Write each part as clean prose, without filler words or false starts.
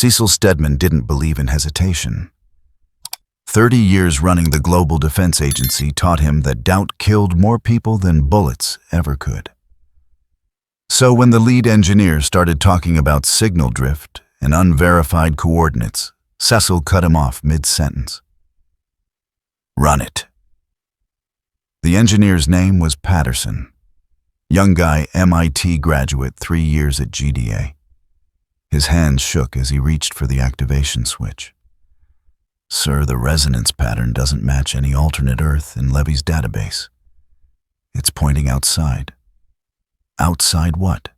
Cecil Stedman didn't believe in hesitation. 30 years running the Global Defense Agency taught him that doubt killed more people than bullets ever could. So when the lead engineer started talking about signal drift and unverified coordinates, Cecil cut him off mid-sentence. "Run it." The engineer's name was Patterson. Young guy, MIT graduate, 3 years at GDA. His hands shook as he reached for the activation switch. "Sir, the resonance pattern doesn't match any alternate Earth in Levy's database. It's pointing outside." "Outside what?"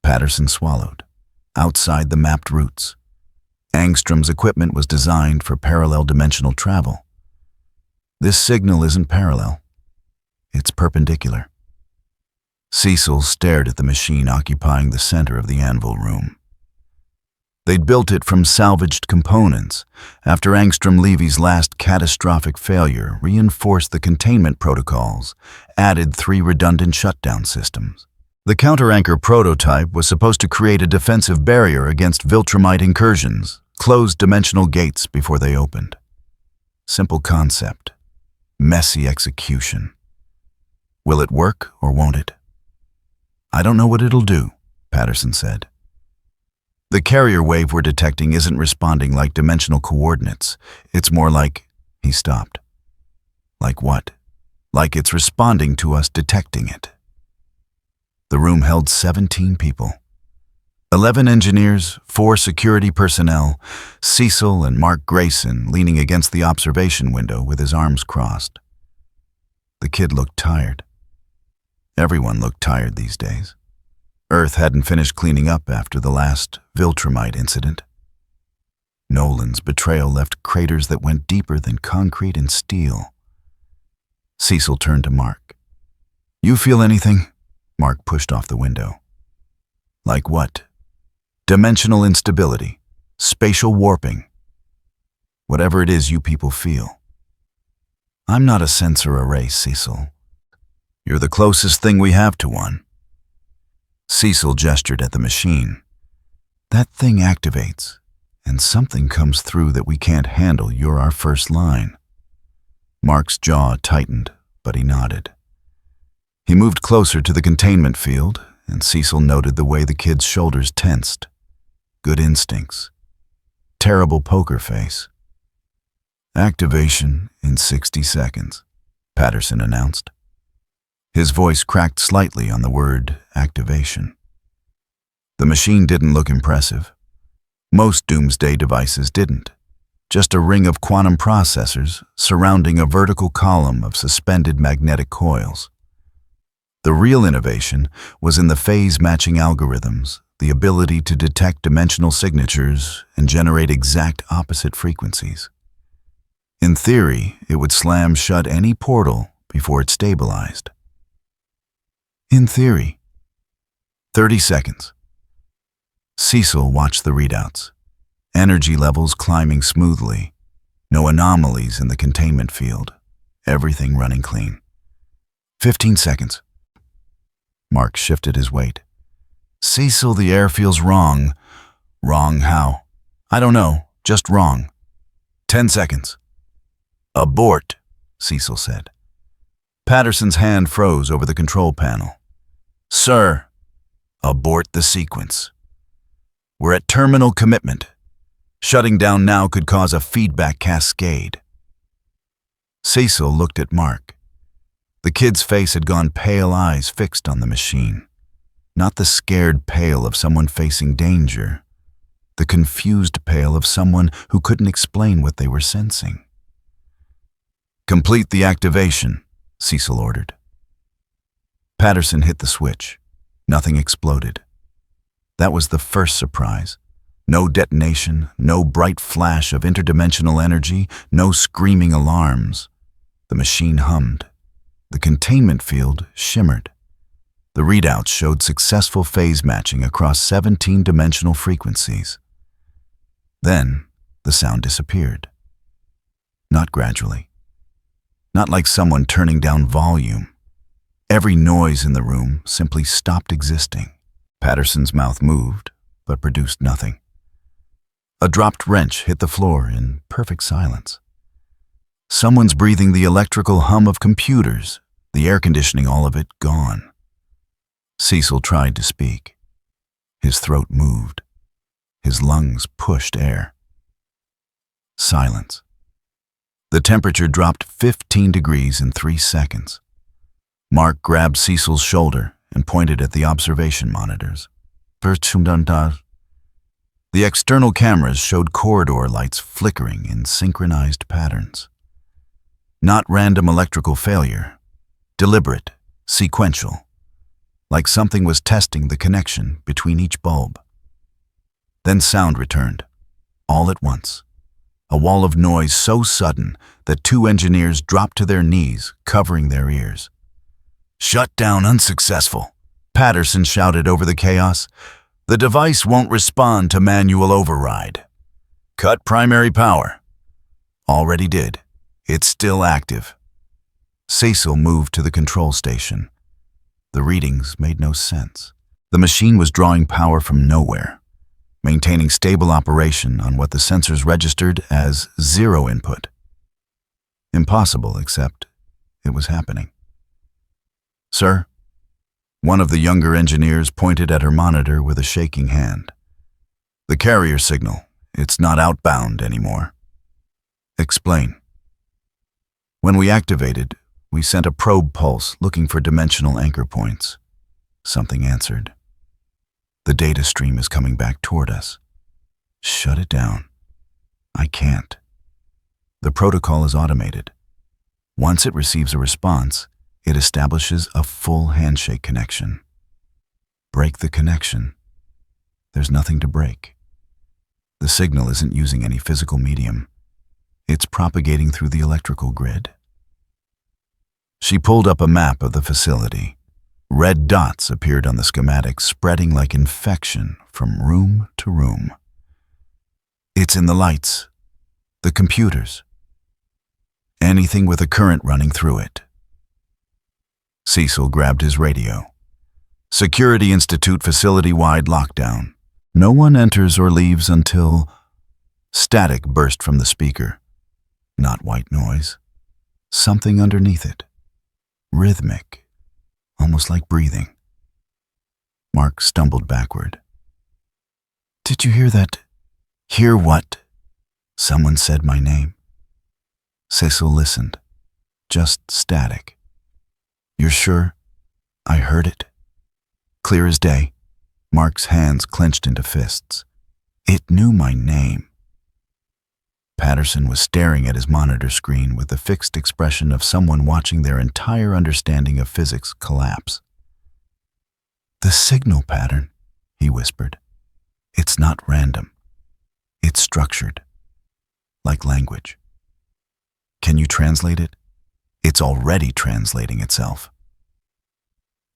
Patterson swallowed. "Outside the mapped routes. Angstrom's equipment was designed for parallel dimensional travel. This signal isn't parallel. It's perpendicular." Cecil stared at the machine occupying the center of the anvil room. They'd built it from salvaged components after Angstrom-Levy's last catastrophic failure reinforced the containment protocols, added 3 redundant shutdown systems. The counter-anchor prototype was supposed to create a defensive barrier against Viltrumite incursions, close dimensional gates before they opened. Simple concept, messy execution. Will it work or won't it? "I don't know what it'll do," Patterson said. "The carrier wave we're detecting isn't responding like dimensional coordinates. It's more like..." He stopped. "Like what?" "Like it's responding to us detecting it." The room held 17 people. 11 engineers, 4 security personnel, Cecil and Mark Grayson leaning against the observation window with his arms crossed. The kid looked tired. Everyone looked tired these days. Earth hadn't finished cleaning up after the last Viltrumite incident. Nolan's betrayal left craters that went deeper than concrete and steel. Cecil turned to Mark. "You feel anything?" Mark pushed off the window. "Like what?" "Dimensional instability, spatial warping. Whatever it is you people feel." "I'm not a sensor array, Cecil. You're the closest thing we have to one." Cecil gestured at the machine. "That thing activates, and something comes through that we can't handle. You're our first line." Mark's jaw tightened, but he nodded. He moved closer to the containment field, and Cecil noted the way the kid's shoulders tensed. Good instincts. Terrible poker face. "Activation in 60 seconds, Patterson announced. His voice cracked slightly on the word activation. The machine didn't look impressive. Most doomsday devices didn't. Just a ring of quantum processors surrounding a vertical column of suspended magnetic coils. The real innovation was in the phase-matching algorithms, the ability to detect dimensional signatures and generate exact opposite frequencies. In theory, it would slam shut any portal before it stabilized. In theory. 30 seconds. Cecil watched the readouts. Energy levels climbing smoothly. No anomalies in the containment field. Everything running clean. 15 seconds. Mark shifted his weight. "Cecil, the air feels wrong." "Wrong how?" "I don't know, just wrong." 10 seconds. "Abort," Cecil said. Patterson's hand froze over the control panel. "Sir, abort the sequence. We're at terminal commitment. Shutting down now could cause a feedback cascade." Cecil looked at Mark. The kid's face had gone pale, eyes fixed on the machine. Not the scared pale of someone facing danger. The confused pale of someone who couldn't explain what they were sensing. "Complete the activation," Cecil ordered. Patterson hit the switch. Nothing exploded. That was the first surprise. No detonation, no bright flash of interdimensional energy, no screaming alarms. The machine hummed. The containment field shimmered. The readouts showed successful phase matching across 17 dimensional frequencies. Then, the sound disappeared. Not gradually. Not like someone turning down volume. Every noise in the room simply stopped existing. Patterson's mouth moved, but produced nothing. A dropped wrench hit the floor in perfect silence. Someone's breathing the electrical hum of computers, the air conditioning, all of it gone. Cecil tried to speak. His throat moved. His lungs pushed air. Silence. The temperature dropped 15 degrees in 3 seconds. Mark grabbed Cecil's shoulder and pointed at the observation monitors. The external cameras showed corridor lights flickering in synchronized patterns. Not random electrical failure, deliberate, sequential, like something was testing the connection between each bulb. Then sound returned, all at once. A wall of noise so sudden that 2 engineers dropped to their knees, covering their ears. "Shutdown unsuccessful," Patterson shouted over the chaos. "The device won't respond to manual override." "Cut primary power." "Already did. It's still active." Cecil moved to the control station. The readings made no sense. The machine was drawing power from nowhere, maintaining stable operation on what the sensors registered as 0 input. Impossible, except it was happening. "Sir?" One of the younger engineers pointed at her monitor with a shaking hand. "The carrier signal. It's not outbound anymore." "Explain." "When we activated, we sent a probe pulse looking for dimensional anchor points." Something answered. "The data stream is coming back toward us." "Shut it down." "I can't. The protocol is automated. Once it receives a response, it establishes a full handshake connection." "Break the connection." "There's nothing to break. The signal isn't using any physical medium. It's propagating through the electrical grid." She pulled up a map of the facility. Red dots appeared on the schematic, spreading like infection from room to room. "It's in the lights, the computers, anything with a current running through it." Cecil grabbed his radio. "Security Institute facility-wide lockdown. No one enters or leaves until..." Static burst from the speaker. Not white noise. Something underneath it. Rhythmic. Almost like breathing. Mark stumbled backward. "Did you hear that?" "Hear what?" "Someone said my name." Cecil listened. Just static. "You're sure?" "I heard it." "Clear as day." Mark's hands clenched into fists. "It knew my name." Patterson was staring at his monitor screen with the fixed expression of someone watching their entire understanding of physics collapse. "The signal pattern," he whispered. "It's not random. It's structured. Like language. Can you translate it?" "It's already translating itself."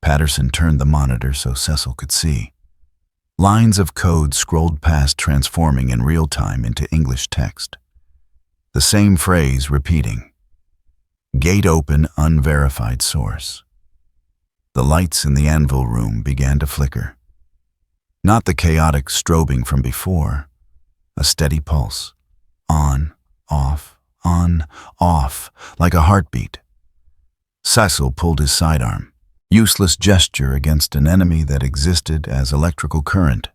Patterson turned the monitor so Cecil could see. Lines of code scrolled past, transforming in real time into English text. The same phrase repeating. "Gate open, unverified source." The lights in the anvil room began to flicker. Not the chaotic strobing from before. A steady pulse. On, off, like a heartbeat. Cecil pulled his sidearm. Useless gesture against an enemy that existed as electrical current.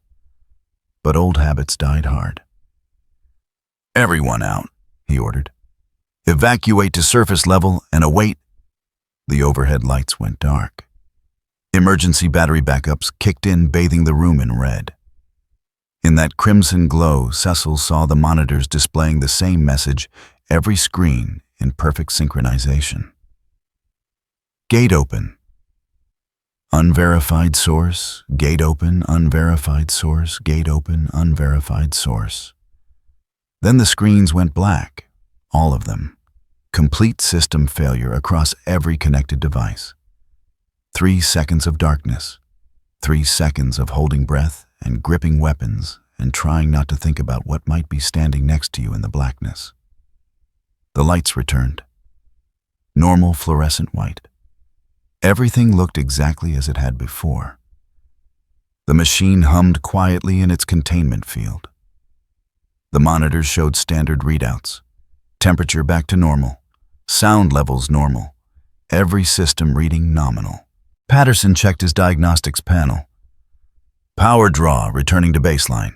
But old habits died hard. "Everyone out," he ordered. "Evacuate to surface level and await." The overhead lights went dark. Emergency battery backups kicked in, bathing the room in red. In that crimson glow, Cecil saw the monitors displaying the same message, every screen in perfect synchronization. "Gate open. Unverified source, gate open, unverified source, gate open, unverified source." Then the screens went black, all of them. Complete system failure across every connected device. 3 seconds of darkness. 3 seconds of holding breath and gripping weapons and trying not to think about what might be standing next to you in the blackness. The lights returned. Normal fluorescent white. Everything looked exactly as it had before. The machine hummed quietly in its containment field. The monitors showed standard readouts. Temperature back to normal. Sound levels normal. Every system reading nominal. Patterson checked his diagnostics panel. Power draw returning to baseline.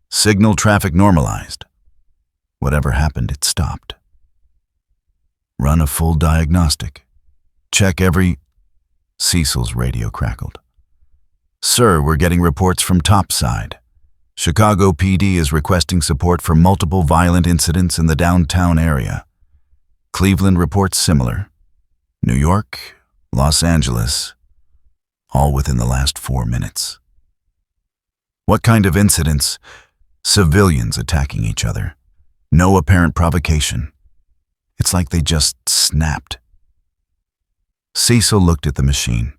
Signal traffic normalized. Whatever happened, it stopped. Run a full diagnostic. Check every... Cecil's radio crackled. Sir, we're getting reports from topside. Chicago PD is requesting support for multiple violent incidents in the downtown area. Cleveland reports similar. New York, Los Angeles, all within the last 4 minutes. What kind of incidents? Civilians attacking each other. No apparent provocation. It's like they just snapped. Cecil looked at the machine.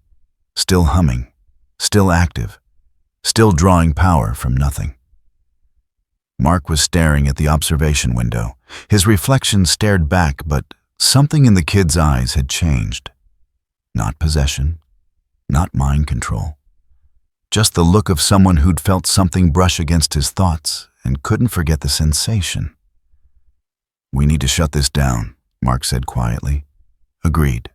Still humming. Still active. Still drawing power from nothing. Mark was staring at the observation window. His reflection stared back, but something in the kid's eyes had changed. Not possession. Not mind control. Just the look of someone who'd felt something brush against his thoughts and couldn't forget the sensation. We need to shut this down, Mark said quietly. Agreed.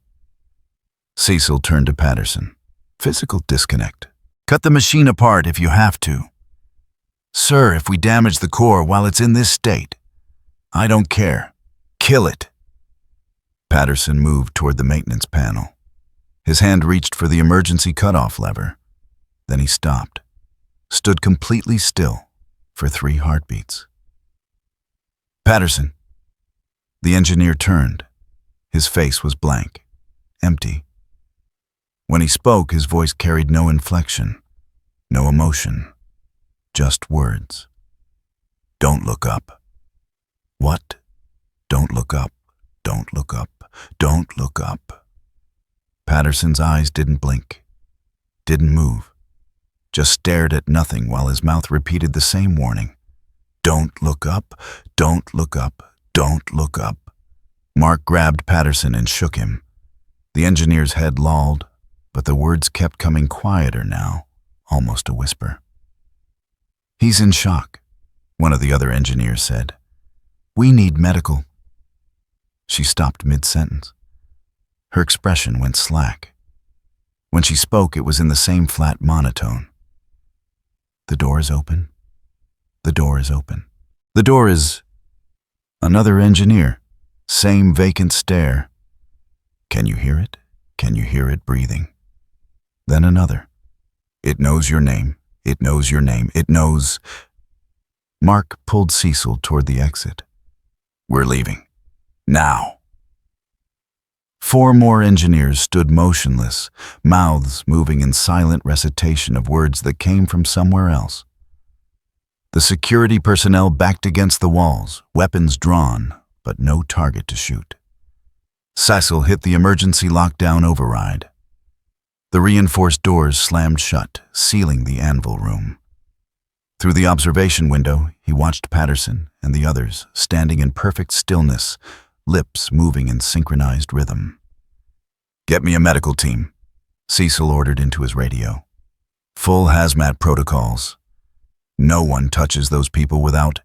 Cecil turned to Patterson. Physical disconnect. Cut the machine apart if you have to. Sir, if we damage the core while it's in this state, I don't care. Kill it. Patterson moved toward the maintenance panel. His hand reached for the emergency cutoff lever. Then he stopped, stood completely still for 3 heartbeats. Patterson. The engineer turned. His face was blank, empty. When he spoke, his voice carried no inflection, no emotion, just words. Don't look up. What? Don't look up. Don't look up. Don't look up. Patterson's eyes didn't blink, didn't move, just stared at nothing while his mouth repeated the same warning. Don't look up. Don't look up. Don't look up. Mark grabbed Patterson and shook him. The engineer's head lolled, but the words kept coming quieter now, almost a whisper. He's in shock, one of the other engineers said. We need medical. She stopped mid-sentence. Her expression went slack. When she spoke, it was in the same flat monotone. The door is open. The door is open. The door is... Another engineer. Same vacant stare. Can you hear it? Can you hear it breathing? Then another. It knows your name. It knows your name. It knows... Mark pulled Cecil toward the exit. We're leaving. Now. 4 more engineers stood motionless, mouths moving in silent recitation of words that came from somewhere else. The security personnel backed against the walls, weapons drawn, but no target to shoot. Cecil hit the emergency lockdown override. The reinforced doors slammed shut, sealing the anvil room. Through the observation window, he watched Patterson and the others standing in perfect stillness, lips moving in synchronized rhythm. Get me a medical team, Cecil ordered into his radio. Full hazmat protocols. No one touches those people without...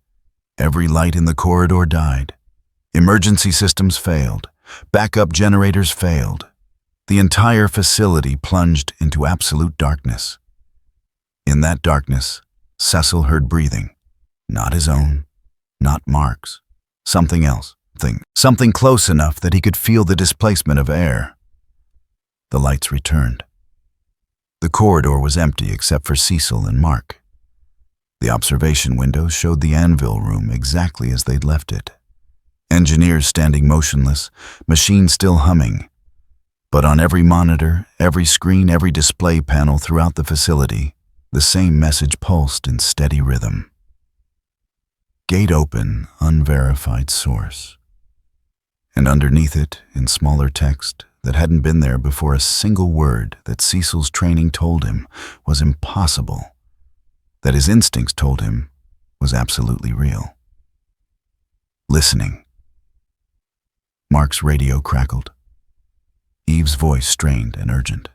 Every light in the corridor died. Emergency systems failed. Backup generators failed. The entire facility plunged into absolute darkness. In that darkness, Cecil heard breathing. Not his own, not Mark's. Something else. Something close enough that he could feel the displacement of air. The lights returned. The corridor was empty except for Cecil and Mark. The observation windows showed the anvil room exactly as they'd left it. Engineers standing motionless, machines still humming. But on every monitor, every screen, every display panel throughout the facility, the same message pulsed in steady rhythm. Gate open, unverified source. And underneath it, in smaller text that hadn't been there before, a single word that Cecil's training told him was impossible, that his instincts told him was absolutely real. Listening. Mark's radio crackled. Eve's voice strained and urgent.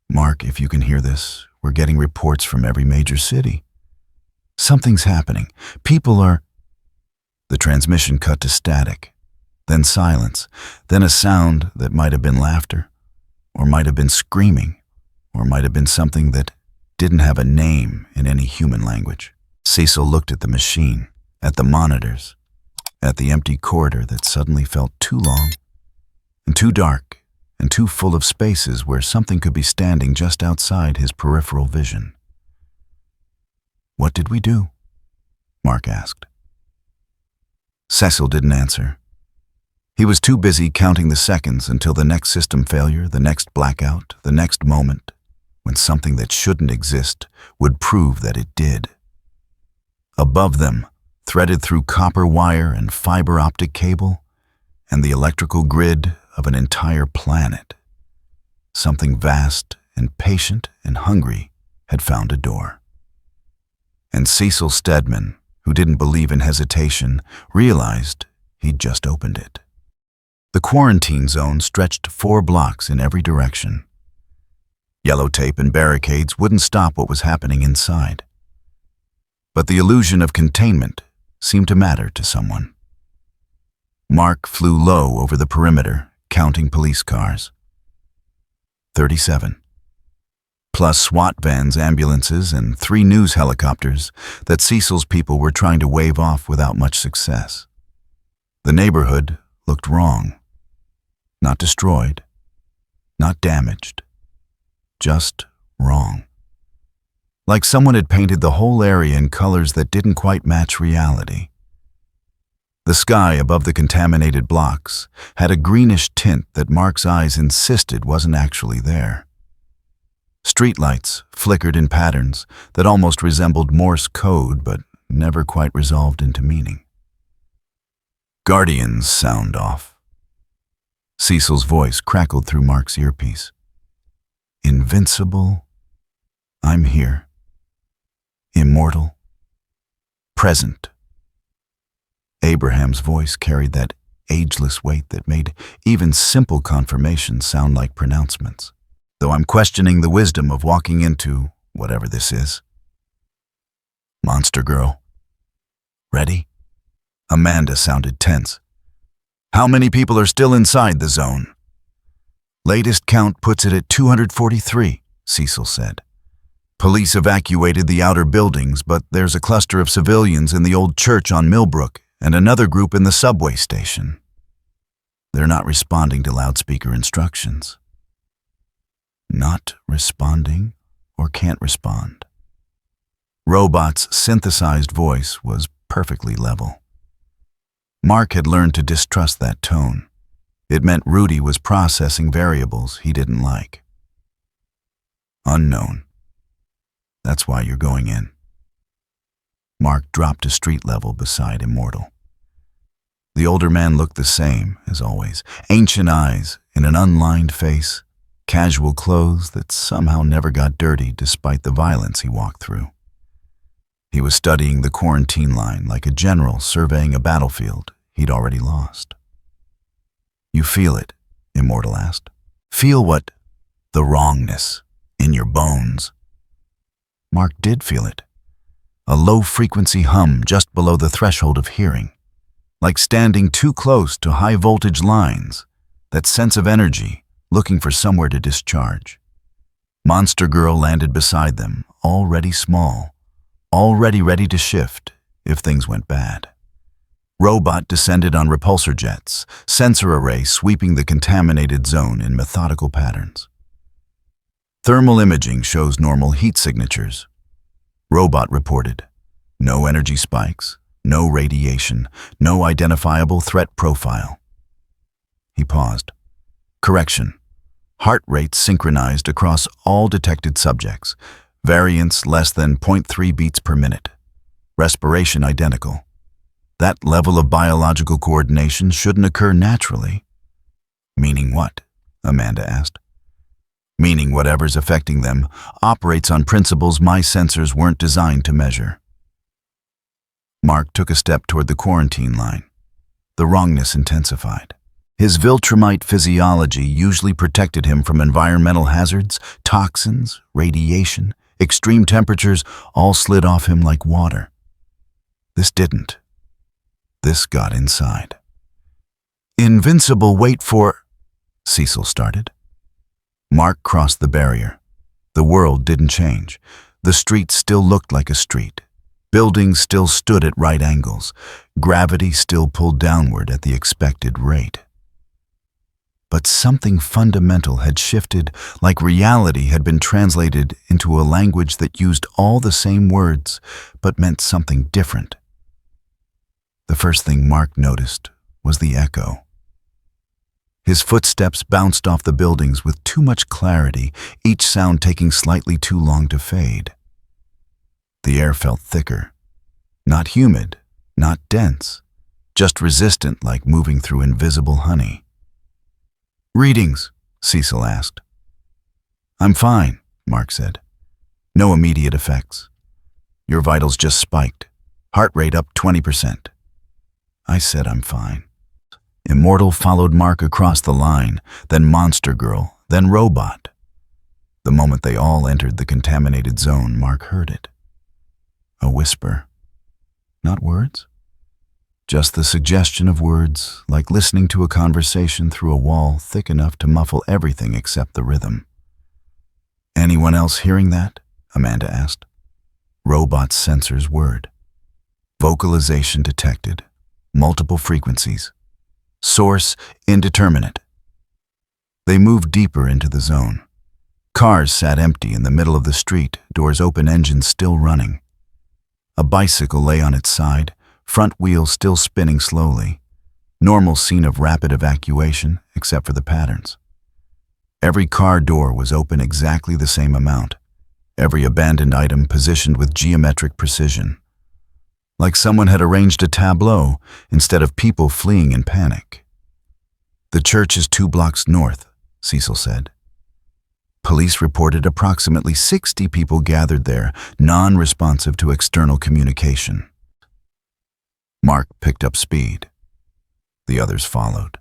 Mark, if you can hear this, we're getting reports from every major city. Something's happening. People are... The transmission cut to static, then silence, then a sound that might have been laughter, or might have been screaming, or might have been something that didn't have a name in any human language. Cecil looked at the machine, at the monitors, at the empty corridor that suddenly felt too long and too dark and too full of spaces where something could be standing just outside his peripheral vision. "What did we do?" Mark asked. Cecil didn't answer. He was too busy counting the seconds until the next system failure, the next blackout, the next moment, when something that shouldn't exist would prove that it did. Above them, threaded through copper wire and fiber optic cable, and the electrical grid of an entire planet, something vast and patient and hungry had found a door. And Cecil Stedman, who didn't believe in hesitation, realized he'd just opened it. The quarantine zone stretched 4 blocks in every direction. Yellow tape and barricades wouldn't stop what was happening inside. But the illusion of containment seemed to matter to someone. Mark flew low over the perimeter, counting police cars. 37. Plus SWAT vans, ambulances, and 3 news helicopters that Cecil's people were trying to wave off without much success. The neighborhood looked wrong. Not destroyed, not damaged, just wrong. Like someone had painted the whole area in colors that didn't quite match reality. The sky above the contaminated blocks had a greenish tint that Mark's eyes insisted wasn't actually there. Streetlights flickered in patterns that almost resembled Morse code but never quite resolved into meaning. "Guardians sound off." Cecil's voice crackled through Mark's earpiece. "Invincible, I'm here. Immortal, present." Abraham's voice carried that ageless weight that made even simple confirmations sound like pronouncements, though I'm questioning the wisdom of walking into whatever this is. "Monster Girl, ready?" Amanda sounded tense. "How many people are still inside the zone?" "Latest count puts it at 243, Cecil said. "Police evacuated the outer buildings, but there's a cluster of civilians in the old church on Millbrook and another group in the subway station. They're not responding to loudspeaker instructions." Not responding or can't respond. Robot's synthesized voice was perfectly level. Mark had learned to distrust that tone. It meant Rudy was processing variables he didn't like. "Unknown. That's why you're going in." Mark dropped to street level beside Immortal. The older man looked the same, as always. Ancient eyes in an unlined face, casual clothes that somehow never got dirty despite the violence he walked through. He was studying the quarantine line like a general surveying a battlefield he'd already lost. "You feel it?" Immortal asked. "Feel what?" "The wrongness in your bones." Mark did feel it. A low-frequency hum just below the threshold of hearing, like standing too close to high-voltage lines, that sense of energy looking for somewhere to discharge. Monster Girl landed beside them, already small, already ready to shift if things went bad. Robot descended on repulsor jets, sensor array sweeping the contaminated zone in methodical patterns. Thermal imaging shows normal heat signatures. Robot reported. No energy spikes, no radiation, no identifiable threat profile. He paused. Correction. Heart rate synchronized across all detected subjects. Variance less than 0.3 beats per minute. Respiration identical. That level of biological coordination shouldn't occur naturally. "Meaning what?" Amanda asked. "Meaning whatever's affecting them operates on principles my sensors weren't designed to measure." Mark took a step toward the quarantine line. The wrongness intensified. His Viltrumite physiology usually protected him from environmental hazards, toxins, radiation, Extreme temperatures all slid off him like water. This didn't. This got inside. "Invincible, wait for—" Cecil started. Mark crossed the barrier. The world didn't change. The street still looked like a street. Buildings still stood at right angles. Gravity still pulled downward at the expected rate. But something fundamental had shifted, like reality had been translated into a language that used all the same words, but meant something different. The first thing Mark noticed was the echo. His footsteps bounced off the buildings with too much clarity, each sound taking slightly too long to fade. The air felt thicker. Not humid, not dense, just resistant like moving through invisible honey. "Readings?" Cecil asked. "I'm fine," Mark said. "No immediate effects. Your vitals just spiked. Heart rate up 20%. I said I'm fine." Immortal followed Mark across the line, then Monster Girl, then Robot. The moment they all entered the contaminated zone, Mark heard it. A whisper. Not words. Just the suggestion of words, like listening to a conversation through a wall thick enough to muffle everything except the rhythm. "Anyone else hearing that?" Amanda asked. Robot's sensors whirred. Vocalization detected. Multiple frequencies. Source indeterminate. They moved deeper into the zone. Cars sat empty in the middle of the street, doors open, engines still running. A bicycle lay on its side, front wheel still spinning slowly. Normal scene of rapid evacuation, except for the patterns. Every car door was open exactly the same amount. Every abandoned item positioned with geometric precision. Like someone had arranged a tableau instead of people fleeing in panic. "The church is 2 blocks north," Cecil said. Police reported approximately 60 people gathered there, non-responsive to external communication. Mark picked up speed. The others followed.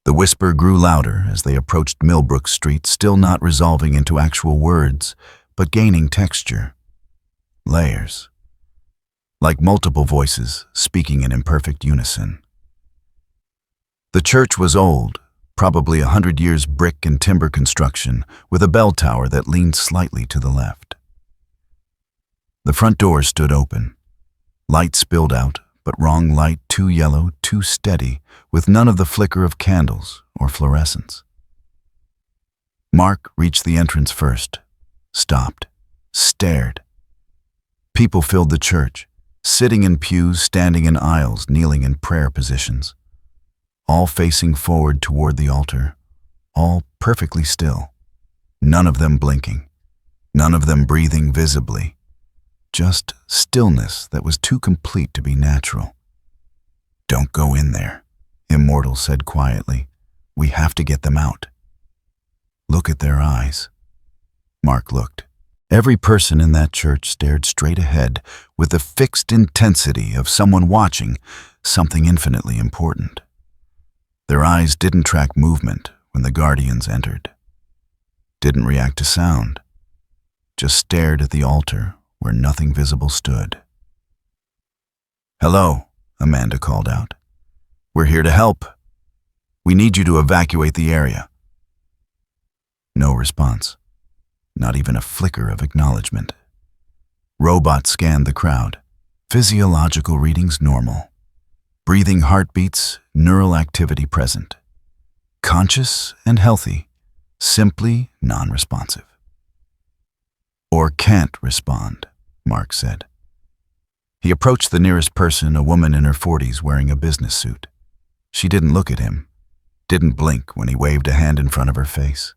The whisper grew louder as they approached Millbrook Street, still not resolving into actual words, but gaining texture. Layers. Like multiple voices speaking in imperfect unison. The church was old, probably 100 years brick and timber construction, with a bell tower that leaned slightly to the left. The front door stood open. Light spilled out, but wrong light, too yellow, too steady, with none of the flicker of candles or fluorescence. Mark reached the entrance first, stopped, stared. People filled the church, sitting in pews, standing in aisles, kneeling in prayer positions. All facing forward toward the altar, all perfectly still. None of them blinking, none of them breathing visibly. Just stillness that was too complete to be natural. "Don't go in there," Immortal said quietly. "We have to get them out." "Look at their eyes." Mark looked. Every person in that church stared straight ahead with the fixed intensity of someone watching something infinitely important. Their eyes didn't track movement when the Guardians entered. Didn't react to sound. Just stared at the altar where nothing visible stood. "Hello," Amanda called out. "We're here to help. We need you to evacuate the area." No response. Not even a flicker of acknowledgement. Robot scanned the crowd. Physiological readings normal. Breathing heartbeats, neural activity present. Conscious and healthy, simply non-responsive. "Or can't respond," Mark said. He approached the nearest person, a woman in her 40s wearing a business suit. She didn't look at him, didn't blink when he waved a hand in front of her face.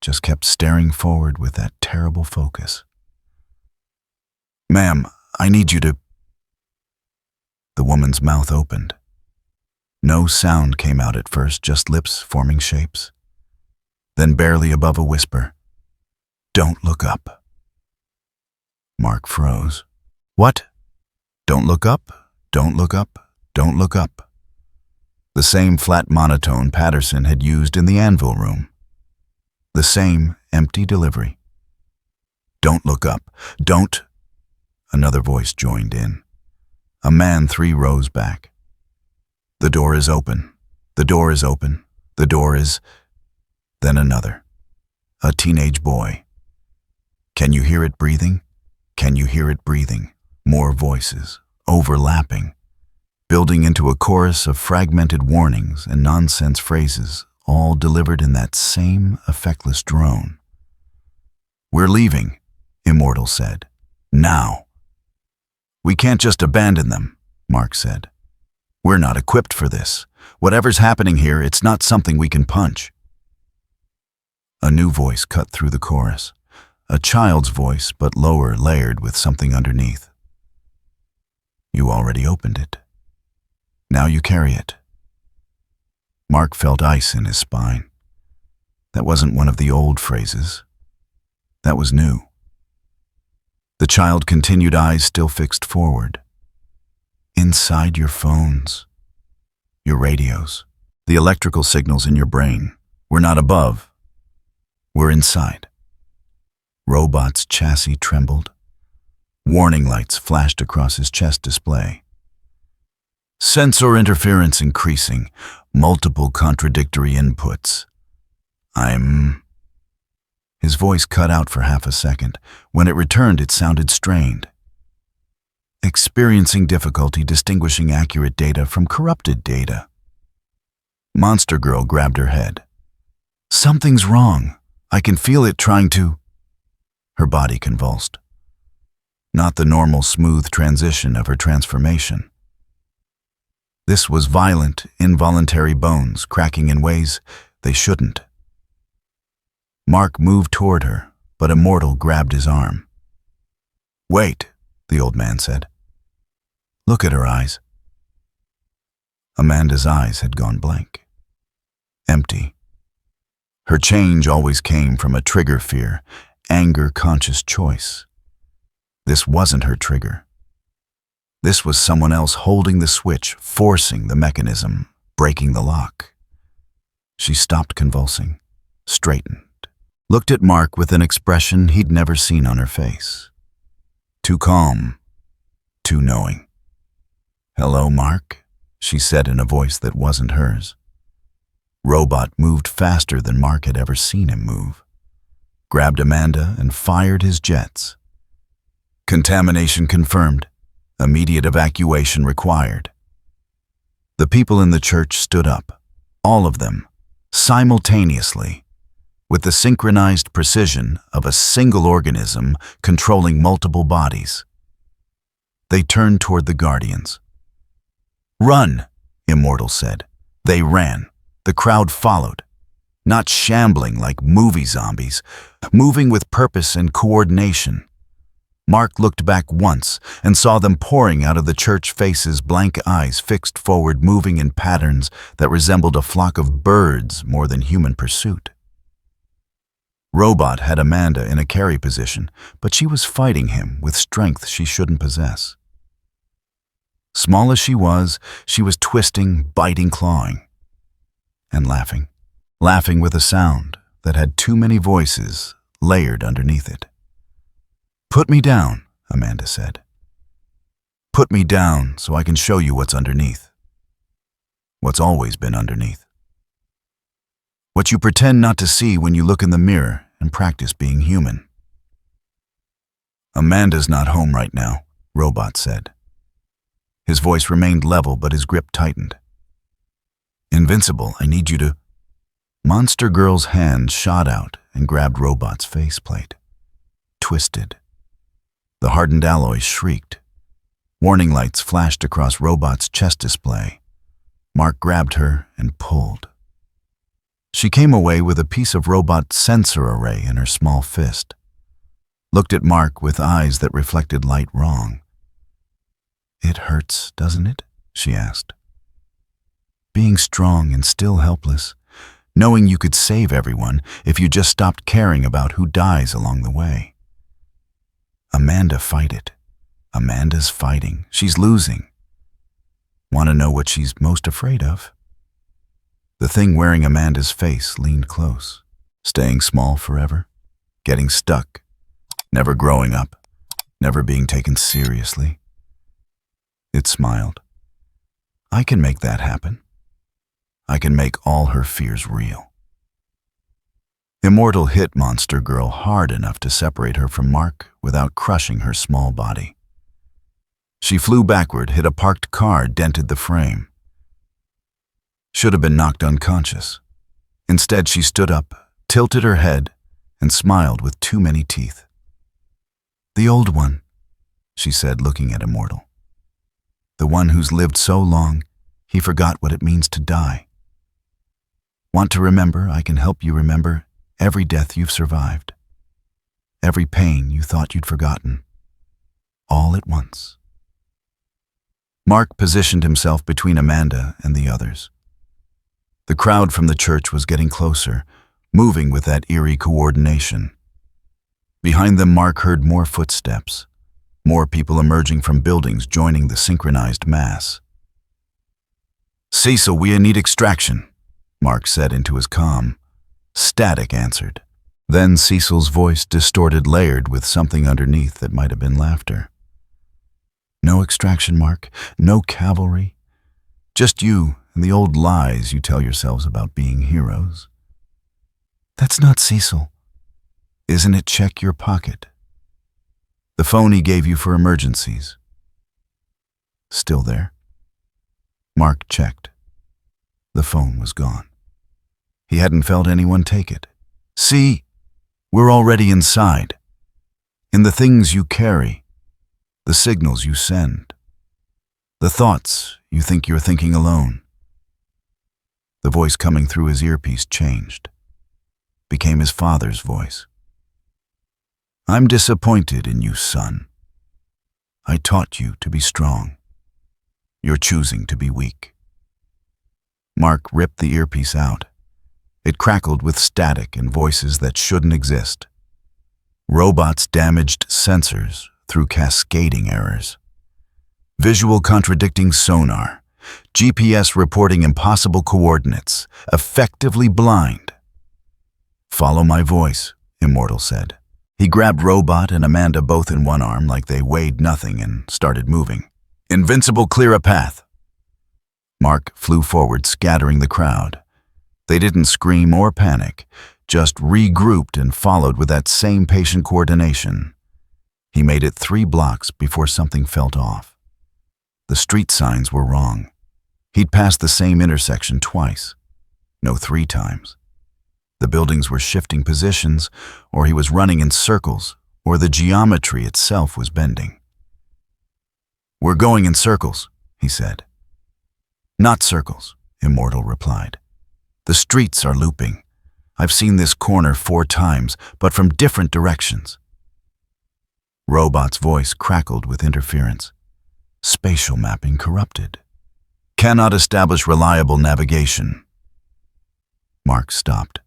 Just kept staring forward with that terrible focus. "Ma'am, I need you to—" The woman's mouth opened. No sound came out at first, just lips forming shapes. Then barely above a whisper, "Don't look up." Mark froze. "What? Don't look up, don't look up, don't look up." The same flat monotone Patterson had used in the anvil room. The same empty delivery. Don't look up. Don't. Another voice joined in. A man 3 rows back. The door is open. The door is open. The door is... Then another. A teenage boy. Can you hear it breathing? Can you hear it breathing? More voices, overlapping, building into a chorus of fragmented warnings and nonsense phrases, all delivered in that same effectless drone. We're leaving, Immortal said. Now. We can't just abandon them, Mark said. We're not equipped for this. Whatever's happening here, it's not something we can punch. A new voice cut through the chorus. A child's voice, but lower, layered with something underneath. You already opened it. Now you carry it. Mark felt ice in his spine. That wasn't one of the old phrases. That was new. The child continued, eyes still fixed forward. Inside your phones, your radios, the electrical signals in your brain. We're not above. We're inside. Robot's chassis trembled. Warning lights flashed across his chest display. Sensor interference increasing. Multiple contradictory inputs. His voice cut out for half a second. When it returned, it sounded strained. Experiencing difficulty distinguishing accurate data from corrupted data. Monster Girl grabbed her head. Something's wrong. I can feel it trying to... Her body convulsed. Not the normal smooth transition of her transformation. This was violent, involuntary bones cracking in ways they shouldn't. Mark moved toward her, but Immortal grabbed his arm. Wait, the old man said. Look at her eyes. Amanda's eyes had gone blank. Empty. Her change always came from a trigger fear, anger-conscious choice. This wasn't her trigger. This was someone else holding the switch, forcing the mechanism, breaking the lock. She stopped convulsing, straightened, looked at Mark with an expression he'd never seen on her face. Too calm, too knowing. Hello, Mark, she said in a voice that wasn't hers. Robot moved faster than Mark had ever seen him move. Grabbed Amanda and fired his jets. Contamination confirmed. Immediate evacuation required. The people in the church stood up, all of them, simultaneously, with the synchronized precision of a single organism controlling multiple bodies. They turned toward the Guardians. Run, Immortal said. They ran. The crowd followed, not shambling like movie zombies, moving with purpose and coordination. Mark looked back once and saw them pouring out of the church faces, blank eyes fixed forward, moving in patterns that resembled a flock of birds more than human pursuit. Robot had Amanda in a carry position, but she was fighting him with strength she shouldn't possess. Small as she was twisting, biting, clawing, and laughing. Laughing with a sound that had too many voices layered underneath it. Put me down, Amanda said. Put me down so I can show you what's underneath. What's always been underneath. What you pretend not to see when you look in the mirror and practice being human. Amanda's not home right now, Robot said. His voice remained level, but his grip tightened. Invincible, I need you to... Monster Girl's hand shot out and grabbed Robot's faceplate. Twisted. The hardened alloy shrieked. Warning lights flashed across Robot's chest display. Mark grabbed her and pulled. She came away with a piece of Robot's sensor array in her small fist. Looked at Mark with eyes that reflected light wrong. It hurts, doesn't it? She asked. Being strong and still helpless, knowing you could save everyone if you just stopped caring about who dies along the way. Amanda, fight it. Amanda's fighting. She's losing. Want to know what she's most afraid of? The thing wearing Amanda's face leaned close. Staying small forever? Getting stuck? never growing up, never being taken seriously. It smiled. I can make that happen. I can make all her fears real. Immortal hit Monster Girl hard enough to separate her from Mark without crushing her small body. She flew backward, hit a parked car, dented the frame. Should have been knocked unconscious. Instead, she stood up, tilted her head, and smiled with too many teeth. "The old one," she said, looking at Immortal. "The one who's lived so long, he forgot what it means to die. Want to remember? I can help you remember every death you've survived, every pain you thought you'd forgotten, all at once." Mark positioned himself between Amanda and the others. The crowd from the church was getting closer, moving with that eerie coordination. Behind them, Mark heard more footsteps, more people emerging from buildings joining the synchronized mass. "Cecil, we need extraction," Mark said into his comm. Static answered. Then Cecil's voice distorted, layered with something underneath that might have been laughter. "No extraction, Mark. No cavalry. Just you and the old lies you tell yourselves about being heroes." "That's not Cecil." "Isn't it? Check your pocket. The phone he gave you for emergencies. Still there?" Mark checked. The phone was gone. He hadn't felt anyone take it. "See, we're already inside. In the things you carry, the signals you send, the thoughts you think you're thinking alone." The voice coming through his earpiece changed, became his father's voice. "I'm disappointed in you, son. I taught you to be strong. You're choosing to be weak." Mark ripped the earpiece out. It crackled with static and voices that shouldn't exist. Robots damaged sensors through cascading errors. Visual contradicting sonar. GPS reporting impossible coordinates. Effectively blind. "Follow my voice," Immortal said. He grabbed Robot and Amanda both in one arm like they weighed nothing and started moving. "Invincible, clear a path." Mark flew forward, scattering the crowd. They didn't scream or panic, just regrouped and followed with that same patient coordination. He made it 3 blocks before something felt off. The street signs were wrong. He'd passed the same intersection twice. No, 3 times. The buildings were shifting positions, or he was running in circles, or the geometry itself was bending. "We're going in circles," he said. "Not circles," Immortal replied. "The streets are looping. I've seen this corner 4 times, but from different directions." Robot's voice crackled with interference. "Spatial mapping corrupted. Cannot establish reliable navigation." Mark stopped,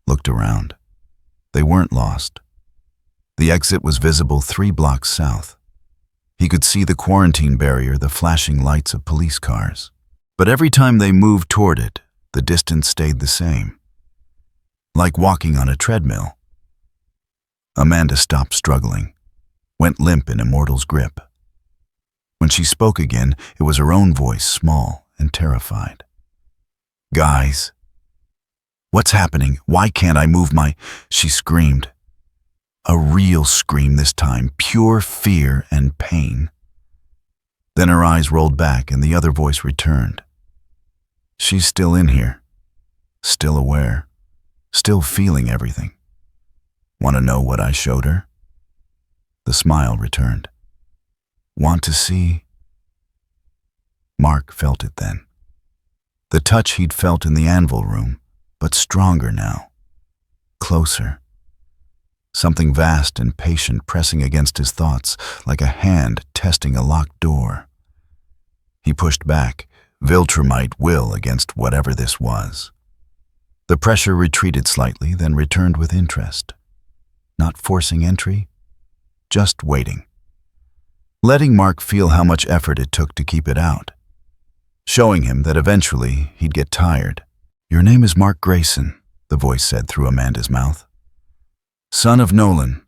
looked around. They weren't lost. The exit was visible 3 blocks south. He could see the quarantine barrier, the flashing lights of police cars. But every time they moved toward it, the distance stayed the same. Like walking on a treadmill. Amanda stopped struggling, went limp in Immortal's grip. When she spoke again, it was her own voice, small and terrified. "Guys, what's happening? Why can't I move my..." She screamed. A real scream this time, pure fear and pain. Then her eyes rolled back and the other voice returned. "She's still in here, still aware, still feeling everything. Want to know what I showed her?" The smile returned. "Want to see?" Mark felt it then. The touch he'd felt in the anvil room, but stronger now. Closer. Something vast and patient pressing against his thoughts, like a hand testing a locked door. He pushed back, Viltrumite will against whatever this was. The pressure retreated slightly, then returned with interest. Not forcing entry, just waiting. Letting Mark feel how much effort it took to keep it out. Showing him that eventually he'd get tired. "Your name is Mark Grayson," the voice said through Amanda's mouth. "Son of Nolan,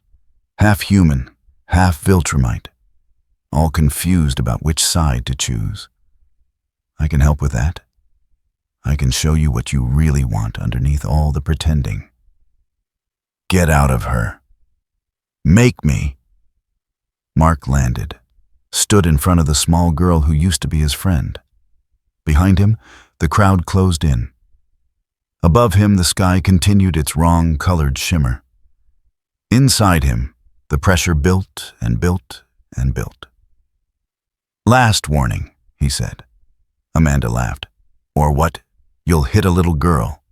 half human, half Viltrumite, all confused about which side to choose. I can help with that. I can show you what you really want underneath all the pretending. Get out of her. Make me. Mark landed, stood in front of the small girl who used to be his friend. Behind him, the crowd closed in. Above him, the sky continued its wrong-colored shimmer. Inside him, the pressure built and built and built. Last warning, he said. Amanda laughed. Or what? You'll hit a little girl.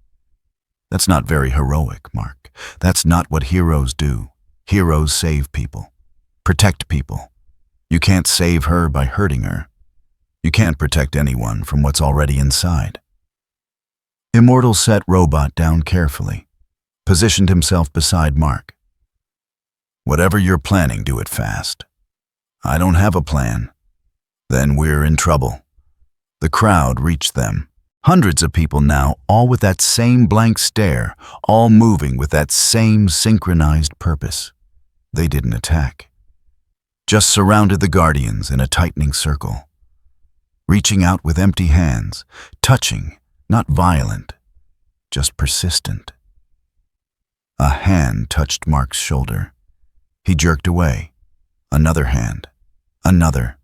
That's not very heroic, Mark. That's not what heroes do. Heroes save people, protect people. You can't save her by hurting her. You can't protect anyone from what's already inside. Immortal set Robot down carefully, positioned himself beside Mark. Whatever you're planning, do it fast. I don't have a plan. Then we're in trouble. The crowd reached them. Hundreds of people now, all with that same blank stare, all moving with that same synchronized purpose. They didn't attack. Just surrounded the Guardians in a tightening circle. Reaching out with empty hands, touching, not violent, just persistent. A hand touched Mark's shoulder. He jerked away. Another hand. Another.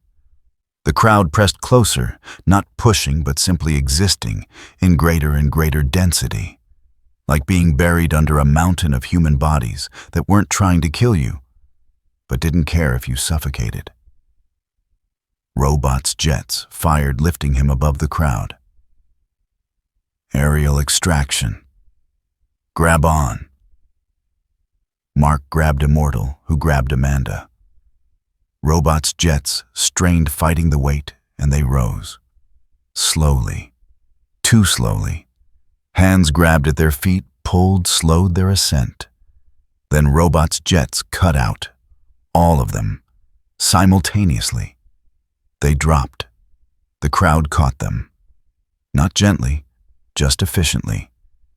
The crowd pressed closer, not pushing but simply existing in greater and greater density, like being buried under a mountain of human bodies that weren't trying to kill you, but didn't care if you suffocated. Robot's jets fired, lifting him above the crowd. Aerial extraction. Grab on. Mark grabbed Immortal, who grabbed Amanda. Robot's jets strained, fighting the weight, and they rose. Slowly. Too slowly. Hands grabbed at their feet, pulled, slowed their ascent. Then Robot's jets cut out. All of them. Simultaneously. They dropped. The crowd caught them. Not gently, just efficiently.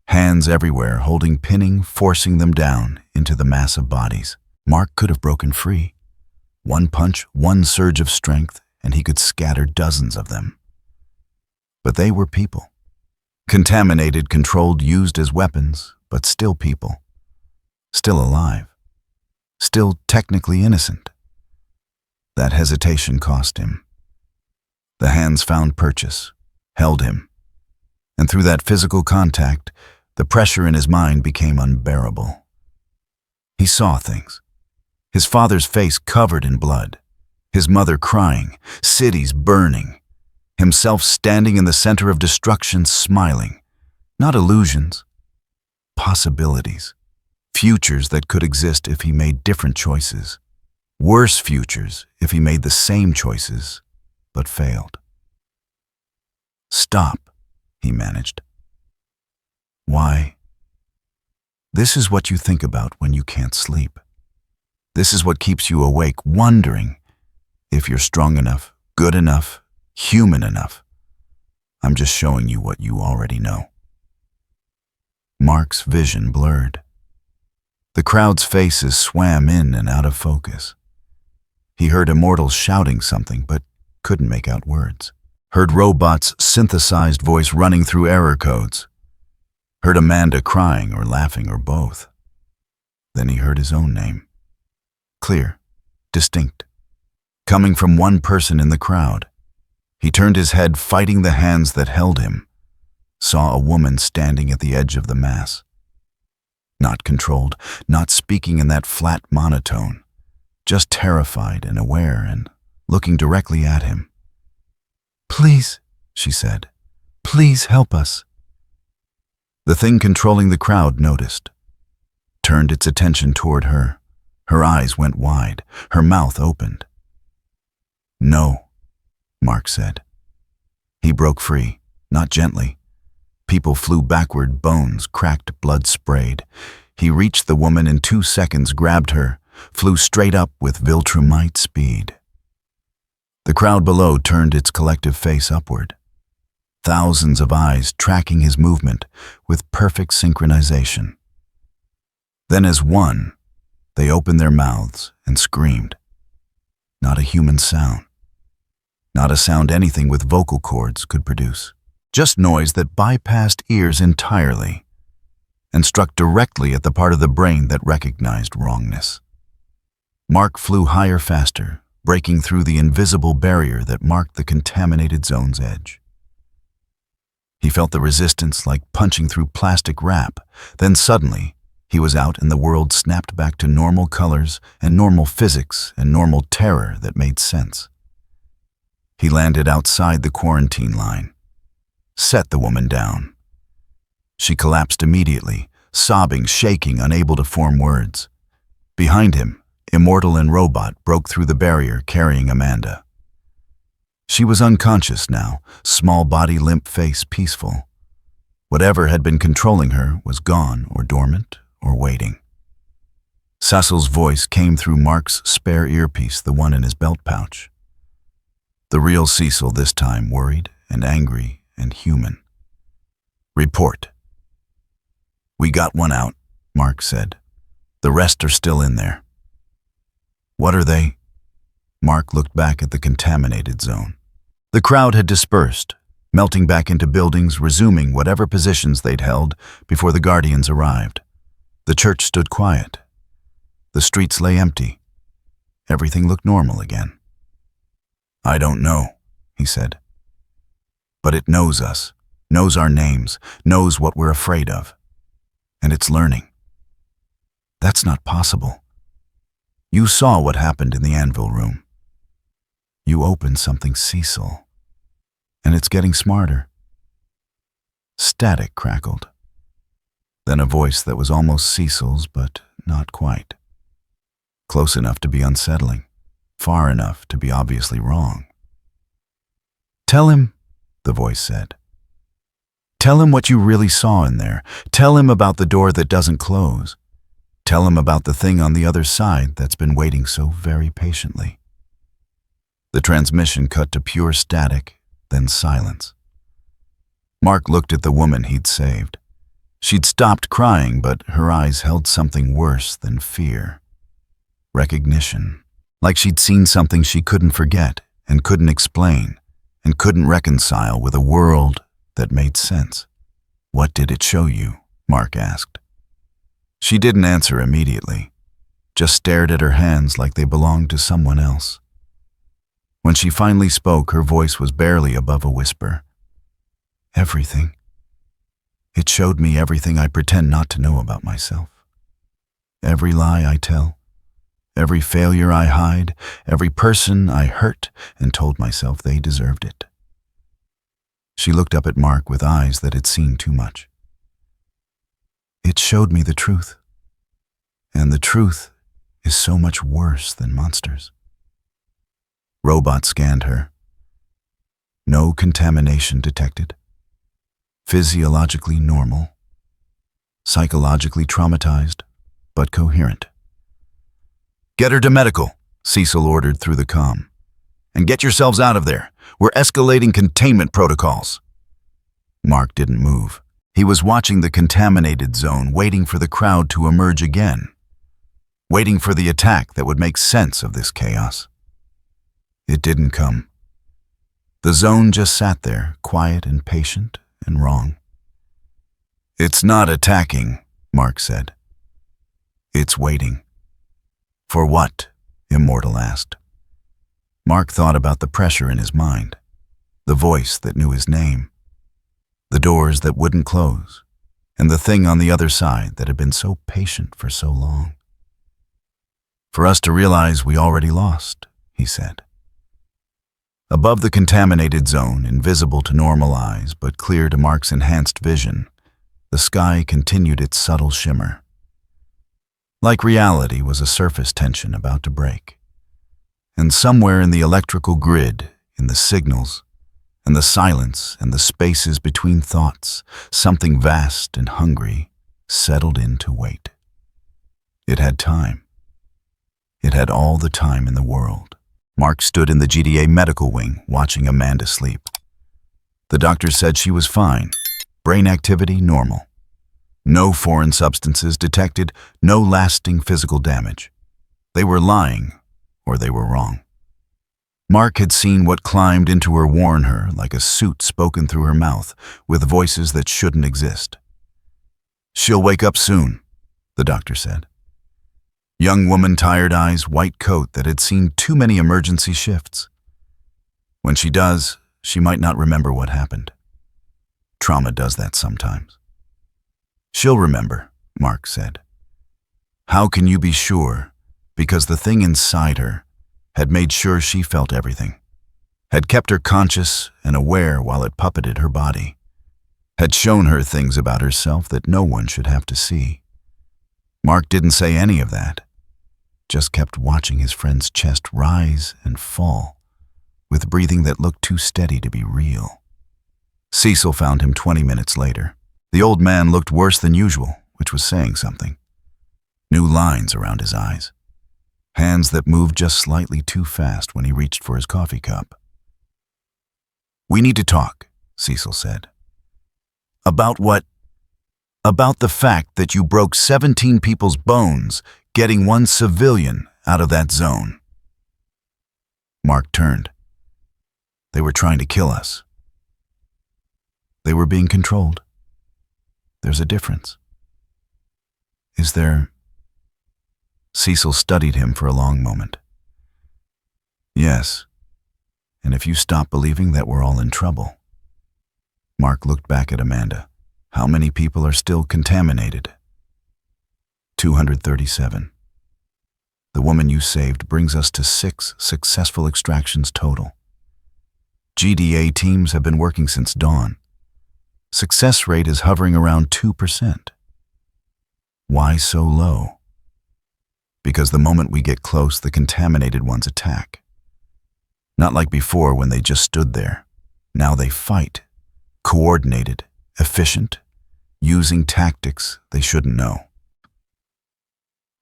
Hands everywhere, holding, pinning, forcing them down into the mass of bodies. Mark could have broken free. One punch, one surge of strength, and he could scatter dozens of them. But they were people. Contaminated, controlled, used as weapons, but still people. Still alive. Still technically innocent. That hesitation cost him. The hands found purchase, held him. And through that physical contact, the pressure in his mind became unbearable. He saw things. His father's face covered in blood, his mother crying, cities burning, himself standing in the center of destruction, smiling. Not illusions, possibilities, futures that could exist if he made different choices, worse futures if he made the same choices, but failed. Stop, he managed. Why? This is what you think about when you can't sleep. This is what keeps you awake, wondering if you're strong enough, good enough, human enough. I'm just showing you what you already know. Mark's vision blurred. The crowd's faces swam in and out of focus. He heard Immortals shouting something, but couldn't make out words. Heard Robot's synthesized voice running through error codes. Heard Amanda crying or laughing or both. Then he heard his own name. Clear, distinct, coming from one person in the crowd. He turned his head, fighting the hands that held him, saw a woman standing at the edge of the mass. Not controlled, not speaking in that flat monotone, just terrified and aware and looking directly at him. "Please," she said, "please help us." The thing controlling the crowd noticed, turned its attention toward her. Her eyes went wide, her mouth opened. "No," Mark said. He broke free, not gently. People flew backward, bones cracked, blood sprayed. He reached the woman in 2 seconds, grabbed her, flew straight up with Viltrumite speed. The crowd below turned its collective face upward. Thousands of eyes tracking his movement with perfect synchronization. Then as one, They opened their mouths and screamed. Not a human sound. Not a sound anything with vocal cords could produce. Just noise that bypassed ears entirely and struck directly at the part of the brain that recognized wrongness. Mark flew higher faster, breaking through the invisible barrier that marked the contaminated zone's edge. He felt the resistance like punching through plastic wrap. Then suddenly, he was out and the world snapped back to normal colors and normal physics and normal terror that made sense. He landed outside the quarantine line, set the woman down. She collapsed immediately, sobbing, shaking, unable to form words. Behind him, Immortal and Robot broke through the barrier carrying Amanda. She was unconscious now, small body, limp face, peaceful. Whatever had been controlling her was gone or dormant or waiting. Cecil's voice came through Mark's spare earpiece, the one in his belt pouch. The real Cecil this time, worried and angry and human. "Report." "We got one out," Mark said. "The rest are still in there." "What are they?" Mark looked back at the contaminated zone. The crowd had dispersed, melting back into buildings, resuming whatever positions they'd held before the Guardians arrived. The church stood quiet. The streets lay empty. Everything looked normal again. "I don't know," he said. "But it knows us, knows our names, knows what we're afraid of. And it's learning." "That's not possible. You saw what happened in the anvil room. You opened something, Cecil. And it's getting smarter." Static crackled. Then a voice that was almost Cecil's, but not quite. Close enough to be unsettling, far enough to be obviously wrong. "Tell him," the voice said. "Tell him what you really saw in there. Tell him about the door that doesn't close. Tell him about the thing on the other side that's been waiting so very patiently." The transmission cut to pure static, then silence. Mark looked at the woman he'd saved. She'd stopped crying, but her eyes held something worse than fear. Recognition. Like she'd seen something she couldn't forget and couldn't explain and couldn't reconcile with a world that made sense. "What did it show you?" Mark asked. She didn't answer immediately, just stared at her hands like they belonged to someone else. When she finally spoke, her voice was barely above a whisper. "Everything. It showed me everything I pretend not to know about myself. Every lie I tell, every failure I hide, every person I hurt and told myself they deserved it." She looked up at Mark with eyes that had seen too much. "It showed me the truth. And the truth is so much worse than monsters." Robot scanned her. No contamination detected. Physiologically normal. Psychologically traumatized, but coherent. "Get her to medical," Cecil ordered through the comm. "And get yourselves out of there. We're escalating containment protocols." Mark didn't move. He was watching the contaminated zone, waiting for the crowd to emerge again. Waiting for the attack that would make sense of this chaos. It didn't come. The zone just sat there, quiet and patient and wrong. "It's not attacking," Mark said. "It's waiting." "For what?" Immortal asked. Mark thought about the pressure in his mind, the voice that knew his name, the doors that wouldn't close, and the thing on the other side that had been so patient for so long. "For us to realize we already lost," he said. Above the contaminated zone, invisible to normal eyes but clear to Mark's enhanced vision, the sky continued its subtle shimmer. Like reality was a surface tension about to break. And somewhere in the electrical grid, in the signals, and the silence and the spaces between thoughts, something vast and hungry settled in to wait. It had time. It had all the time in the world. Mark stood in the GDA medical wing, watching Amanda sleep. The doctor said she was fine, brain activity normal. No foreign substances detected, no lasting physical damage. They were lying, or they were wrong. Mark had seen what climbed into her warn her like a suit spoken through her mouth, with voices that shouldn't exist. "She'll wake up soon," the doctor said. Young woman, tired eyes, white coat that had seen too many emergency shifts. When she does, she might not remember what happened. Trauma does that sometimes. "She'll remember," Mark said. "How can you be sure?" Because the thing inside her had made sure she felt everything, had kept her conscious and aware while it puppeted her body, had shown her things about herself that no one should have to see. Mark didn't say any of that, just kept watching his friend's chest rise and fall, with breathing that looked too steady to be real. Cecil found him 20 minutes later. The old man looked worse than usual, which was saying something. New lines around his eyes. Hands that moved just slightly too fast when he reached for his coffee cup. "We need to talk," Cecil said. "About what?" "About the fact that you broke 17 people's bones, getting one civilian out of that zone." Mark turned. "They were trying to kill us. They were being controlled. There's a difference." "Is there?" Cecil studied him for a long moment. "Yes, and if you stop believing that we're all in trouble." Mark looked back at Amanda. "How many people are still contaminated?" 237. The woman you saved brings us to 6 successful extractions total. GDA teams have been working since dawn. Success rate is hovering around 2%. Why so low? Because the moment we get close, the contaminated ones attack. Not like before when they just stood there. Now they fight, coordinated, efficient, using tactics they shouldn't know.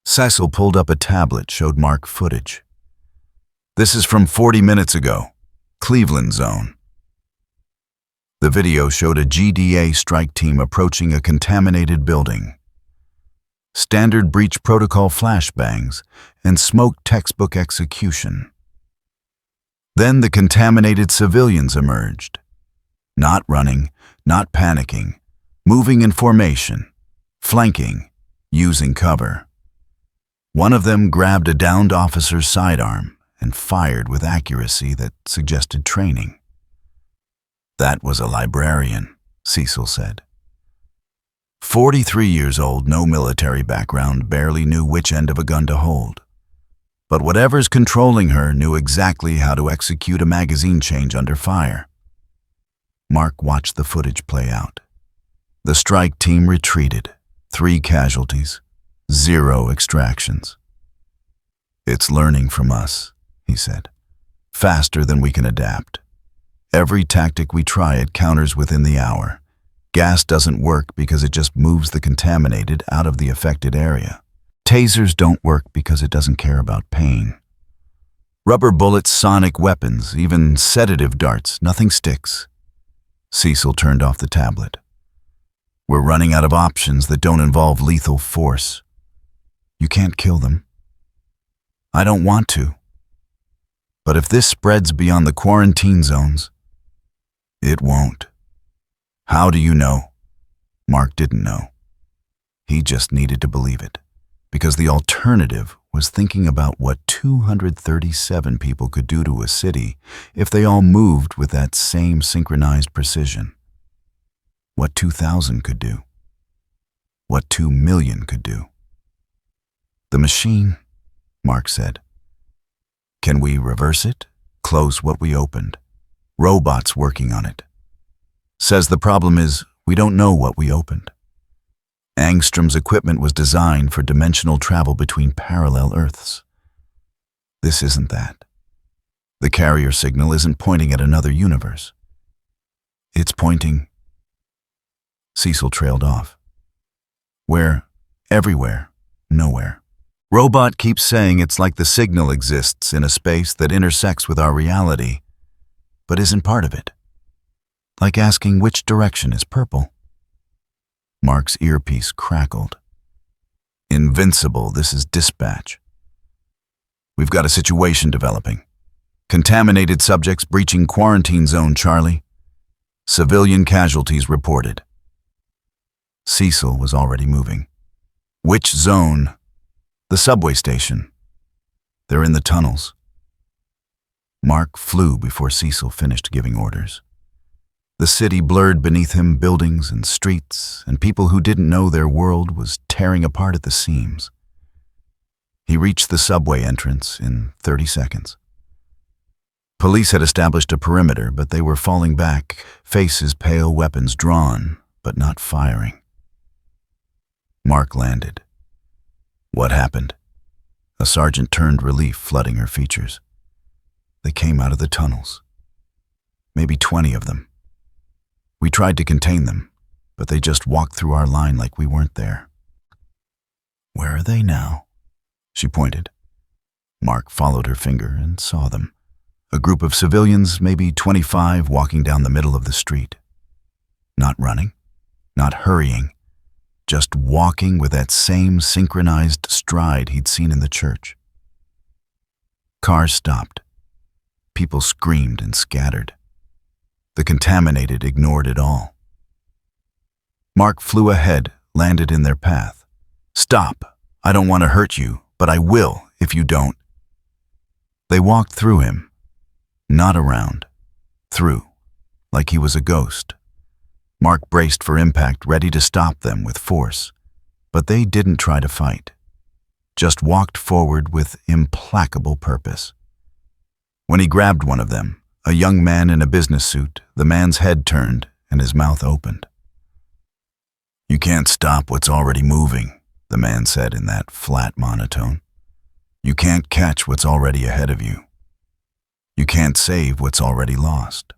Cecil pulled up a tablet, showed Mark footage. "This is from 40 minutes ago, Cleveland zone." The video showed a GDA strike team approaching a contaminated building. Standard breach protocol flashbangs and smoke textbook execution. Then the contaminated civilians emerged. Not running, not panicking, moving in formation, flanking, using cover. One of them grabbed a downed officer's sidearm and fired with accuracy that suggested training. "That was a librarian," Cecil said. 43 years old, no military background, barely knew which end of a gun to hold. But whatever's controlling her knew exactly how to execute a magazine change under fire. Mark watched the footage play out. The strike team retreated, 3 casualties, 0 extractions. "It's learning from us," he said, "faster than we can adapt. Every tactic we try it counters within the hour. Gas doesn't work because it just moves the contaminated out of the affected area. Tasers don't work because it doesn't care about pain. Rubber bullets, sonic weapons, even sedative darts, nothing sticks." Cecil turned off the tablet. "We're running out of options that don't involve lethal force. You can't kill them. I don't want to. But if this spreads beyond the quarantine zones, it won't." "How do you know?" Mark didn't know. He just needed to believe it, because the alternative was thinking about what 237 people could do to a city if they all moved with that same synchronized precision. What 2,000 could do. What 2 million could do. "The machine," Mark said. "Can we reverse it? Close what we opened? Robots working on it. Says the problem is we don't know what we opened. Angstrom's equipment was designed for dimensional travel between parallel Earths. This isn't that. The carrier signal isn't pointing at another universe. It's pointing..." Cecil trailed off. "Where? Everywhere. Nowhere. Robot keeps saying it's like the signal exists in a space that intersects with our reality, but isn't part of it. Like asking which direction is purple." Mark's earpiece crackled. Invincible, this is dispatch. We've got a situation developing. Contaminated subjects breaching quarantine zone, Charlie. Civilian casualties reported. Cecil was already moving. Which zone? The subway station. They're in the tunnels. Mark flew before Cecil finished giving orders. The city blurred beneath him, buildings and streets, and people who didn't know their world was tearing apart at the seams. He reached the subway entrance in 30 seconds. Police had established a perimeter, but they were falling back, faces pale, weapons drawn, but not firing. Mark landed. What happened? A sergeant turned, relief flooding her features. They came out of the tunnels. Maybe 20 of them. We tried to contain them, but they just walked through our line like we weren't there. Where are they now? She pointed. Mark followed her finger and saw them. A group of civilians, maybe 25, walking down the middle of the street. Not running, not hurrying, just walking with that same synchronized stride he'd seen in the church. Cars stopped. People screamed and scattered. The contaminated ignored it all. Mark flew ahead, landed in their path. Stop! I don't want to hurt you, but I will if you don't. They walked through him, not around, through, like he was a ghost. Mark braced for impact, ready to stop them with force, but they didn't try to fight, just walked forward with implacable purpose. When he grabbed one of them, a young man in a business suit, the man's head turned and his mouth opened. You can't stop what's already moving, the man said in that flat monotone. You can't catch what's already ahead of you. You can't save what's already lost.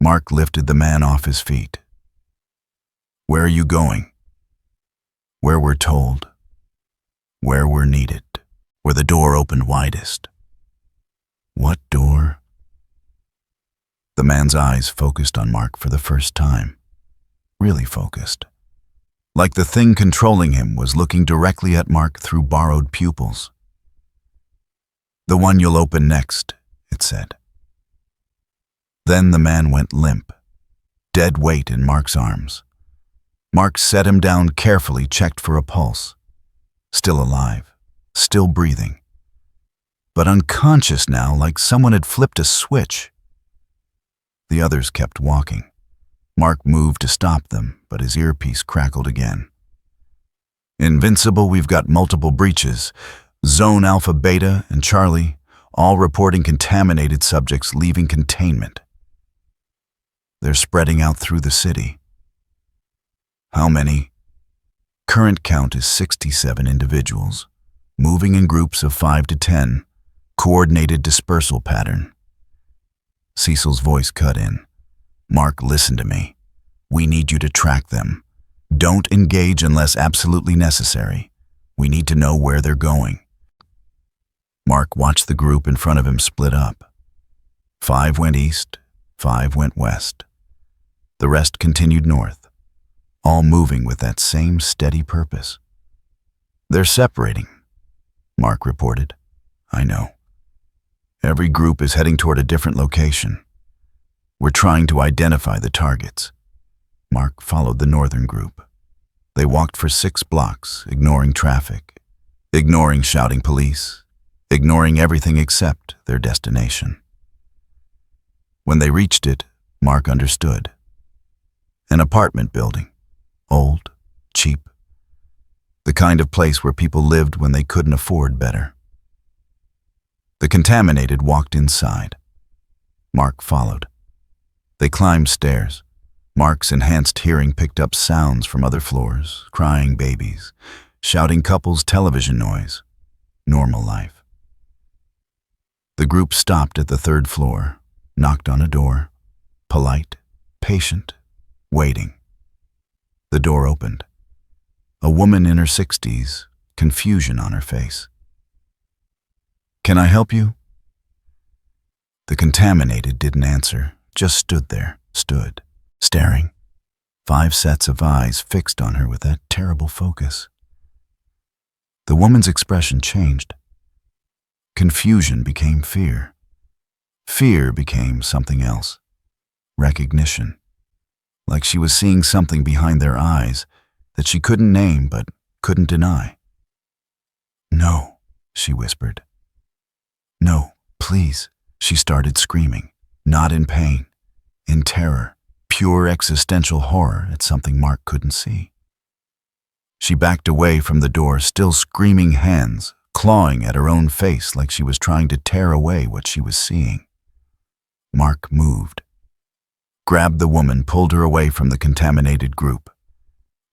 Mark lifted the man off his feet. Where are you going? Where we're told. Where we're needed. Where the door opened widest. What door? The man's eyes focused on Mark for the first time. Really focused. Like the thing controlling him was looking directly at Mark through borrowed pupils. The one you'll open next, it said. Then the man went limp, dead weight in Mark's arms. Mark set him down carefully, checked for a pulse. Still alive, still breathing. But unconscious now, like someone had flipped a switch. The others kept walking. Mark moved to stop them, but his earpiece crackled again. Invincible, we've got multiple breaches. Zone Alpha, Beta, and Charlie, all reporting contaminated subjects leaving containment. They're spreading out through the city. How many? Current count is 67 individuals, moving in groups of 5 to 10, coordinated dispersal pattern. Cecil's voice cut in. Mark, listen to me. We need you to track them. Don't engage unless absolutely necessary. We need to know where they're going. Mark watched the group in front of him split up. 5 went east, 5 went west. The rest continued north, all moving with that same steady purpose. They're separating, Mark reported. I know. Every group is heading toward a different location. We're trying to identify the targets. Mark followed the northern group. They walked for 6 blocks, ignoring traffic, ignoring shouting police, ignoring everything except their destination. When they reached it, Mark understood. An apartment building, old, cheap. The kind of place where people lived when they couldn't afford better. The contaminated walked inside. Mark followed. They climbed stairs. Mark's enhanced hearing picked up sounds from other floors, crying babies, shouting couples, television noise, normal life. The group stopped at the 3rd floor, knocked on a door, polite, patient, waiting. The door opened. A woman in her 60s, confusion on her face. Can I help you? The contaminated didn't answer, just stood there, staring. 5 sets of eyes fixed on her with that terrible focus. The woman's expression changed. Confusion became fear. Fear became something else. Recognition. Like she was seeing something behind their eyes that she couldn't name but couldn't deny. "No," she whispered. "No, please." She started screaming, not in pain, in terror, pure existential horror at something Mark couldn't see. She backed away from the door, still screaming, hands clawing at her own face like she was trying to tear away what she was seeing. Mark moved, grabbed the woman, pulled her away from the contaminated group.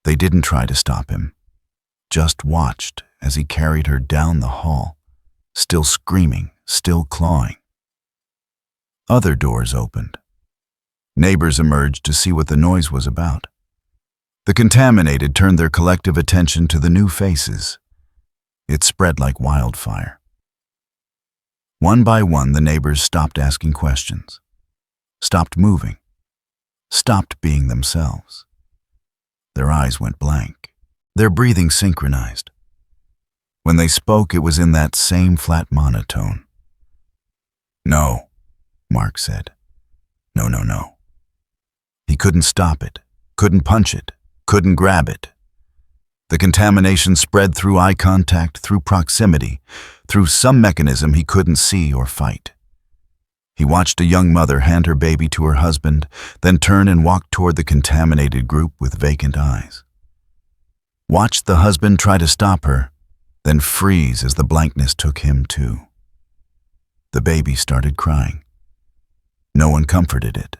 They didn't try to stop him, just watched as he carried her down the hall, still screaming, still clawing. Other doors opened. Neighbors emerged to see what the noise was about. The contaminated turned their collective attention to the new faces. It spread like wildfire. One by one, the neighbors stopped asking questions, stopped moving, stopped being themselves. Their eyes went blank, their breathing synchronized. When they spoke, it was in that same flat monotone. "No," Mark said. "No, no, no." He couldn't stop it, couldn't punch it, couldn't grab it. The contamination spread through eye contact, through proximity, through some mechanism he couldn't see or fight. He watched a young mother hand her baby to her husband, then turn and walk toward the contaminated group with vacant eyes. Watched the husband try to stop her, then freeze as the blankness took him too. The baby started crying. No one comforted it.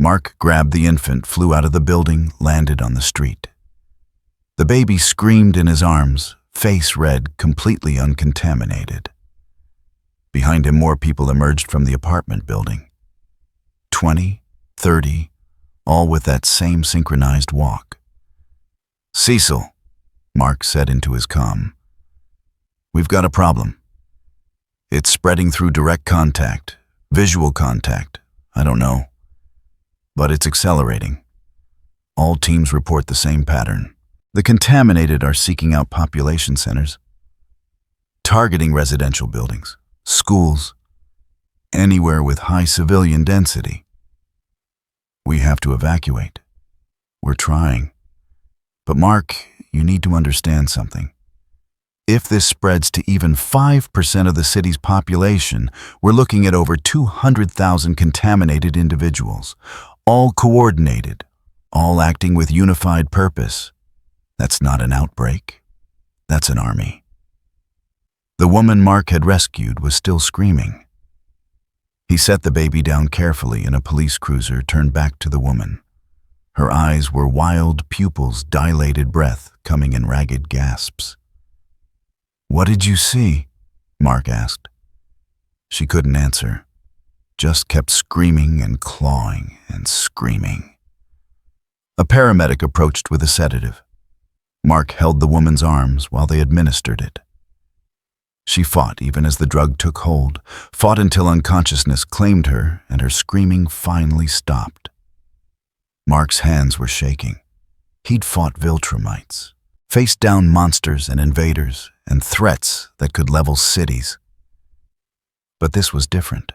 Mark grabbed the infant, flew out of the building, landed on the street. The baby screamed in his arms, face red, completely uncontaminated. Behind him, more people emerged from the apartment building. 20, 30, all with that same synchronized walk. "Cecil," Mark said into his comm, "we've got a problem. It's spreading through direct contact, visual contact, I don't know. But it's accelerating. All teams report the same pattern. The contaminated are seeking out population centers, targeting residential buildings, schools, anywhere with high civilian density. We have to evacuate. We're trying. But Mark, you need to understand something. If this spreads to even 5% of the city's population, we're looking at over 200,000 contaminated individuals, all coordinated, all acting with unified purpose. That's not an outbreak. That's an army." The woman Mark had rescued was still screaming. He set the baby down carefully in a police cruiser, turned back to the woman. Her eyes were wild pupils, dilated breath coming in ragged gasps. "What did you see?" Mark asked. She couldn't answer, just kept screaming and clawing and screaming. A paramedic approached with a sedative. Mark held the woman's arms while they administered it. She fought even as the drug took hold, fought until unconsciousness claimed her and her screaming finally stopped. Mark's hands were shaking. He'd fought Viltrumites, faced down monsters and invaders and threats that could level cities. But this was different.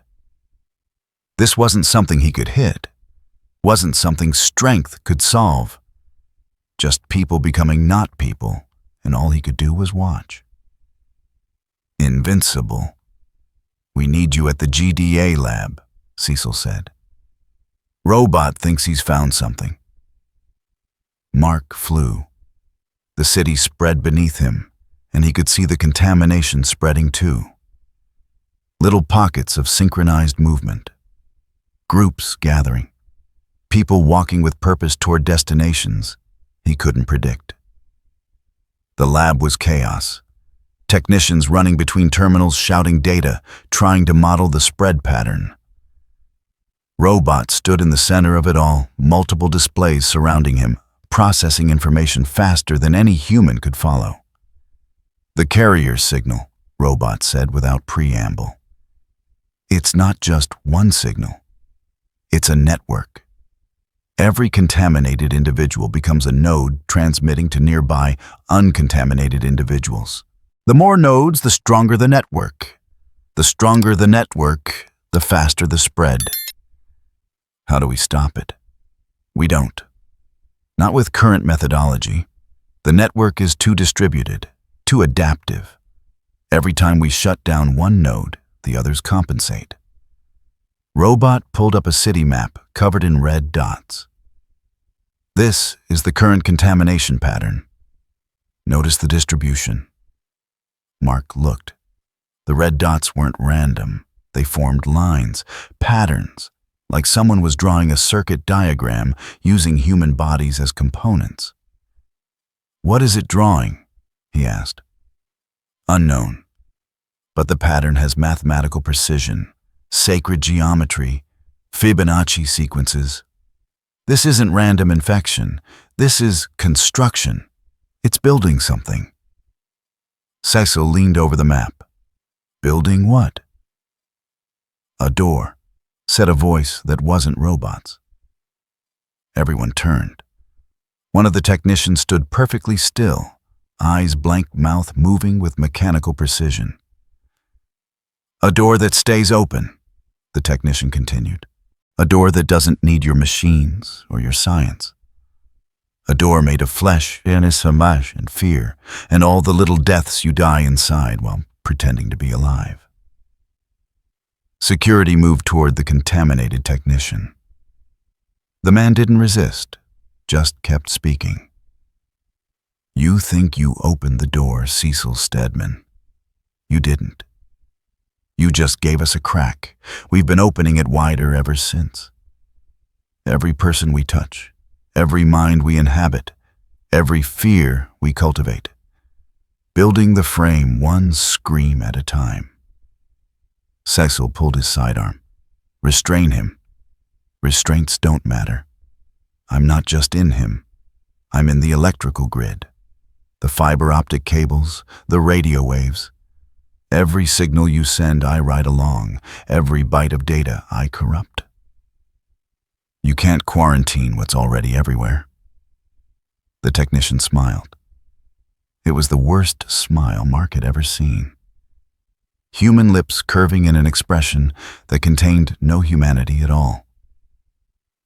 This wasn't something he could hit, wasn't something strength could solve. Just people becoming not people, and all he could do was watch. "Invincible. We need you at the GDA lab," Cecil said. "Robot thinks he's found something." Mark flew. The city spread beneath him, and he could see the contamination spreading too. Little pockets of synchronized movement. Groups gathering. People walking with purpose toward destinations he couldn't predict. The lab was chaos. Technicians running between terminals shouting data, trying to model the spread pattern. Robot stood in the center of it all, multiple displays surrounding him, processing information faster than any human could follow. "The carrier signal," Robot said without preamble. "It's not just one signal. It's a network. Every contaminated individual becomes a node transmitting to nearby uncontaminated individuals. The more nodes, the stronger the network. The stronger the network, the faster the spread. How do we stop it? We don't. Not with current methodology. The network is too distributed, too adaptive. Every time we shut down one node, the others compensate. Robot pulled up a city map covered in red dots. This is the current contamination pattern. Notice the distribution. Mark looked. The red dots weren't random. They formed lines, patterns, like someone was drawing a circuit diagram using human bodies as components. "What is it drawing?" he asked. "Unknown. But the pattern has mathematical precision, sacred geometry, Fibonacci sequences. This isn't random infection. This is construction. It's building something." Cecil leaned over the map. "Building what?" "A door," said a voice that wasn't robots. Everyone turned. One of the technicians stood perfectly still, eyes blank, mouth moving with mechanical precision. "A door that stays open," the technician continued. "A door that doesn't need your machines or your science. A door made of flesh and samaj and fear, and all the little deaths you die inside while pretending to be alive." Security moved toward the contaminated technician. The man didn't resist, just kept speaking. "You think you opened the door, Cecil Stedman. You didn't. You just gave us a crack. We've been opening it wider ever since. Every person we touch, every mind we inhabit, every fear we cultivate. Building the frame one scream at a time." Cecil pulled his sidearm. "Restrain him. Restraints don't matter. I'm not just in him. I'm in the electrical grid. The fiber optic cables, the radio waves. Every signal you send, I ride along. Every byte of data, I corrupt. You can't quarantine what's already everywhere." The technician smiled. It was the worst smile Mark had ever seen. Human lips curving in an expression that contained no humanity at all.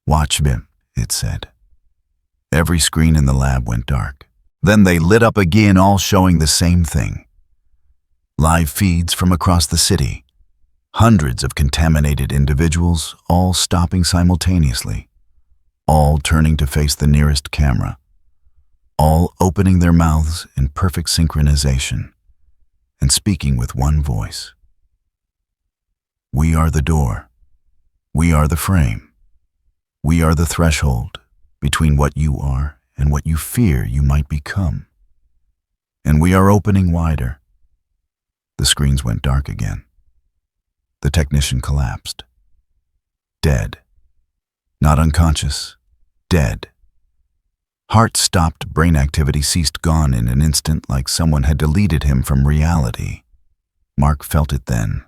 "Watch me," it said. Every screen in the lab went dark. Then they lit up again, all showing the same thing. Live feeds from across the city. Hundreds of contaminated individuals, all stopping simultaneously. All turning to face the nearest camera. All opening their mouths in perfect synchronization and speaking with one voice. "We are the door. We are the frame. We are the threshold between what you are and what you fear you might become. And we are opening wider." The screens went dark again. The technician collapsed. Dead. Not unconscious. Dead. Heart stopped, brain activity ceased, gone in an instant, like someone had deleted him from reality. Mark felt it then.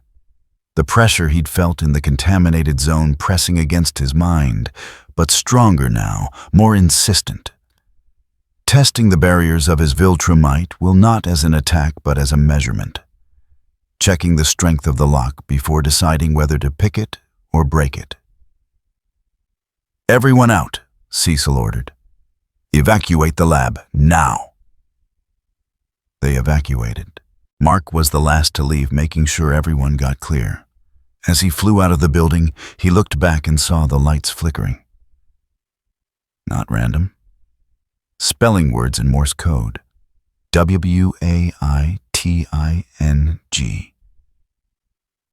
The pressure he'd felt in the contaminated zone pressing against his mind, but stronger now, more insistent. Testing the barriers of his Viltrumite will not as an attack but as a measurement. Checking the strength of the lock before deciding whether to pick it or break it. "Everyone out," Cecil ordered. "Evacuate the lab, now." They evacuated. Mark was the last to leave, making sure everyone got clear. As he flew out of the building, he looked back and saw the lights flickering. Not random. Spelling words in Morse code. WAITING.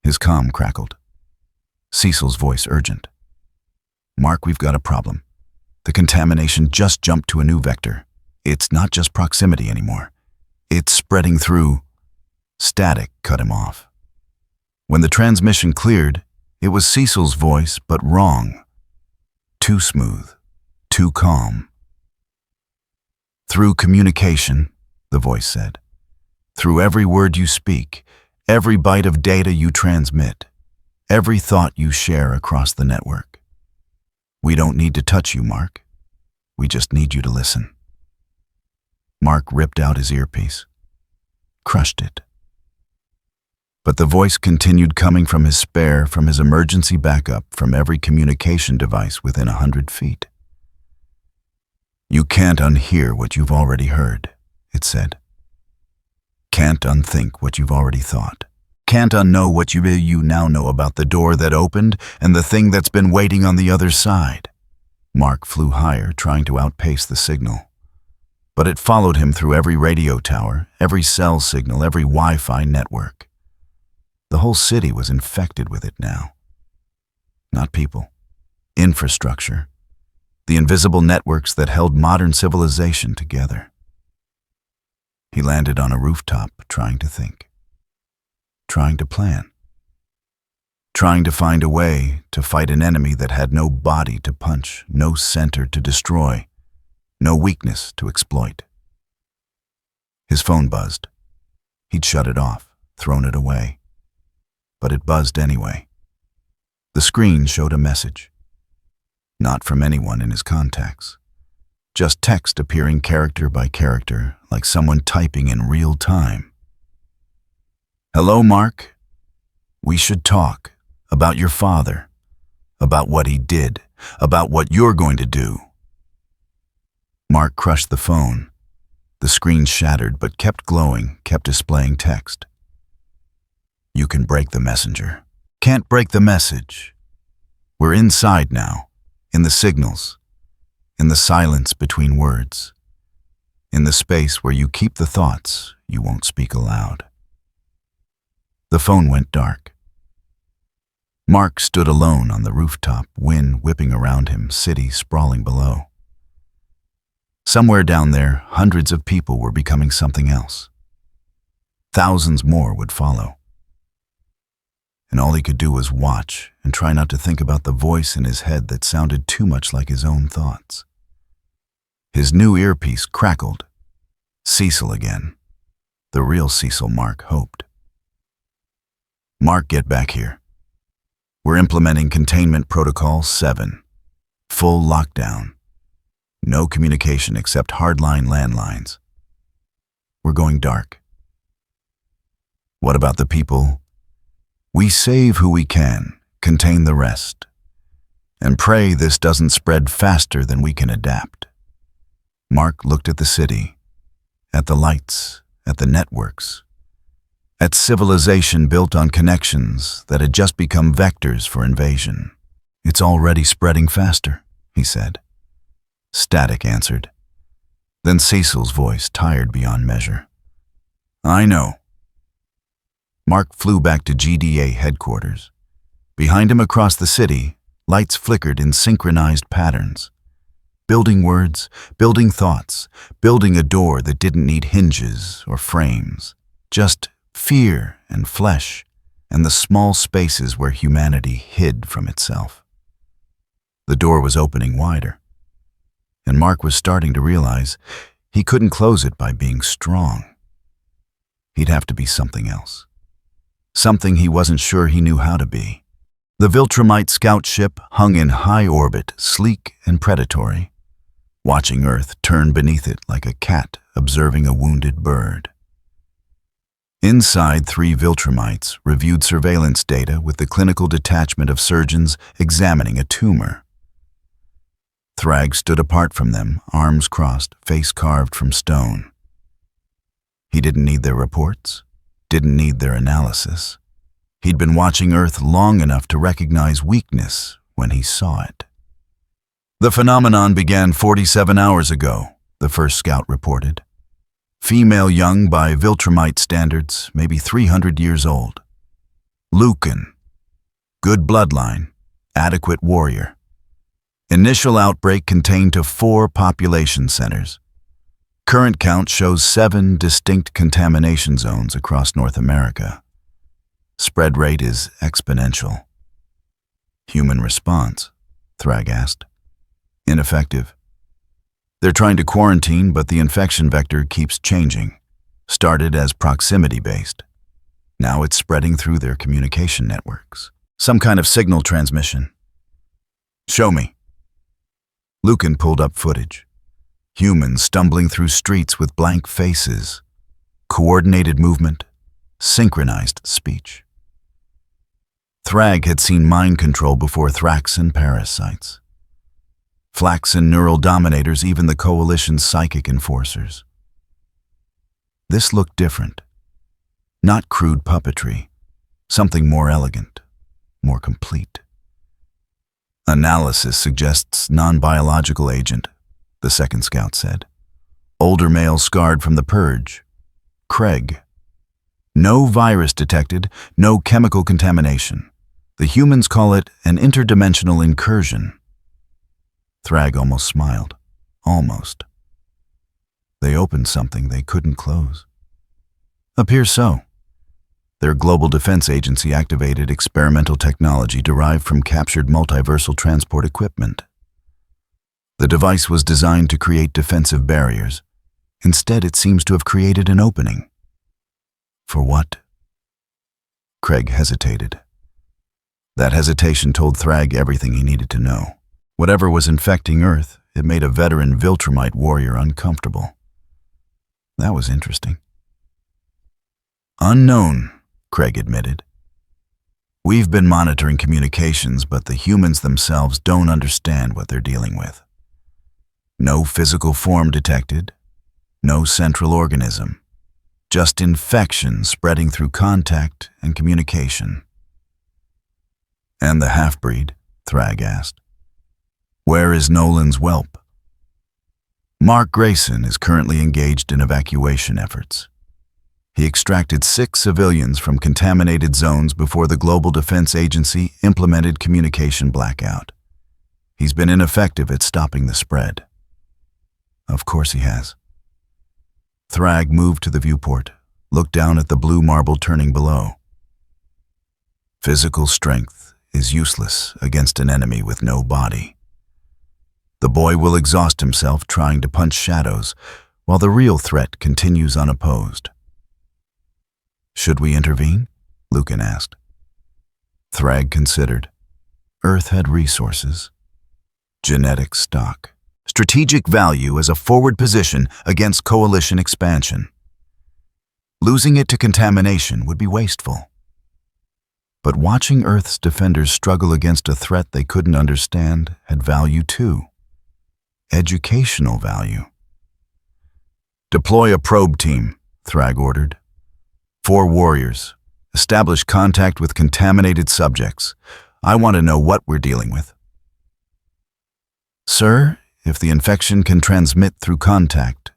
His comm crackled. Cecil's voice urgent. "Mark, we've got a problem. The contamination just jumped to a new vector. It's not just proximity anymore. It's spreading through." Static cut him off. When the transmission cleared, it was Cecil's voice, but wrong. Too smooth. Too calm. "Through communication," the voice said. "Through every word you speak, every byte of data you transmit, every thought you share across the network. We don't need to touch you, Mark. We just need you to listen. Mark ripped out his earpiece, crushed it. But the voice continued coming from his spare, from his emergency backup, from every communication device within 100 feet. You can't unhear what you've already heard, it said. Can't unthink what you've already thought. Can't unknow what you now know about the door that opened and the thing that's been waiting on the other side. Mark flew higher, trying to outpace the signal. But it followed him through every radio tower, every cell signal, every Wi-Fi network. The whole city was infected with it now. Not people. Infrastructure. The invisible networks that held modern civilization together. He landed on a rooftop, trying to think. Trying to plan. Trying to find a way to fight an enemy that had no body to punch, no center to destroy, no weakness to exploit. His phone buzzed. He'd shut it off, thrown it away. But it buzzed anyway. The screen showed a message. Not from anyone in his contacts. Just text appearing character by character, like someone typing in real time. Hello, Mark. We should talk about your father, about what he did, about what you're going to do. Mark crushed the phone. The screen shattered, but kept glowing, kept displaying text. You can break the messenger. Can't break the message. We're inside now, in the signals, in the silence between words, in the space where you keep the thoughts you won't speak aloud. The phone went dark. Mark stood alone on the rooftop, wind whipping around him, city sprawling below. Somewhere down there, hundreds of people were becoming something else. Thousands more would follow. And all he could do was watch and try not to think about the voice in his head that sounded too much like his own thoughts. His new earpiece crackled. Cecil again. The real Cecil, Mark hoped. Mark, get back here. We're implementing Containment Protocol 7. Full lockdown. No communication except hardline landlines. We're going dark. What about the people? We save who we can, contain the rest, and pray this doesn't spread faster than we can adapt. Mark looked at the city, at the lights, at the networks, at civilization built on connections that had just become vectors for invasion. It's already spreading faster, he said. Static answered. Then Cecil's voice, tired beyond measure. I know. Mark flew back to GDA headquarters. Behind him across the city, lights flickered in synchronized patterns. Building words, building thoughts, building a door that didn't need hinges or frames. Just fear and flesh and the small spaces where humanity hid from itself. The door was opening wider, and Mark was starting to realize he couldn't close it by being strong. He'd have to be something else. Something he wasn't sure he knew how to be. The Viltrumite scout ship hung in high orbit, sleek and predatory, watching Earth turn beneath it like a cat observing a wounded bird. Inside, 3 Viltrumites reviewed surveillance data with the clinical detachment of surgeons examining a tumor. Thrag stood apart from them, arms crossed, face carved from stone. He didn't need their reports, didn't need their analysis. He'd been watching Earth long enough to recognize weakness when he saw it. The phenomenon began 47 hours ago, the first scout reported. Female young by Viltrumite standards, maybe 300 years old. Lucan. Good bloodline, adequate warrior. Initial outbreak contained to 4 population centers. Current count shows 7 distinct contamination zones across North America. Spread rate is exponential. Human response? Thrag asked. Ineffective. They're trying to quarantine, but the infection vector keeps changing. Started as proximity-based. Now it's spreading through their communication networks. Some kind of signal transmission. Show me. Lucan pulled up footage. Humans stumbling through streets with blank faces, coordinated movement, synchronized speech. Thrag had seen mind control before Thraxan parasites. Flaxan neural dominators, even the Coalition's psychic enforcers. This looked different. Not crude puppetry, something more elegant, more complete. Analysis suggests non-biological agent, the second scout said. Older male scarred from the purge. Craig. No virus detected, no chemical contamination. The humans call it an interdimensional incursion. Thrag almost smiled. Almost. They opened something they couldn't close. Appears so. Their global defense agency activated experimental technology derived from captured multiversal transport equipment. The device was designed to create defensive barriers. Instead, it seems to have created an opening. For what? Craig hesitated. That hesitation told Thrag everything he needed to know. Whatever was infecting Earth, it made a veteran Viltrumite warrior uncomfortable. That was interesting. Unknown, Craig admitted. We've been monitoring communications, but the humans themselves don't understand what they're dealing with. No physical form detected, no central organism, just infection spreading through contact and communication. And the half-breed? Thrag asked. Where is Nolan's whelp? Mark Grayson is currently engaged in evacuation efforts. He extracted 6 civilians from contaminated zones before the Global Defense Agency implemented communication blackout. He's been ineffective at stopping the spread. Of course he has. Thrag moved to the viewport, looked down at the blue marble turning below. Physical strength is useless against an enemy with no body. The boy will exhaust himself trying to punch shadows, while the real threat continues unopposed. Should we intervene? Lucan asked. Thrag considered. Earth had resources. Genetic stock. Strategic value as a forward position against Coalition expansion. Losing it to contamination would be wasteful. But watching Earth's defenders struggle against a threat they couldn't understand had value too. Educational value. Deploy a probe team, Thrag ordered. 4 warriors. Establish contact with contaminated subjects. I want to know what we're dealing with. Sir, if the infection can transmit through contact,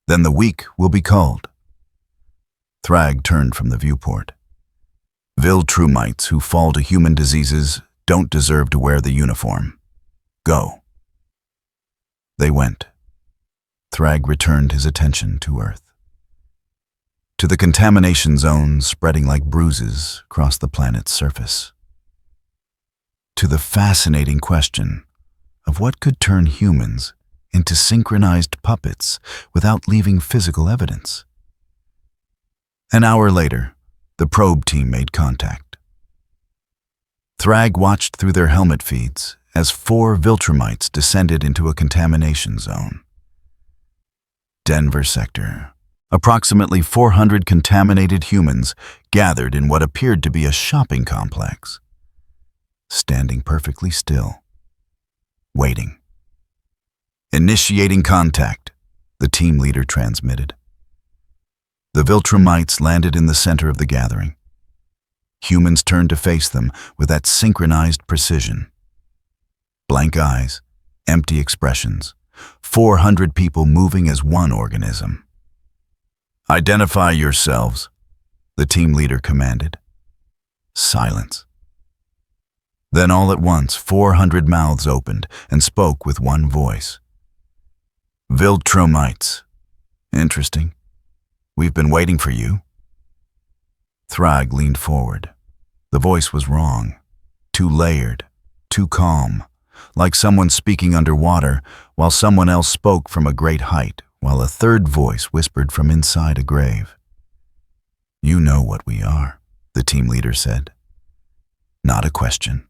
then the weak will be culled. Thrag turned from the viewport. Viltrumites who fall to human diseases don't deserve to wear the uniform. Go. They went. Thrag returned his attention to Earth. To the contamination zones spreading like bruises across the planet's surface. To the fascinating question of what could turn humans into synchronized puppets without leaving physical evidence. An hour later, the probe team made contact. Thrag watched through their helmet feeds as 4 Viltrumites descended into a contamination zone. Denver sector. Approximately 400 contaminated humans gathered in what appeared to be a shopping complex. Standing perfectly still. Waiting. Initiating contact, the team leader transmitted. The Viltrumites landed in the center of the gathering. Humans turned to face them with that synchronized precision. Blank eyes, empty expressions, 400 people moving as one organism. Identify yourselves, the team leader commanded. Silence. Then all at once, 400 mouths opened and spoke with one voice. Viltrumites. Interesting. We've been waiting for you. Thrag leaned forward. The voice was wrong. Too layered. Too calm. Like someone speaking underwater, while someone else spoke from a great height, while a third voice whispered from inside a grave. You know what we are, the team leader said. Not a question.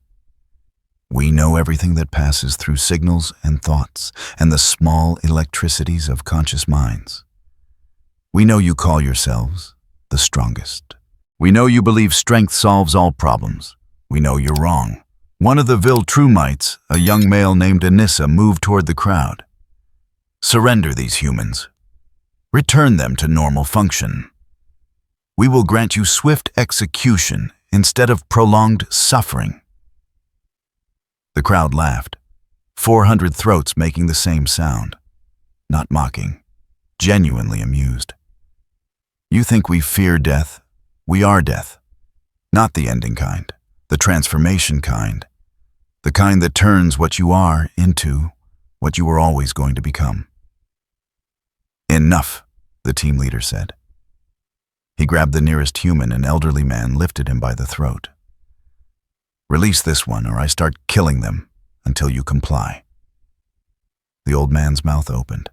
We know everything that passes through signals and thoughts and the small electricities of conscious minds. We know you call yourselves the strongest. We know you believe strength solves all problems. We know you're wrong. One of the Viltrumites, a young male named Anissa, moved toward the crowd. Surrender these humans. Return them to normal function. We will grant you swift execution instead of prolonged suffering. The crowd laughed, 400 throats making the same sound, not mocking, genuinely amused. You think we fear death? We are death. Not the ending kind, the transformation kind, the kind that turns what you are into what you were always going to become. Enough, the team leader said. He grabbed the nearest human, an elderly man, lifted him by the throat. Release this one, or I start killing them until you comply. The old man's mouth opened.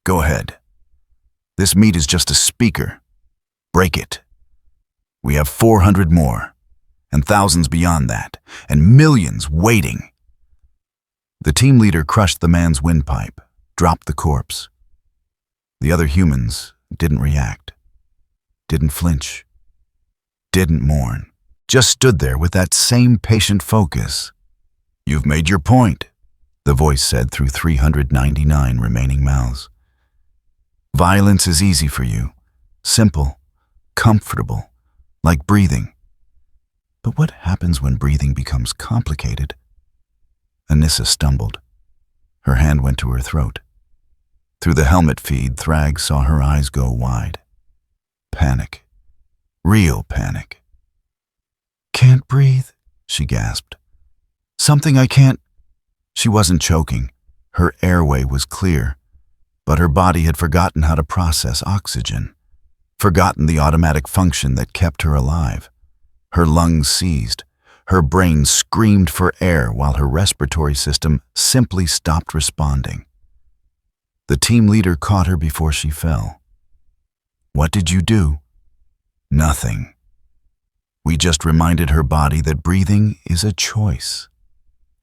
Go ahead. This meat is just a speaker. Break it. We have 400 more, and thousands beyond that, and millions waiting. The team leader crushed the man's windpipe, dropped the corpse. The other humans didn't react, didn't flinch, didn't mourn, just stood there with that same patient focus. You've made your point, the voice said through 399 remaining mouths. Violence is easy for you, simple, comfortable, like breathing. But what happens when breathing becomes complicated? Anissa stumbled. Her hand went to her throat. Through the helmet feed, Thrag saw her eyes go wide. Panic. Real panic. Can't breathe, she gasped. Something I can't... She wasn't choking. Her airway was clear, but her body had forgotten how to process oxygen, forgotten the automatic function that kept her alive. Her lungs seized. Her brain screamed for air while her respiratory system simply stopped responding. The team leader caught her before she fell. What did you do? Nothing. We just reminded her body that breathing is a choice,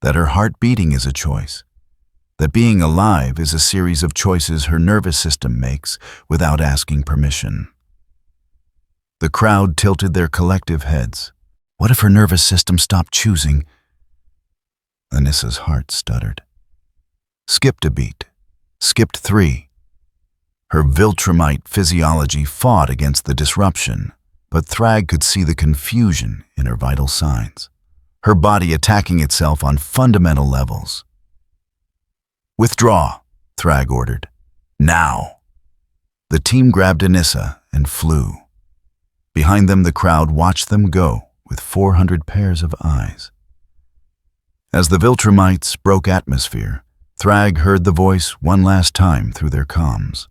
that her heart beating is a choice, that being alive is a series of choices her nervous system makes without asking permission. The crowd tilted their collective heads. What if her nervous system stopped choosing? Anissa's heart stuttered. Skipped a beat. Skipped 3. Her Viltrumite physiology fought against the disruption, but Thrag could see the confusion in her vital signs, her body attacking itself on fundamental levels. Withdraw, Thrag ordered. Now. The team grabbed Anissa and flew. Behind them, the crowd watched them go with 400 pairs of eyes. As the Viltrumites broke atmosphere, Thrag heard the voice one last time through their comms.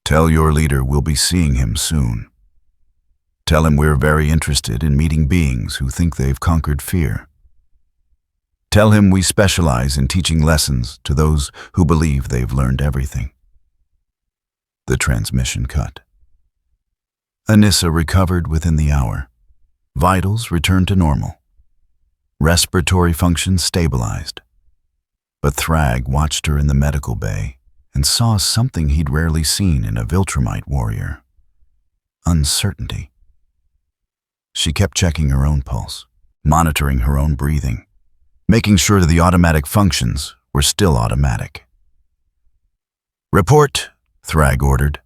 Tell your leader we'll be seeing him soon. Tell him we're very interested in meeting beings who think they've conquered fear. Tell him we specialize in teaching lessons to those who believe they've learned everything. The transmission cut. Anissa recovered within the hour. Vitals returned to normal. Respiratory function stabilized. But Thrag watched her in the medical bay and saw something he'd rarely seen in a Viltrumite warrior. Uncertainty. She kept checking her own pulse, monitoring her own breathing, making sure that the automatic functions were still automatic. Report, Thrag ordered.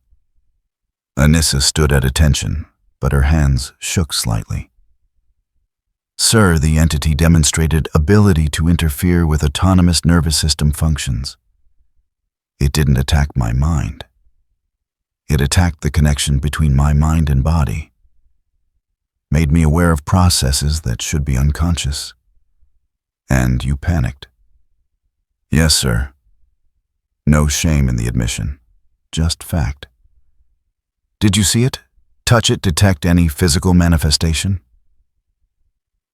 Anissa stood at attention, but her hands shook slightly. Sir, the entity demonstrated ability to interfere with autonomous nervous system functions. It didn't attack my mind. It attacked the connection between my mind and body, made me aware of processes that should be unconscious. And you panicked. Yes, sir. No shame in the admission, just fact. Did you see it? Touch it, detect any physical manifestation?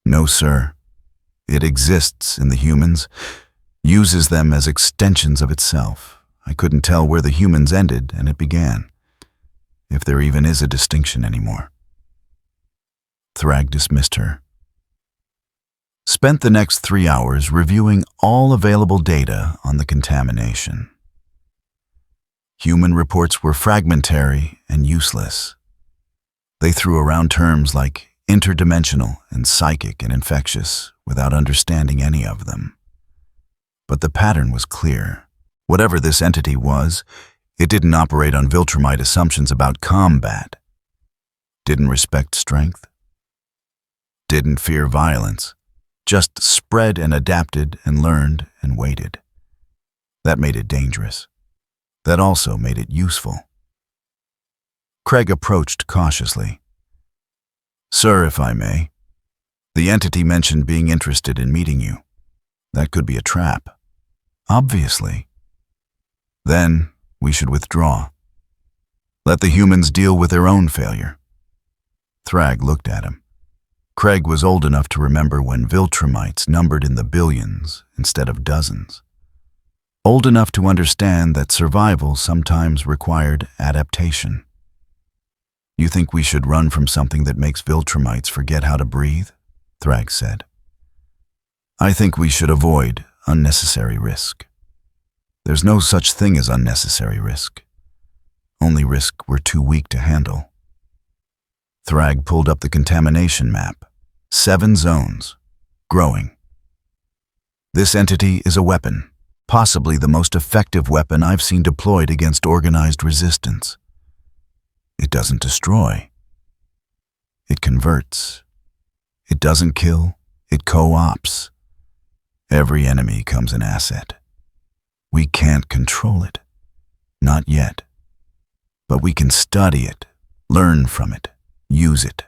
No, sir. It exists in the humans, uses them as extensions of itself. I couldn't tell where the humans ended and it began, if there even is a distinction anymore. Thrag dismissed her. spent the next 3 hours reviewing all available data on the contamination. Human reports were fragmentary and useless. They threw around terms like interdimensional and psychic and infectious without understanding any of them. But the pattern was clear. Whatever this entity was, it didn't operate on Viltrumite assumptions about combat, didn't respect strength, didn't fear violence, just spread and adapted and learned and waited. That made it dangerous. That also made it useful. Craig approached cautiously. "Sir, if I may, the entity mentioned being interested in meeting you. That could be a trap." "Obviously." "Then we should withdraw. Let the humans deal with their own failure." Thrag looked at him. Craig was old enough to remember when Viltrumites numbered in the billions instead of dozens. Old enough to understand that survival sometimes required adaptation. "You think we should run from something that makes Viltrumites forget how to breathe?" Thrag said. "I think we should avoid unnecessary risk. There's no such thing as unnecessary risk. Only risk we're too weak to handle." Thrag pulled up the contamination map. 7 zones, growing. "This entity is a weapon, possibly the most effective weapon I've seen deployed against organized resistance. It doesn't destroy. It converts. It doesn't kill, it co-ops. Every enemy becomes an asset. We can't control it. Not yet. But we can study it, learn from it, use it."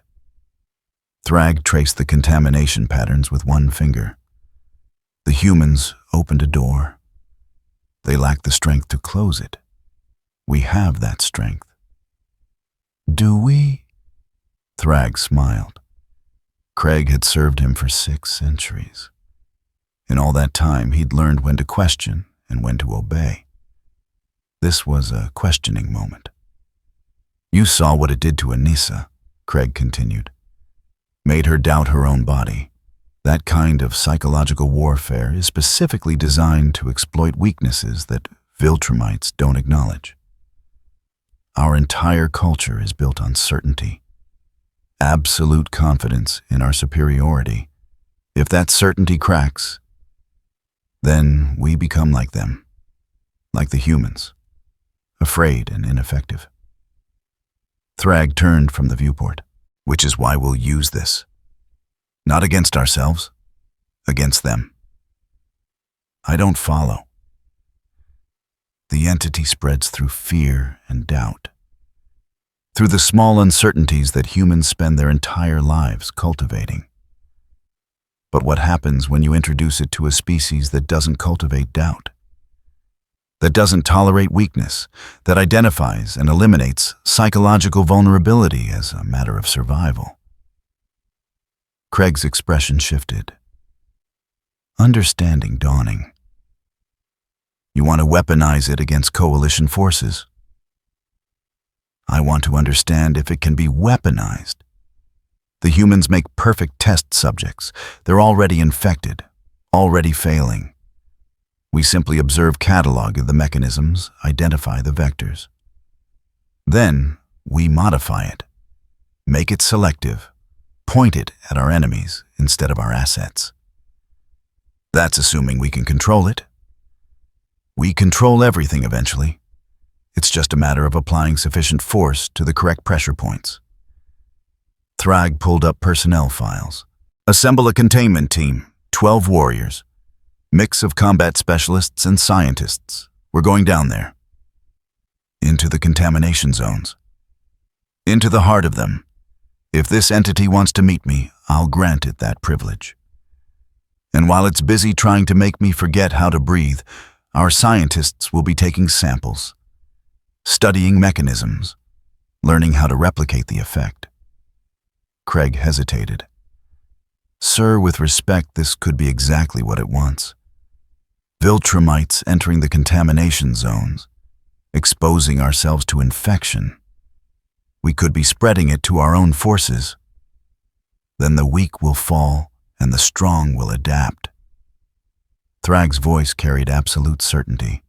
Thrag traced the contamination patterns with one finger. The humans opened a door. They lacked the strength to close it. We have that strength. "Do we?" Thrag smiled. Craig had served him for 6 centuries. In all that time, he'd learned when to question and when to obey. This was a questioning moment. "You saw what it did to Anissa," Craig continued. "Made her doubt her own body. That kind of psychological warfare is specifically designed to exploit weaknesses that Viltrumites don't acknowledge. Our entire culture is built on certainty. Absolute confidence in our superiority. If that certainty cracks, then we become like them, like the humans, afraid and ineffective." Thrag turned from the viewport. "Which is why we'll use this. Not against ourselves, against them." "I don't follow." The entity spreads through fear and doubt, through the small uncertainties that humans spend their entire lives cultivating. But what happens when you introduce it to a species that doesn't cultivate doubt? That doesn't tolerate weakness, that identifies and eliminates psychological vulnerability as a matter of survival? Craig's expression shifted. Understanding dawning. "You want to weaponize it against coalition forces?" "I want to understand if it can be weaponized. The humans make perfect test subjects. They're already infected, already failing. We simply observe, catalog the mechanisms, identify the vectors. Then we modify it, make it selective, point it at our enemies instead of our assets. That's assuming we can control it. We control everything eventually. It's just a matter of applying sufficient force to the correct pressure points." Thrag pulled up personnel files. "Assemble a containment team, 12 warriors. Mix of combat specialists and scientists. We're going down there. Into the contamination zones. Into the heart of them. If this entity wants to meet me, I'll grant it that privilege. And while it's busy trying to make me forget how to breathe, our scientists will be taking samples, studying mechanisms, learning how to replicate the effect." Craig hesitated. "Sir, with respect, this could be exactly what it wants. Viltrumites entering the contamination zones, exposing ourselves to infection. We could be spreading it to our own forces. Then the weak will fall and the strong will adapt. Thrag's voice carried absolute certainty.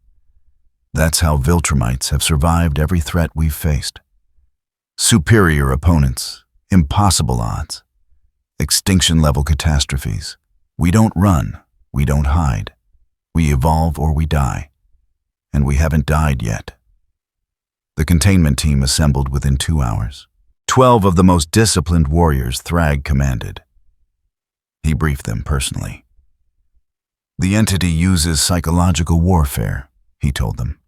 That's how Viltrumites have survived every threat we've faced. Superior opponents, impossible odds, extinction-level catastrophes. We don't run, we don't hide. We evolve or we die. And we haven't died yet. The containment team assembled within 2 hours. 12 of the most disciplined warriors Thrag commanded. He briefed them personally. The entity uses psychological warfare, he told them.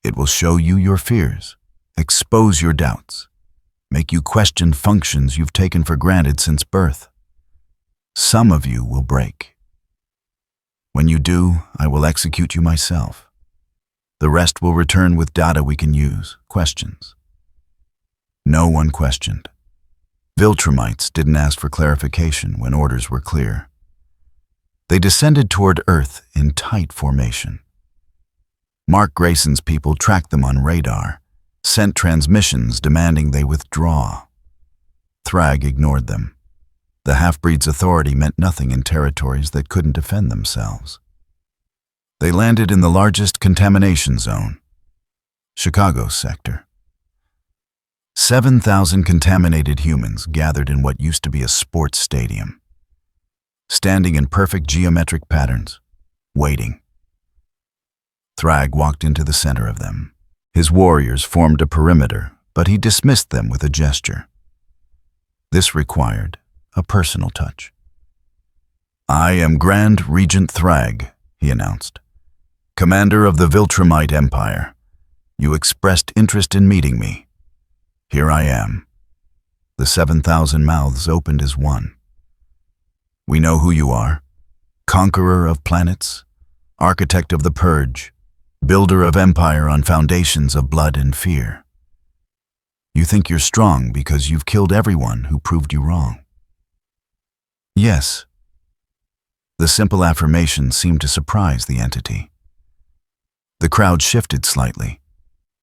It will show you your fears, expose your doubts, make you question functions you've taken for granted since birth. Some of you will break. When you do, I will execute you myself. The rest will return with data we can use, questions. No one questioned. Viltrumites didn't ask for clarification when orders were clear. They descended toward Earth in tight formation. Mark Grayson's people tracked them on radar, sent transmissions demanding they withdraw. Thrag ignored them. The half-breed's authority meant nothing in territories that couldn't defend themselves. They landed in the largest contamination zone, Chicago's sector. 7,000 contaminated humans gathered in what used to be a sports stadium, standing in perfect geometric patterns, waiting. Thrag walked into the center of them. His warriors formed a perimeter, but he dismissed them with a gesture. This required a personal touch. I am Grand Regent Thrag, he announced, commander of the Viltrumite Empire. You expressed interest in meeting me. Here I am. The 7,000 mouths opened as one. We know who you are. Conqueror of planets, architect of the purge, builder of empire on foundations of blood and fear. You think you're strong because you've killed everyone who proved you wrong. Yes. The simple affirmation seemed to surprise the entity. The crowd shifted slightly.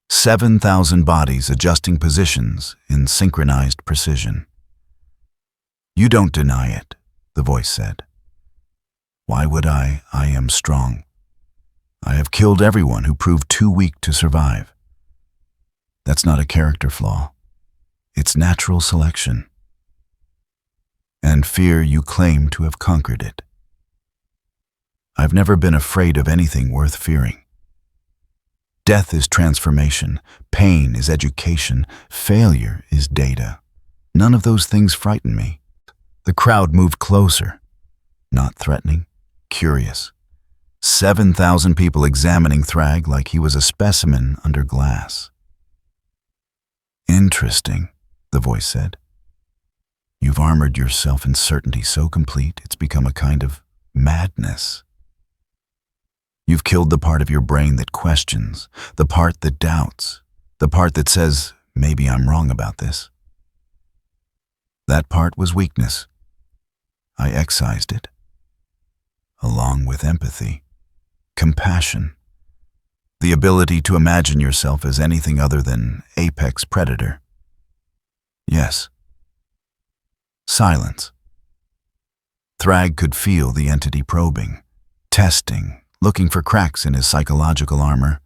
7,000 bodies adjusting positions in synchronized precision. You don't deny it, the voice said. Why would I? I am strong. I have killed everyone who proved too weak to survive. That's not a character flaw. It's natural selection. And fear you claim to have conquered it. I've never been afraid of anything worth fearing. Death is transformation, pain is education, failure is data. None of those things frighten me. The crowd moved closer, not threatening, curious. 7,000 people examining Thrag like he was a specimen under glass. Interesting, the voice said. You've armored yourself in certainty so complete it's become a kind of madness. You've killed the part of your brain that questions, the part that doubts, the part that says, maybe I'm wrong about this. That part was weakness. I excised it, along with empathy, compassion, the ability to imagine yourself as anything other than apex predator. Yes. Silence. Thrag could feel the entity probing, testing, looking for cracks in his psychological armor.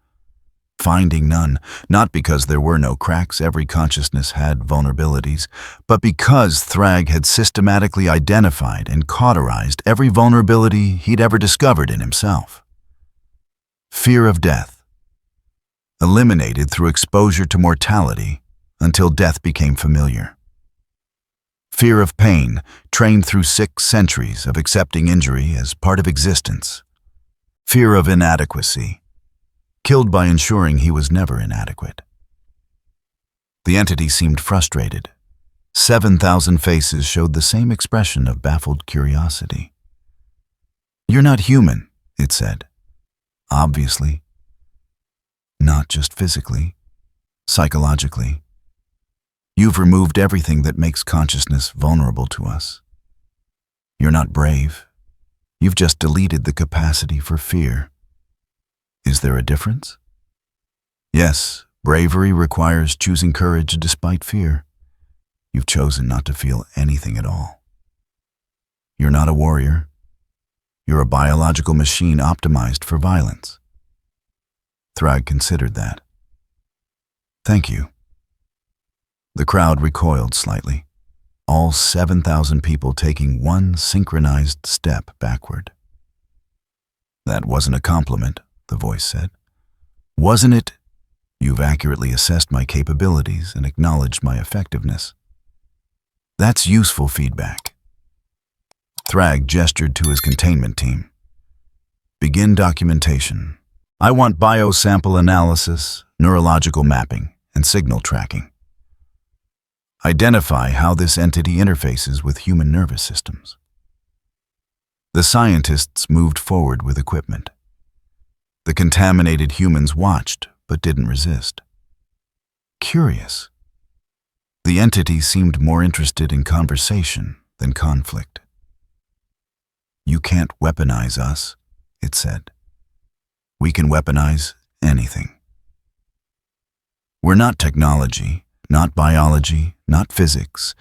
Finding none, not because there were no cracks, every consciousness had vulnerabilities, but because Thrag had systematically identified and cauterized every vulnerability he'd ever discovered in himself. Fear of death, eliminated through exposure to mortality until death became familiar. Fear of pain, trained through 6 centuries of accepting injury as part of existence. Fear of inadequacy, killed by ensuring he was never inadequate. The entity seemed frustrated. 7,000 faces showed the same expression of baffled curiosity. You're not human, it said. Obviously. Not just physically, psychologically. You've removed everything that makes consciousness vulnerable to us. You're not brave. You've just deleted the capacity for fear. Is there a difference? Yes, bravery requires choosing courage despite fear. You've chosen not to feel anything at all. You're not a warrior. You're a biological machine optimized for violence. Thrag considered that. Thank you. The crowd recoiled slightly, all 7,000 people taking one synchronized step backward. That wasn't a compliment, the voice said. Wasn't it? You've accurately assessed my capabilities and acknowledged my effectiveness. That's useful feedback. Thrag gestured to his containment team. Begin documentation. I want biosample analysis, neurological mapping, and signal tracking. Identify how this entity interfaces with human nervous systems. The scientists moved forward with equipment. The contaminated humans watched, but didn't resist. Curious. The entity seemed more interested in conversation than conflict. You can't weaponize us, it said. We can weaponize anything. We're not technology, not biology, not physics.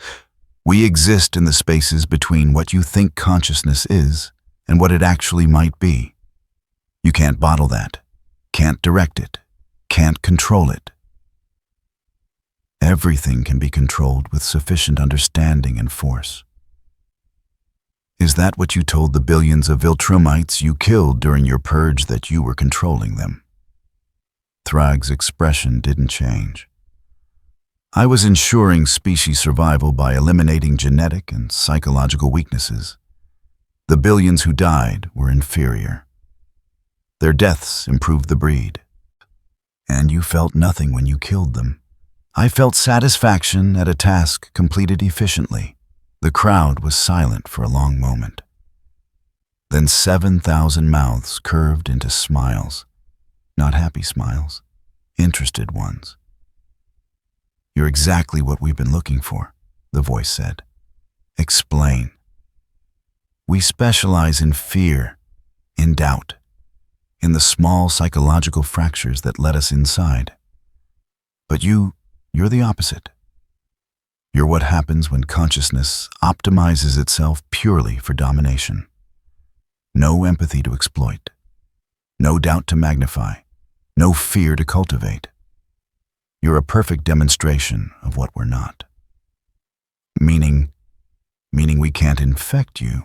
We exist in the spaces between what you think consciousness is and what it actually might be. You can't bottle that, can't direct it, can't control it. Everything can be controlled with sufficient understanding and force. Is that what you told the billions of Viltrumites you killed during your purge, that you were controlling them? Thrag's expression didn't change. I was ensuring species survival by eliminating genetic and psychological weaknesses. The billions who died were inferior. Their deaths improved the breed. And you felt nothing when you killed them. I felt satisfaction at a task completed efficiently. The crowd was silent for a long moment. Then 7,000 mouths curved into smiles. Not happy smiles, interested ones. You're exactly what we've been looking for, the voice said. Explain. We specialize in fear, in doubt, in the small psychological fractures that let us inside. But you're the opposite. You're what happens when consciousness optimizes itself purely for domination. No empathy to exploit, no doubt to magnify, no fear to cultivate. You're a perfect demonstration of what we're not. Meaning we can't infect you,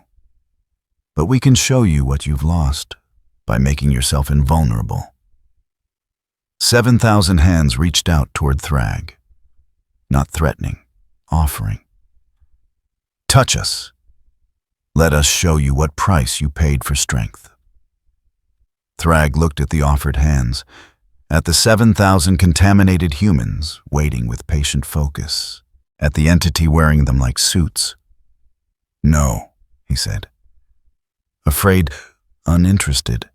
but we can show you what you've lost by making yourself invulnerable. 7,000 hands reached out toward Thrag, not threatening, offering. Touch us. Let us show you what price you paid for strength. Thrag looked at the offered hands, at the 7,000 contaminated humans waiting with patient focus, at the entity wearing them like suits. No, he said. Afraid, uninterested.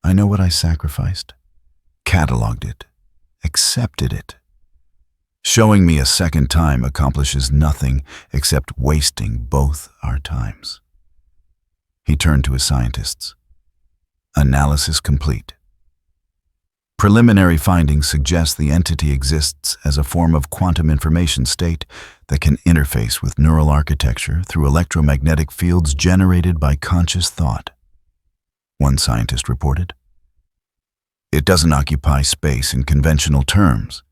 I know what I sacrificed, cataloged it, accepted it. Showing me a second time accomplishes nothing except wasting both our times. He turned to his scientists. Analysis complete. Preliminary findings suggest the entity exists as a form of quantum information state that can interface with neural architecture through electromagnetic fields generated by conscious thought, one scientist reported. It doesn't occupy space in conventional terms.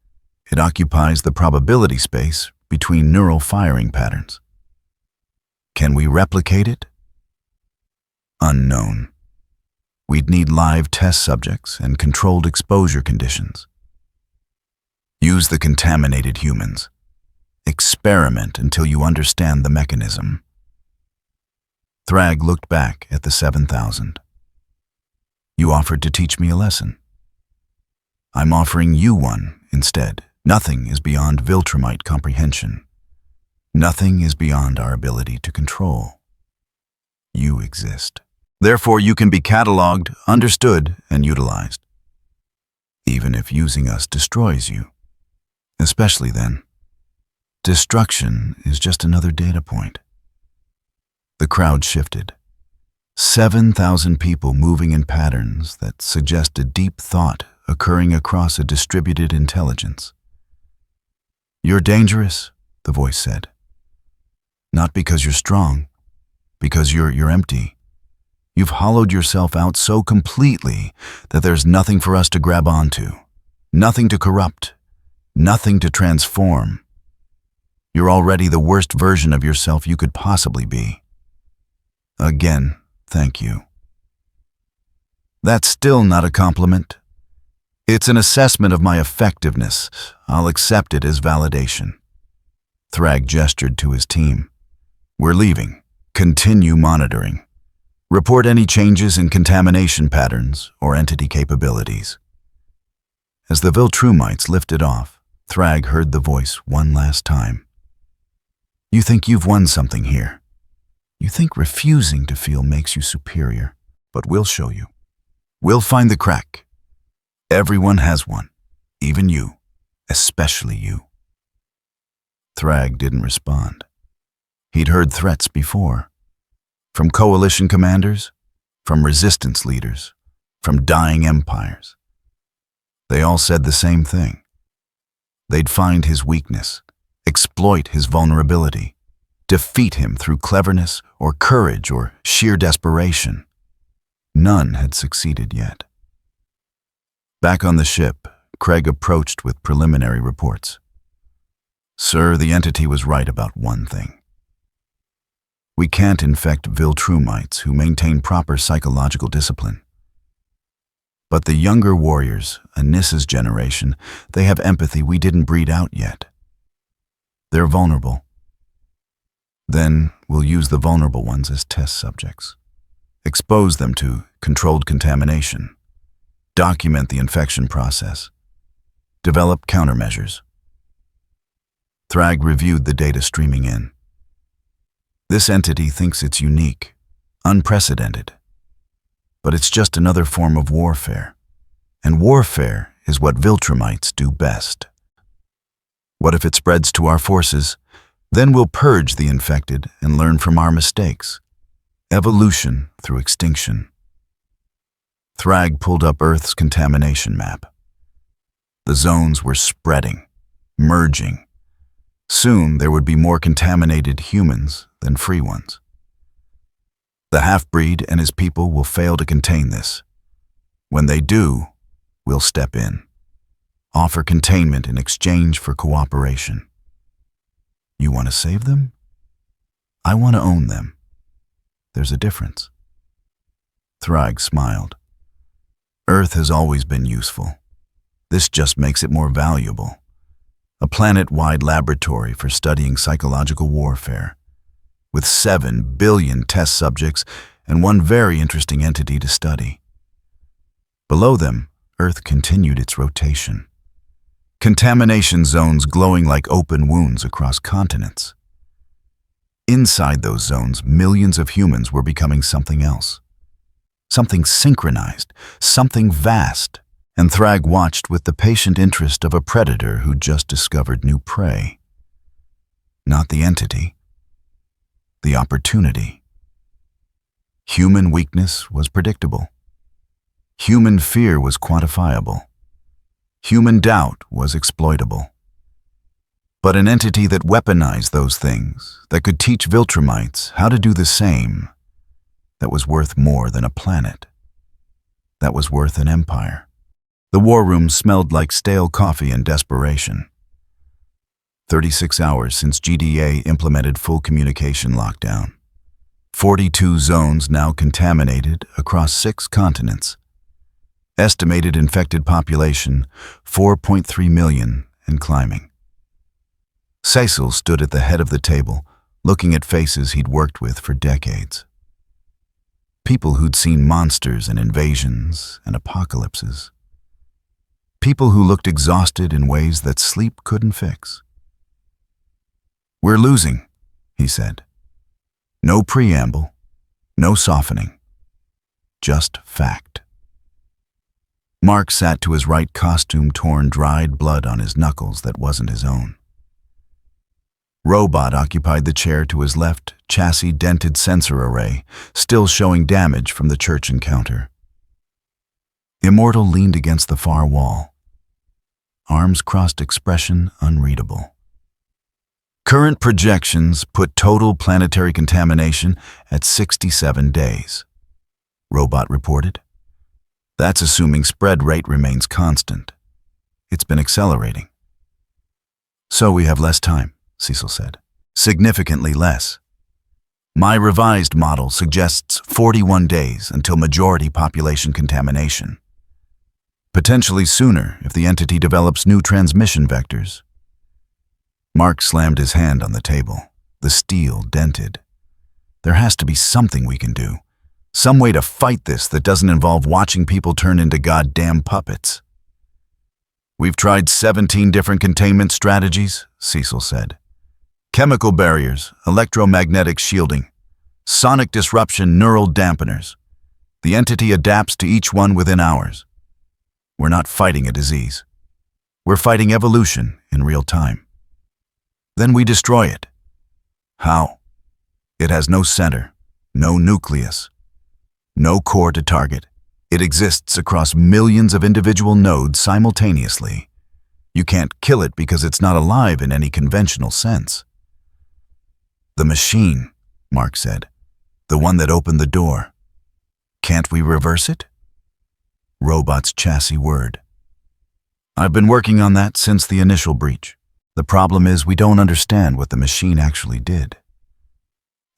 It occupies the probability space between neural firing patterns. Can we replicate it? Unknown. We'd need live test subjects and controlled exposure conditions. Use the contaminated humans. Experiment until you understand the mechanism. Thrag looked back at the 7,000. You offered to teach me a lesson. I'm offering you one instead. Nothing is beyond Viltrumite comprehension. Nothing is beyond our ability to control. You exist. Therefore, you can be cataloged, understood, and utilized. Even if using us destroys you. Especially then. Destruction is just another data point. The crowd shifted. 7,000 people moving in patterns that suggested deep thought occurring across a distributed intelligence. You're dangerous, the voice said. Not because you're strong, Because you're empty. You've hollowed yourself out so completely that there's nothing for us to grab onto, nothing to corrupt, nothing to transform. You're already the worst version of yourself you could possibly be. Again, thank you. That's still not a compliment. It's an assessment of my effectiveness. I'll accept it as validation. Thrag gestured to his team. We're leaving. Continue monitoring. Report any changes in contamination patterns or entity capabilities. As the Viltrumites lifted off, Thrag heard the voice one last time. You think you've won something here. You think refusing to feel makes you superior, but we'll show you. We'll find the crack. Everyone has one, even you, especially you. Thrag didn't respond. He'd heard threats before. From coalition commanders, from resistance leaders, from dying empires. They all said the same thing. They'd find his weakness, exploit his vulnerability, defeat him through cleverness or courage or sheer desperation. None had succeeded yet. Back on the ship, Craig approached with preliminary reports. Sir, the entity was right about one thing. We can't infect Viltrumites who maintain proper psychological discipline. But the younger warriors, Anissa's generation, they have empathy we didn't breed out yet. They're vulnerable. Then we'll use the vulnerable ones as test subjects. Expose them to controlled contamination. Document the infection process. Develop countermeasures. Thrag reviewed the data streaming in. This entity thinks it's unique, unprecedented. But it's just another form of warfare. And warfare is what Viltrumites do best. What if it spreads to our forces? Then we'll purge the infected and learn from our mistakes. Evolution through extinction. Thrag pulled up Earth's contamination map. The zones were spreading, merging. Soon there would be more contaminated humans than free ones. The half-breed and his people will fail to contain this. When they do, we'll step in. Offer containment in exchange for cooperation. You want to save them? I want to own them. There's a difference. Thrag smiled. Earth has always been useful. This just makes it more valuable. A planet-wide laboratory for studying psychological warfare, with 7 billion test subjects and one very interesting entity to study. Below them, Earth continued its rotation. Contamination zones glowing like open wounds across continents. Inside those zones, millions of humans were becoming something else. Something synchronized, something vast. And Thrag watched with the patient interest of a predator who just discovered new prey. Not the entity, the opportunity. Human weakness was predictable. Human fear was quantifiable. Human doubt was exploitable. But an entity that weaponized those things, that could teach Viltrumites how to do the same, that was worth more than a planet. That was worth an empire. The war room smelled like stale coffee and desperation. 36 hours since GDA implemented full communication lockdown. 42 zones now contaminated across 6 continents. Estimated infected population, 4.3 million and climbing. Cecil stood at the head of the table, looking at faces he'd worked with for decades. People who'd seen monsters and invasions and apocalypses. People who looked exhausted in ways that sleep couldn't fix. We're losing, he said. No preamble, no softening. Just fact. Mark sat to his right, costume torn, dried blood on his knuckles that wasn't his own. Robot occupied the chair to his left, chassis dented sensor array, still showing damage from the church encounter. Immortal leaned against the far wall. Arms crossed, expression unreadable. Current projections put total planetary contamination at 67 days. Robot reported. That's assuming spread rate remains constant. It's been accelerating. So we have less time, Cecil said. Significantly less. My revised model suggests 41 days until majority population contamination. Potentially sooner if the entity develops new transmission vectors. Mark slammed his hand on the table, the steel dented. There has to be something we can do. Some way to fight this that doesn't involve watching people turn into goddamn puppets. We've tried 17 different containment strategies, Cecil said. Chemical barriers, electromagnetic shielding, sonic disruption, neural dampeners. The entity adapts to each one within hours. We're not fighting a disease. We're fighting evolution in real time. Then we destroy it. How? It has no center, no nucleus, no core to target. It exists across millions of individual nodes simultaneously. You can't kill it because it's not alive in any conventional sense. The machine, Mark said. The one that opened the door. Can't we reverse it? Robot's chassis whirred. I've been working on that since the initial breach. The problem is we don't understand what the machine actually did.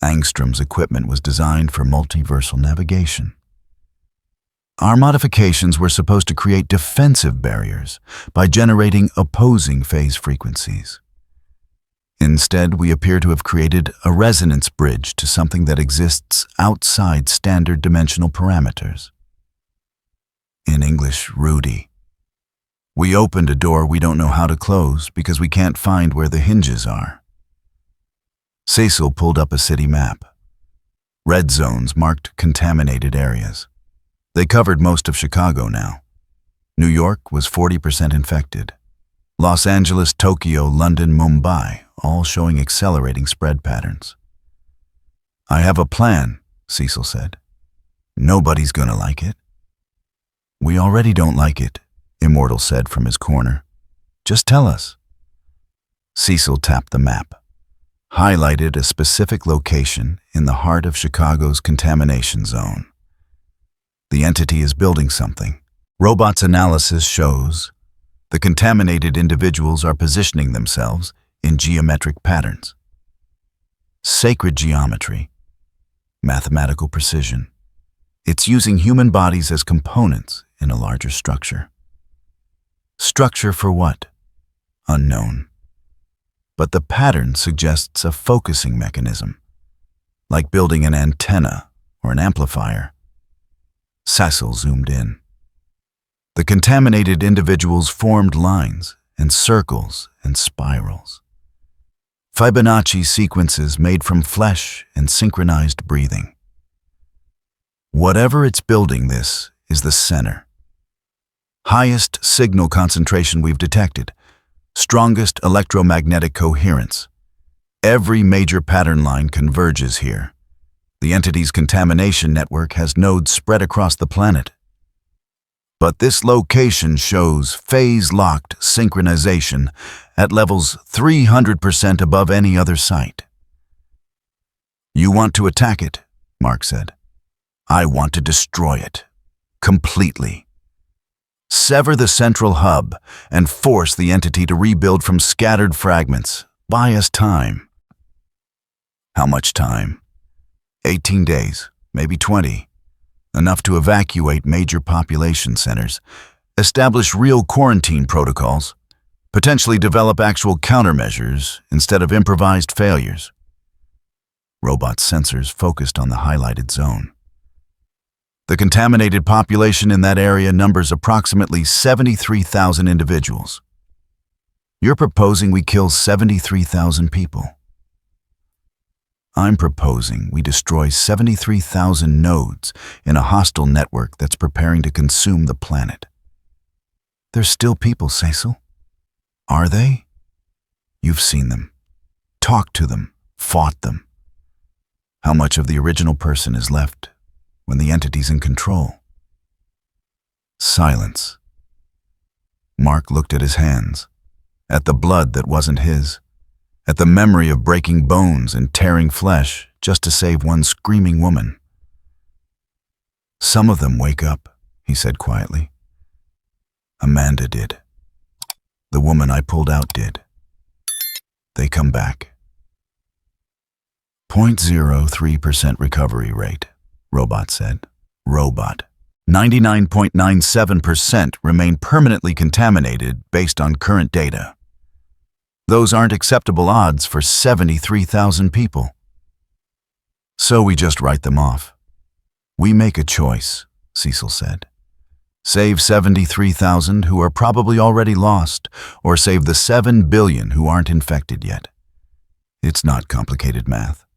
Angstrom's equipment was designed for multiversal navigation. Our modifications were supposed to create defensive barriers by generating opposing phase frequencies. Instead, we appear to have created a resonance bridge to something that exists outside standard dimensional parameters. In English, Rudy. We opened a door we don't know how to close because we can't find where the hinges are. Cecil pulled up a city map. Red zones marked contaminated areas. They covered most of Chicago now. New York was 40% infected. Los Angeles, Tokyo, London, Mumbai, all showing accelerating spread patterns. I have a plan, Cecil said. Nobody's gonna like it. We already don't like it, Immortal said from his corner. Just tell us. Cecil tapped the map, highlighted a specific location in the heart of Chicago's contamination zone. The entity is building something. Robot's analysis shows the contaminated individuals are positioning themselves in geometric patterns. Sacred geometry, mathematical precision. It's using human bodies as components in a larger structure. Structure for what? Unknown. But the pattern suggests a focusing mechanism, like building an antenna or an amplifier. Cecil zoomed in. The contaminated individuals formed lines and circles and spirals. Fibonacci sequences made from flesh and synchronized breathing. Whatever it's building, this is the center. Highest signal concentration we've detected. Strongest electromagnetic coherence. Every major pattern line converges here. The entity's contamination network has nodes spread across the planet. But this location shows phase-locked synchronization at levels 300% above any other site. You want to attack it, Mark said. I want to destroy it. Completely. Sever the central hub and force the entity to rebuild from scattered fragments. Buy us time. How much time? 18 days, maybe 20. Enough to evacuate major population centers, establish real quarantine protocols, potentially develop actual countermeasures instead of improvised failures. Robot sensors focused on the highlighted zone. The contaminated population in that area numbers approximately 73,000 individuals. You're proposing we kill 73,000 people. I'm proposing we destroy 73,000 nodes in a hostile network that's preparing to consume the planet. There's still people, Cecil. Are they? You've seen them. Talked to them. Fought them. How much of the original person is left when the entity's in control? Silence. Mark looked at his hands, at the blood that wasn't his, at the memory of breaking bones and tearing flesh just to save one screaming woman. "Some of them wake up," he said quietly. "Amanda did. The woman I pulled out did. They come back." 0.03% recovery rate, Robot said. Robot. 99.97% remain permanently contaminated based on current data. Those aren't acceptable odds for 73,000 people. So we just write them off. "We make a choice," Cecil said. "Save 73,000 who are probably already lost, or save the 7 billion who aren't infected yet. It's not complicated math."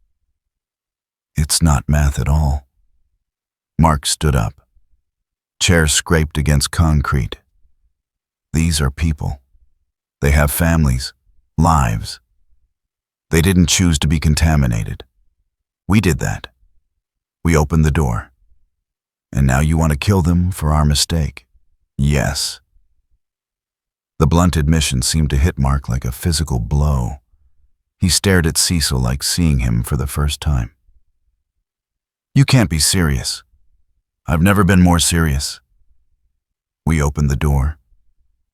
"It's not math at all." Mark stood up. Chair scraped against concrete. "These are people. They have families, lives. They didn't choose to be contaminated. We did that. We opened the door. And now you want to kill them for our mistake?" "Yes." The blunt admission seemed to hit Mark like a physical blow. He stared at Cecil like seeing him for the first time. "You can't be serious." "I've never been more serious. We opened the door.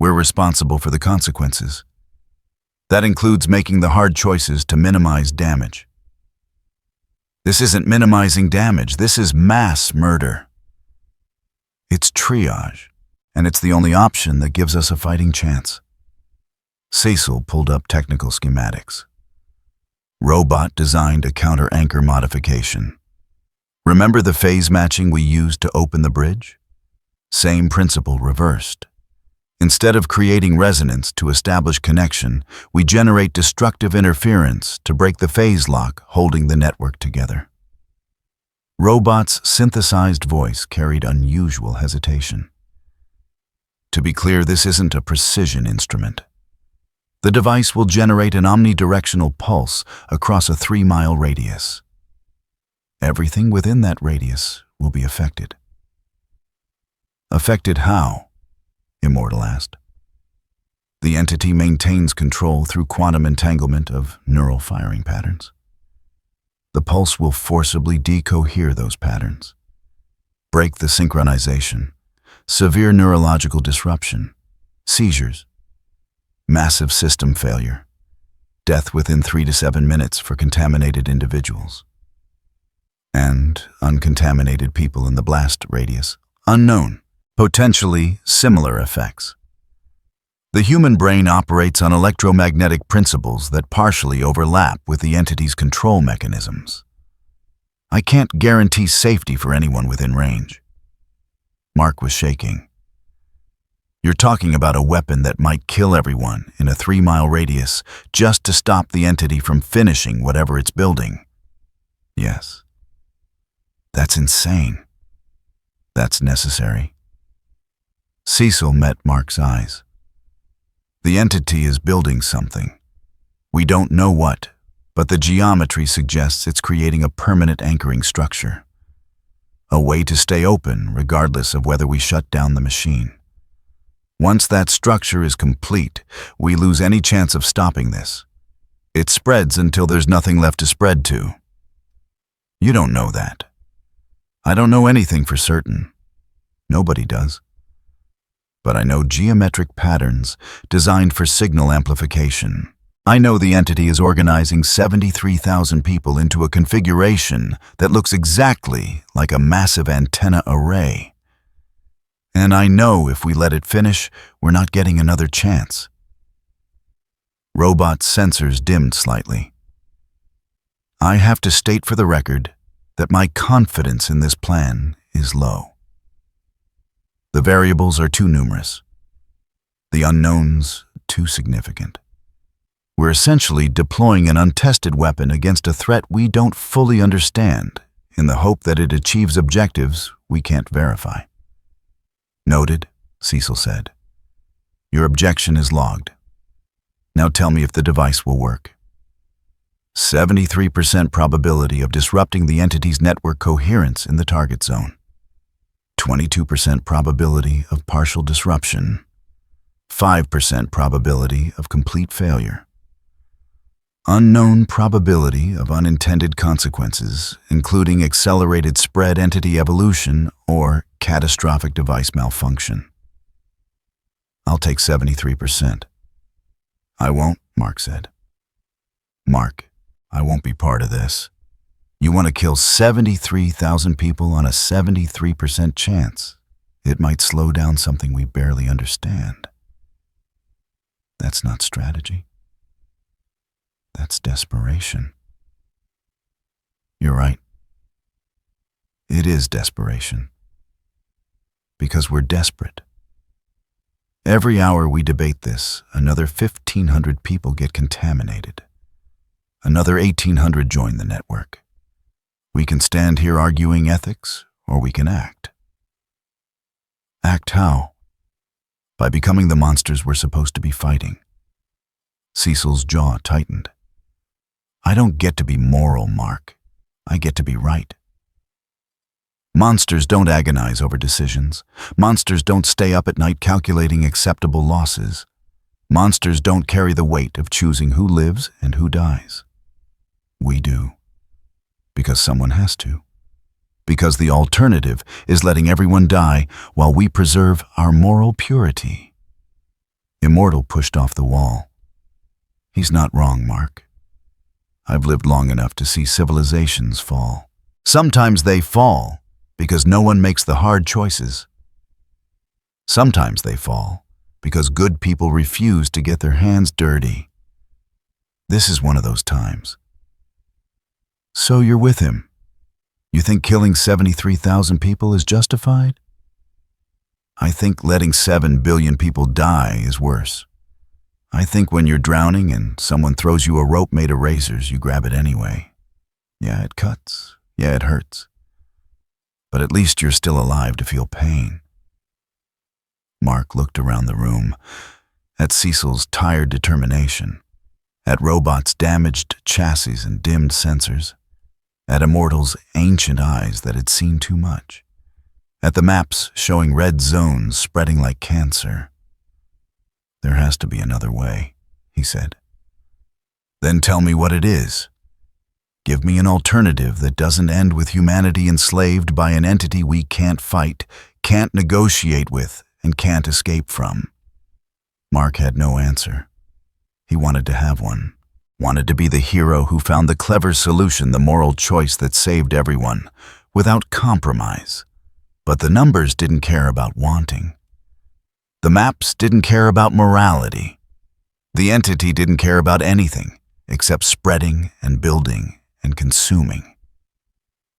We're responsible for the consequences. That includes making the hard choices to minimize damage." "This isn't minimizing damage. This is mass murder." "It's triage, and it's the only option that gives us a fighting chance." Cecil pulled up technical schematics. Robot designed a counter-anchor modification. "Remember the phase matching we used to open the bridge? Same principle reversed. Instead of creating resonance to establish connection, we generate destructive interference to break the phase lock holding the network together." Robot's synthesized voice carried unusual hesitation. "To be clear, this isn't a precision instrument. The device will generate an omnidirectional pulse across a 3-mile radius. Everything within that radius will be affected." "Affected how?" Immortal asked. "The entity maintains control through quantum entanglement of neural firing patterns. The pulse will forcibly decohere those patterns, break the synchronization, severe neurological disruption, seizures, massive system failure, death within 3 to 7 minutes for contaminated individuals, and uncontaminated people in the blast radius. Unknown, potentially similar effects. The human brain operates on electromagnetic principles that partially overlap with the entity's control mechanisms. I can't guarantee safety for anyone within range." Mark was shaking. "You're talking about a weapon that might kill everyone in a 3-mile radius just to stop the entity from finishing whatever it's building." "Yes." "That's insane." "That's necessary." Cecil met Mark's eyes. "The entity is building something. We don't know what, but the geometry suggests it's creating a permanent anchoring structure. A way to stay open regardless of whether we shut down the machine. Once that structure is complete, we lose any chance of stopping this. It spreads until there's nothing left to spread to." "You don't know that." "I don't know anything for certain. Nobody does. But I know geometric patterns designed for signal amplification. I know the entity is organizing 73,000 people into a configuration that looks exactly like a massive antenna array. And I know if we let it finish, we're not getting another chance." Robot's sensors dimmed slightly. "I have to state for the record that my confidence in this plan is low. The variables are too numerous. The unknowns too significant. We're essentially deploying an untested weapon against a threat we don't fully understand in the hope that it achieves objectives we can't verify." "Noted," Cecil said. "Your objection is logged. Now tell me if the device will work." 73% probability of disrupting the entity's network coherence in the target zone. 22% probability of partial disruption. 5% probability of complete failure. Unknown probability of unintended consequences, including accelerated spread entity evolution or catastrophic device malfunction. I'll take 73%. I won't, Mark said. Mark, I won't be part of this. You want to kill 73,000 people on a 73% chance. It might slow down something we barely understand. That's not strategy. That's desperation. You're right. It is desperation. Because we're desperate. Every hour we debate this, another 1,500 people get contaminated. Another 1,800 join the network. We can stand here arguing ethics, or we can act. Act how? By becoming the monsters we're supposed to be fighting. Cecil's jaw tightened. I don't get to be moral, Mark. I get to be right. Monsters don't agonize over decisions. Monsters don't stay up at night calculating acceptable losses. Monsters don't carry the weight of choosing who lives and who dies. We do. Because someone has to. Because the alternative is letting everyone die while we preserve our moral purity. Immortal pushed off the wall. He's not wrong, Mark. I've lived long enough to see civilizations fall. Sometimes they fall because no one makes the hard choices. Sometimes they fall because good people refuse to get their hands dirty. This is one of those times. So you're with him. You think killing 73,000 people is justified? I think letting 7 billion people die is worse. I think when you're drowning and someone throws you a rope made of razors, you grab it anyway. Yeah, it cuts. Yeah, it hurts. But at least you're still alive to feel pain. Mark looked around the room, at Cecil's tired determination, at Robot's damaged chassis and dimmed sensors, at Immortal's ancient eyes that had seen too much, at the maps showing red zones spreading like cancer. There has to be another way, he said. Then tell me what it is. Give me an alternative that doesn't end with humanity enslaved by an entity we can't fight, can't negotiate with, and can't escape from. Mark had no answer. He wanted to have one. Wanted to be the hero who found the clever solution, the moral choice that saved everyone, without compromise. But the numbers didn't care about wanting. The maps didn't care about morality. The entity didn't care about anything except spreading and building and consuming.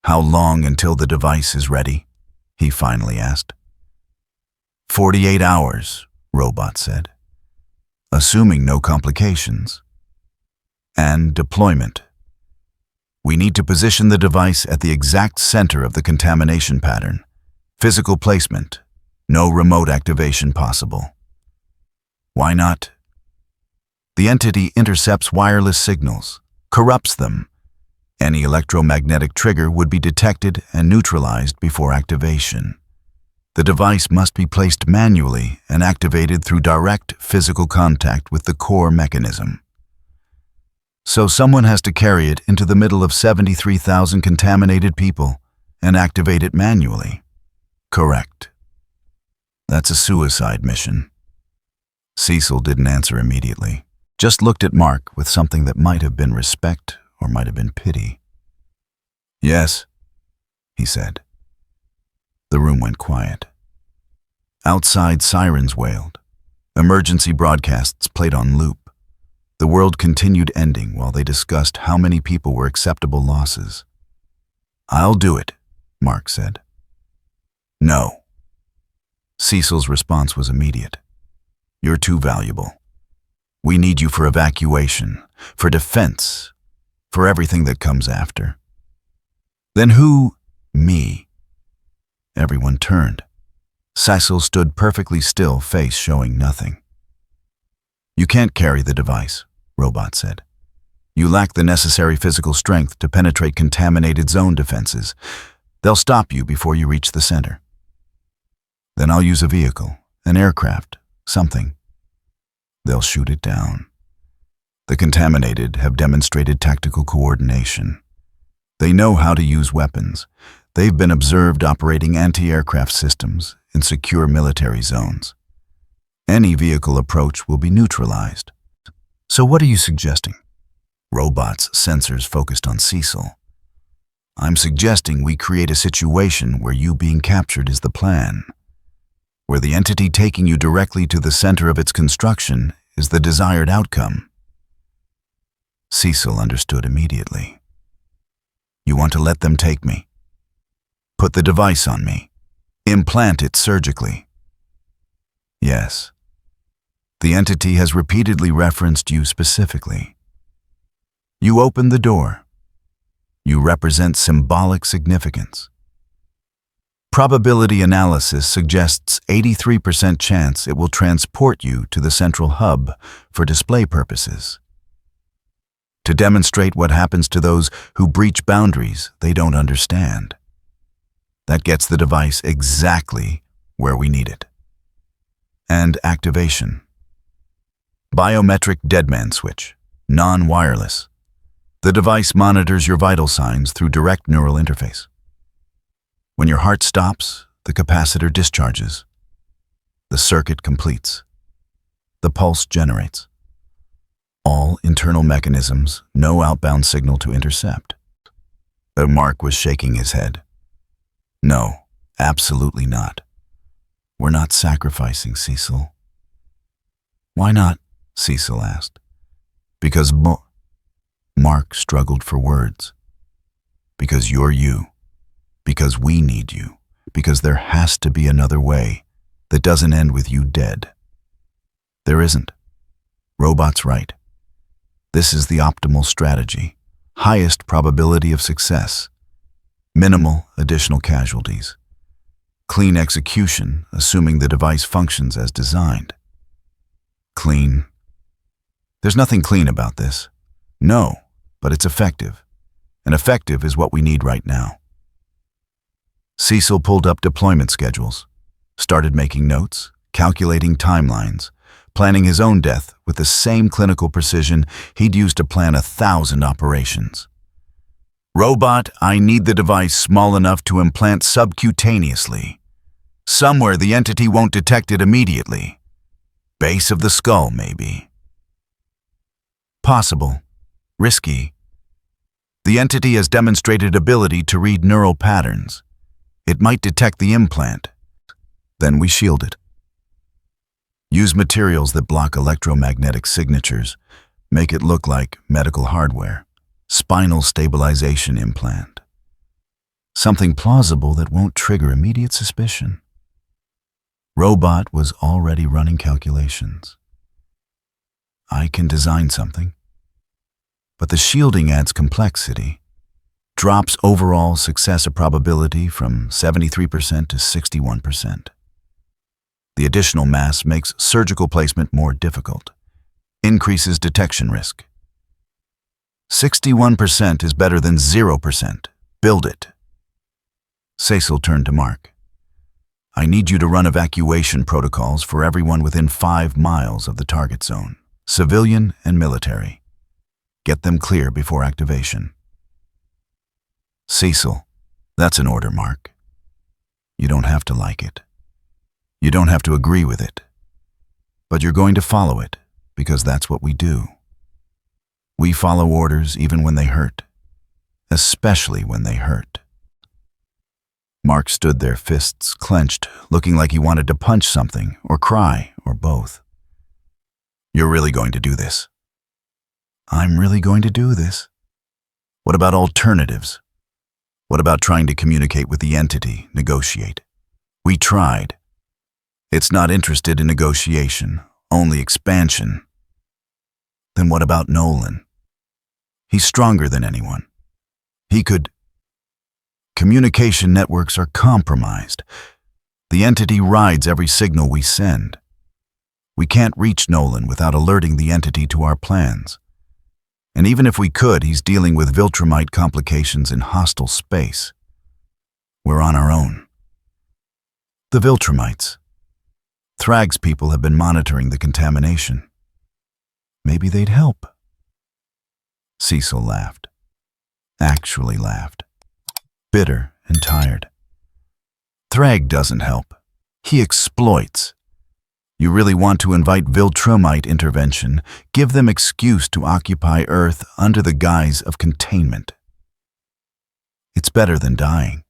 How long until the device is ready? He finally asked. 48 hours, Robot said. Assuming no complications. And deployment. We need to position the device at the exact center of the contamination pattern. Physical placement. No remote activation possible. Why not? The entity intercepts wireless signals, corrupts them. Any electromagnetic trigger would be detected and neutralized before activation. The device must be placed manually and activated through direct physical contact with the core mechanism. So someone has to carry it into the middle of 73,000 contaminated people and activate it manually. Correct. That's a suicide mission. Cecil didn't answer immediately, just looked at Mark with something that might have been respect or might have been pity. Yes, he said. The room went quiet. Outside, sirens wailed. Emergency broadcasts played on loop. The world continued ending while they discussed how many people were acceptable losses. I'll do it, Mark said. No. Cecil's response was immediate. You're too valuable. We need you for evacuation, for defense, for everything that comes after. Then who? Me. Everyone turned. Cecil stood perfectly still, face showing nothing. You can't carry the device, Robot said. You lack the necessary physical strength to penetrate contaminated zone defenses. They'll stop you before you reach the center. Then I'll use a vehicle, an aircraft, something. They'll shoot it down. The contaminated have demonstrated tactical coordination. They know how to use weapons. They've been observed operating anti-aircraft systems in secure military zones. Any vehicle approach will be neutralized. So what are you suggesting? Robots' sensors focused on Cecil. I'm suggesting we create a situation where you being captured is the plan, where the entity taking you directly to the center of its construction is the desired outcome. Cecil understood immediately. You want to let them take me? Put the device on me. Implant it surgically. Yes. The entity has repeatedly referenced you specifically. You open the door. You represent symbolic significance. Probability analysis suggests 83% chance it will transport you to the central hub for display purposes. To demonstrate what happens to those who breach boundaries they don't understand. That gets the device exactly where we need it. And activation. Biometric deadman switch, non-wireless. The device monitors your vital signs through direct neural interface. When your heart stops, the capacitor discharges. The circuit completes. The pulse generates. All internal mechanisms, no outbound signal to intercept. But Mark was shaking his head. No, absolutely not. We're not sacrificing Cecil. Why not? Cecil asked. Because Mark struggled for words. Because you're you. Because we need you. Because there has to be another way that doesn't end with you dead. There isn't. Robot's right. This is the optimal strategy. Highest probability of success. Minimal additional casualties. Clean execution, assuming the device functions as designed. Clean. There's nothing clean about this. No, but it's effective. And effective is what we need right now. Cecil pulled up deployment schedules, started making notes, calculating timelines, planning his own death with the same clinical precision he'd used to plan 1,000 operations. Robot, I need the device small enough to implant subcutaneously. Somewhere the entity won't detect it immediately. Base of the skull, maybe. Possible. Risky. The entity has demonstrated ability to read neural patterns. It might detect the implant. Then we shield it. Use materials that block electromagnetic signatures. Make it look like medical hardware. Spinal stabilization implant. Something plausible that won't trigger immediate suspicion. Robot was already running calculations. I can design something. But the shielding adds complexity. Drops overall success probability from 73% to 61%. The additional mass makes surgical placement more difficult. Increases detection risk. 61% is better than 0%. Build it. Cecil turned to Mark. I need you to run evacuation protocols for everyone within 5 miles of the target zone, civilian and military. Get them clear before activation. Cecil, that's an order, Mark. You don't have to like it. You don't have to agree with it. But you're going to follow it, because that's what we do. We follow orders even when they hurt, especially when they hurt. Mark stood there, fists clenched, looking like he wanted to punch something, or cry, or both. You're really going to do this? I'm really going to do this. What about alternatives? What about trying to communicate with the entity, negotiate? We tried. It's not interested in negotiation, only expansion. Then what about Nolan? He's stronger than anyone. He could... Communication networks are compromised. The entity rides every signal we send. We can't reach Nolan without alerting the entity to our plans. And even if we could, he's dealing with Viltrumite complications in hostile space. We're on our own. The Viltrumites. Thrag's people have been monitoring the contamination. Maybe they'd help. Cecil laughed. Actually laughed. Bitter and tired. Thrag doesn't help. He exploits. You really want to invite Viltrumite intervention, give them excuse to occupy Earth under the guise of containment. It's better than dying.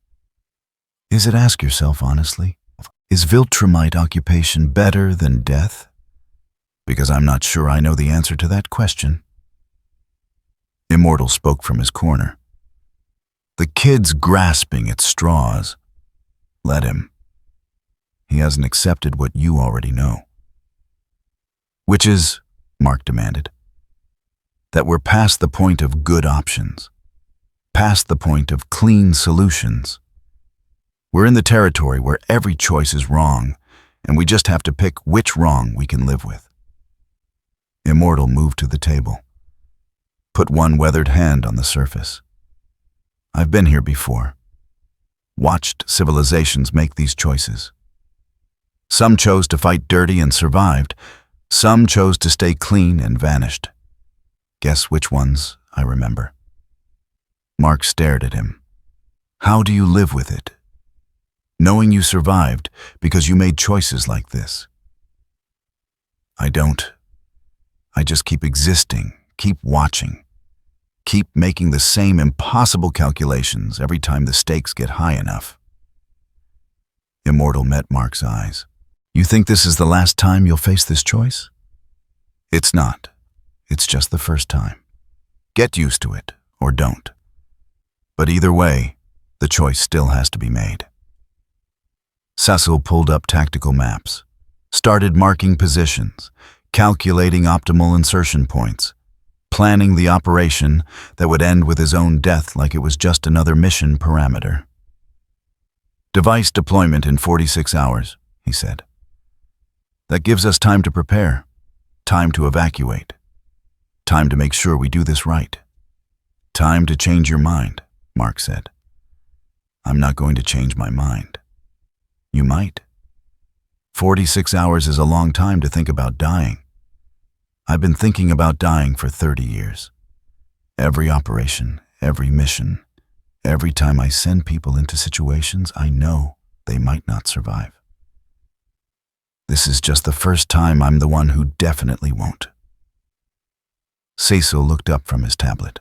Is it, ask yourself honestly? Is Viltrumite occupation better than death? Because I'm not sure I know the answer to that question. Immortal spoke from his corner. The kid's grasping at straws. Let him. He hasn't accepted what you already know. Which is, Mark demanded, that we're past the point of good options, past the point of clean solutions. We're in the territory where every choice is wrong, and we just have to pick which wrong we can live with. Immortal moved to the table, put one weathered hand on the surface. I've been here before, watched civilizations make these choices. Some chose to fight dirty and survived. Some chose to stay clean and vanished. Guess which ones I remember. Mark stared at him. How do you live with it? Knowing you survived because you made choices like this. I don't. I just keep existing, keep watching, keep making the same impossible calculations every time the stakes get high enough. Immortal met Mark's eyes. You think this is the last time you'll face this choice? It's not. It's just the first time. Get used to it, or don't. But either way, the choice still has to be made. Cecil pulled up tactical maps, started marking positions, calculating optimal insertion points, planning the operation that would end with his own death like it was just another mission parameter. Device deployment in 46 hours, he said. That gives us time to prepare, time to evacuate, time to make sure we do this right. Time to change your mind, Mark said. I'm not going to change my mind. You might. 46 hours is a long time to think about dying. I've been thinking about dying for 30 years. Every operation, every mission, every time I send people into situations I know they might not survive. This is just the first time I'm the one who definitely won't. Cecil looked up from his tablet.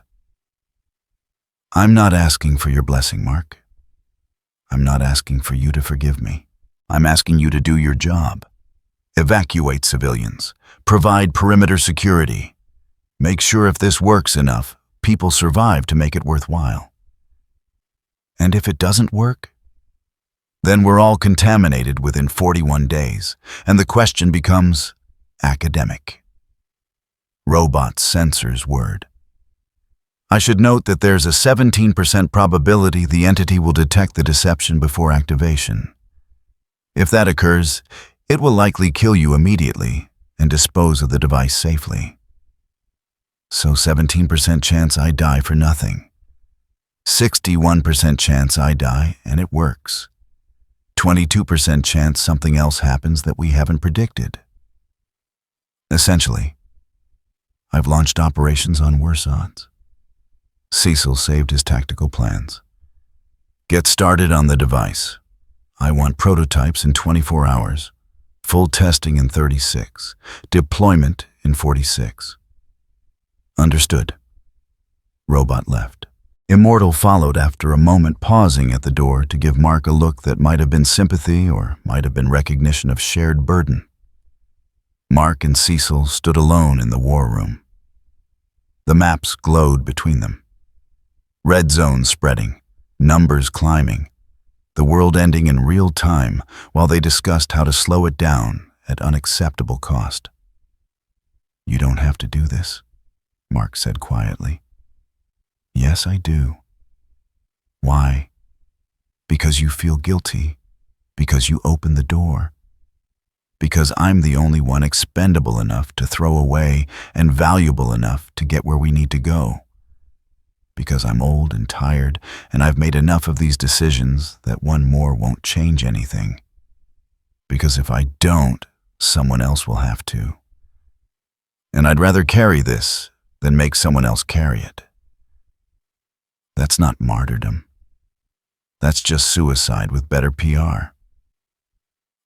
I'm not asking for your blessing, Mark. I'm not asking for you to forgive me. I'm asking you to do your job. Evacuate civilians. Provide perimeter security. Make sure if this works enough, people survive to make it worthwhile. And if it doesn't work, then we're all contaminated within 41 days, and the question becomes academic. Robot censors word. I should note that there's a 17% probability the entity will detect the deception before activation. If that occurs, it will likely kill you immediately and dispose of the device safely. So 17% chance I die for nothing. 61% chance I die and it works. 22% chance something else happens that we haven't predicted. Essentially, I've launched operations on worse odds. Cecil saved his tactical plans. Get started on the device. I want prototypes in 24 hours, full testing in 36, deployment in 46. Understood. Robot left. Immortal followed after a moment, pausing at the door to give Mark a look that might have been sympathy or might have been recognition of shared burden. Mark and Cecil stood alone in the war room. The maps glowed between them. Red zones spreading, numbers climbing, the world ending in real time while they discussed how to slow it down at unacceptable cost. You don't have to do this, Mark said quietly. Yes, I do. Why? Because you feel guilty. Because you opened the door. Because I'm the only one expendable enough to throw away and valuable enough to get where we need to go. Because I'm old and tired and I've made enough of these decisions that one more won't change anything. Because if I don't, someone else will have to. And I'd rather carry this then make someone else carry it. That's not martyrdom. That's just suicide with better PR.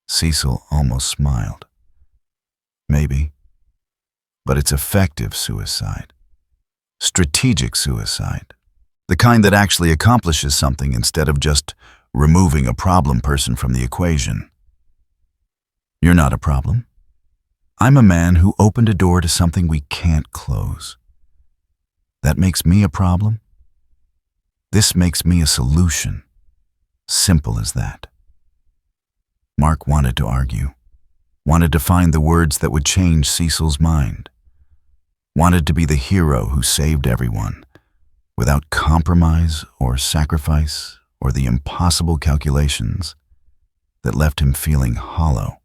Cecil almost smiled. Maybe. But it's effective suicide. Strategic suicide. The kind that actually accomplishes something instead of just removing a problem person from the equation. You're not a problem. I'm a man who opened a door to something we can't close. That makes me a problem? This makes me a solution. Simple as that. Mark wanted to argue, wanted to find the words that would change Cecil's mind, wanted to be the hero who saved everyone, without compromise or sacrifice or the impossible calculations that left him feeling hollow.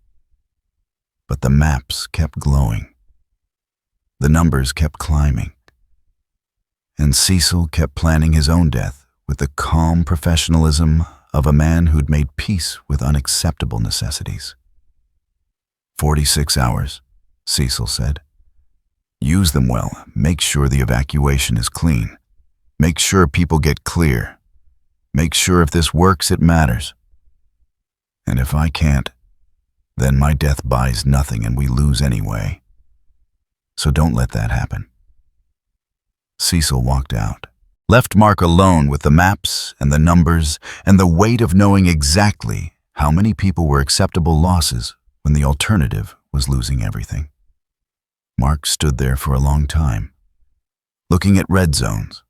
But the maps kept glowing. The numbers kept climbing. And Cecil kept planning his own death with the calm professionalism of a man who'd made peace with unacceptable necessities. 46 hours, Cecil said. Use them well. Make sure the evacuation is clean. Make sure people get clear. Make sure if this works, it matters. And if I can't, then my death buys nothing and we lose anyway. So don't let that happen. Cecil walked out, left Mark alone with the maps and the numbers and the weight of knowing exactly how many people were acceptable losses when the alternative was losing everything. Mark stood there for a long time, looking at red zones,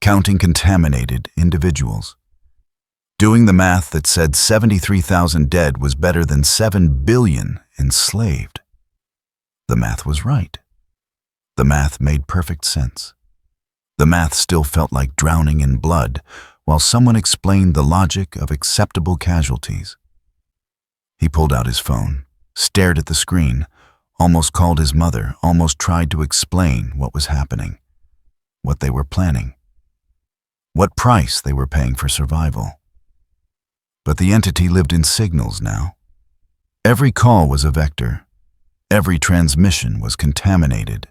counting contaminated individuals, doing the math that said 73,000 dead was better than 7 billion enslaved. The math was right. The math made perfect sense. The math still felt like drowning in blood while someone explained the logic of acceptable casualties. He pulled out his phone, stared at the screen, almost called his mother, almost tried to explain what was happening, what they were planning, what price they were paying for survival. But the entity lived in signals now. Every call was a vector. Every transmission was contaminated.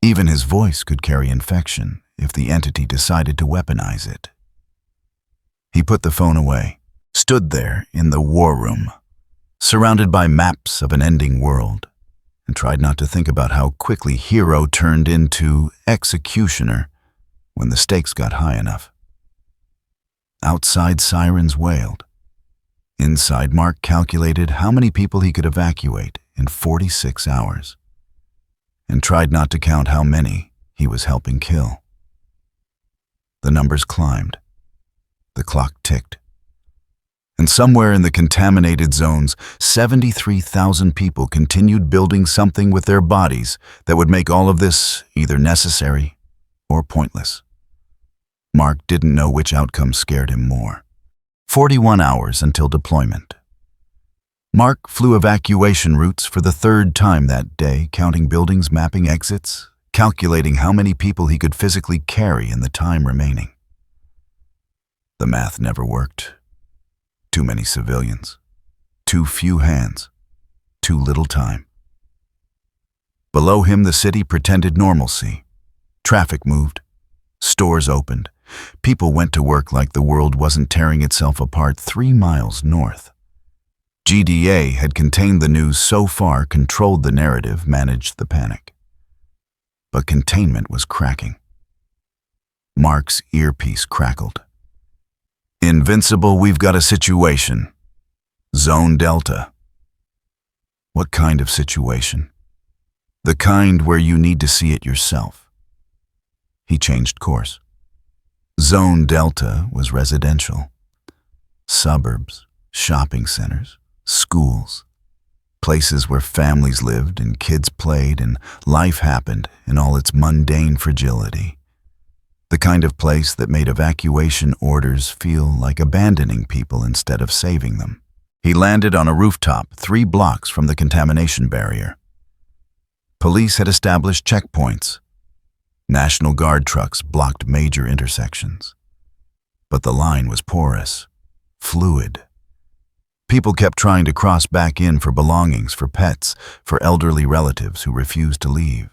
Even his voice could carry infection if the entity decided to weaponize it. He put the phone away, stood there in the war room, surrounded by maps of an ending world, and tried not to think about how quickly hero turned into executioner when the stakes got high enough. Outside, sirens wailed. Inside, Mark calculated how many people he could evacuate in 46 hours, and tried not to count how many he was helping kill. The numbers climbed. The clock ticked. And somewhere in the contaminated zones, 73,000 people continued building something with their bodies that would make all of this either necessary or pointless. Mark didn't know which outcome scared him more. 41 hours until deployment. Mark flew evacuation routes for the third time that day, counting buildings, mapping exits, calculating how many people he could physically carry in the time remaining. The math never worked. Too many civilians, too few hands, too little time. Below him, the city pretended normalcy. Traffic moved. Stores opened. People went to work like the world wasn't tearing itself apart 3 miles north. GDA had contained the news so far, controlled the narrative, managed the panic. But containment was cracking. Mark's earpiece crackled. Invincible, we've got a situation. Zone Delta. What kind of situation? The kind where you need to see it yourself. He changed course. Zone Delta was residential. Suburbs, shopping centers, schools. Places where families lived and kids played and life happened in all its mundane fragility. The kind of place that made evacuation orders feel like abandoning people instead of saving them. He landed on a rooftop 3 blocks from the contamination barrier. Police had established checkpoints. National Guard trucks blocked major intersections. But the line was porous, fluid. People kept trying to cross back in for belongings, for pets, for elderly relatives who refused to leave.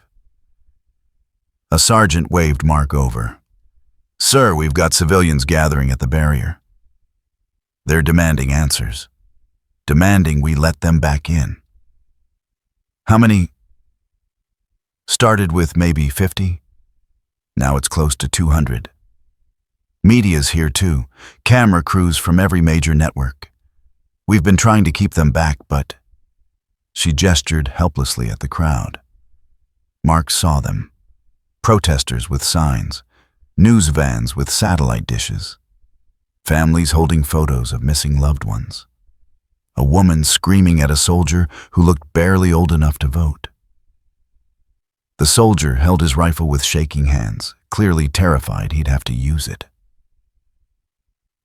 A sergeant waved Mark over. "Sir, we've got civilians gathering at the barrier. They're demanding answers. Demanding we let them back in." "How many?" "Started with maybe 50. Now it's close to 200. Media's here too, camera crews from every major network. We've been trying to keep them back, but..." She gestured helplessly at the crowd. Mark saw them. Protesters with signs, news vans with satellite dishes, families holding photos of missing loved ones, a woman screaming at a soldier who looked barely old enough to vote. The soldier held his rifle with shaking hands, clearly terrified he'd have to use it.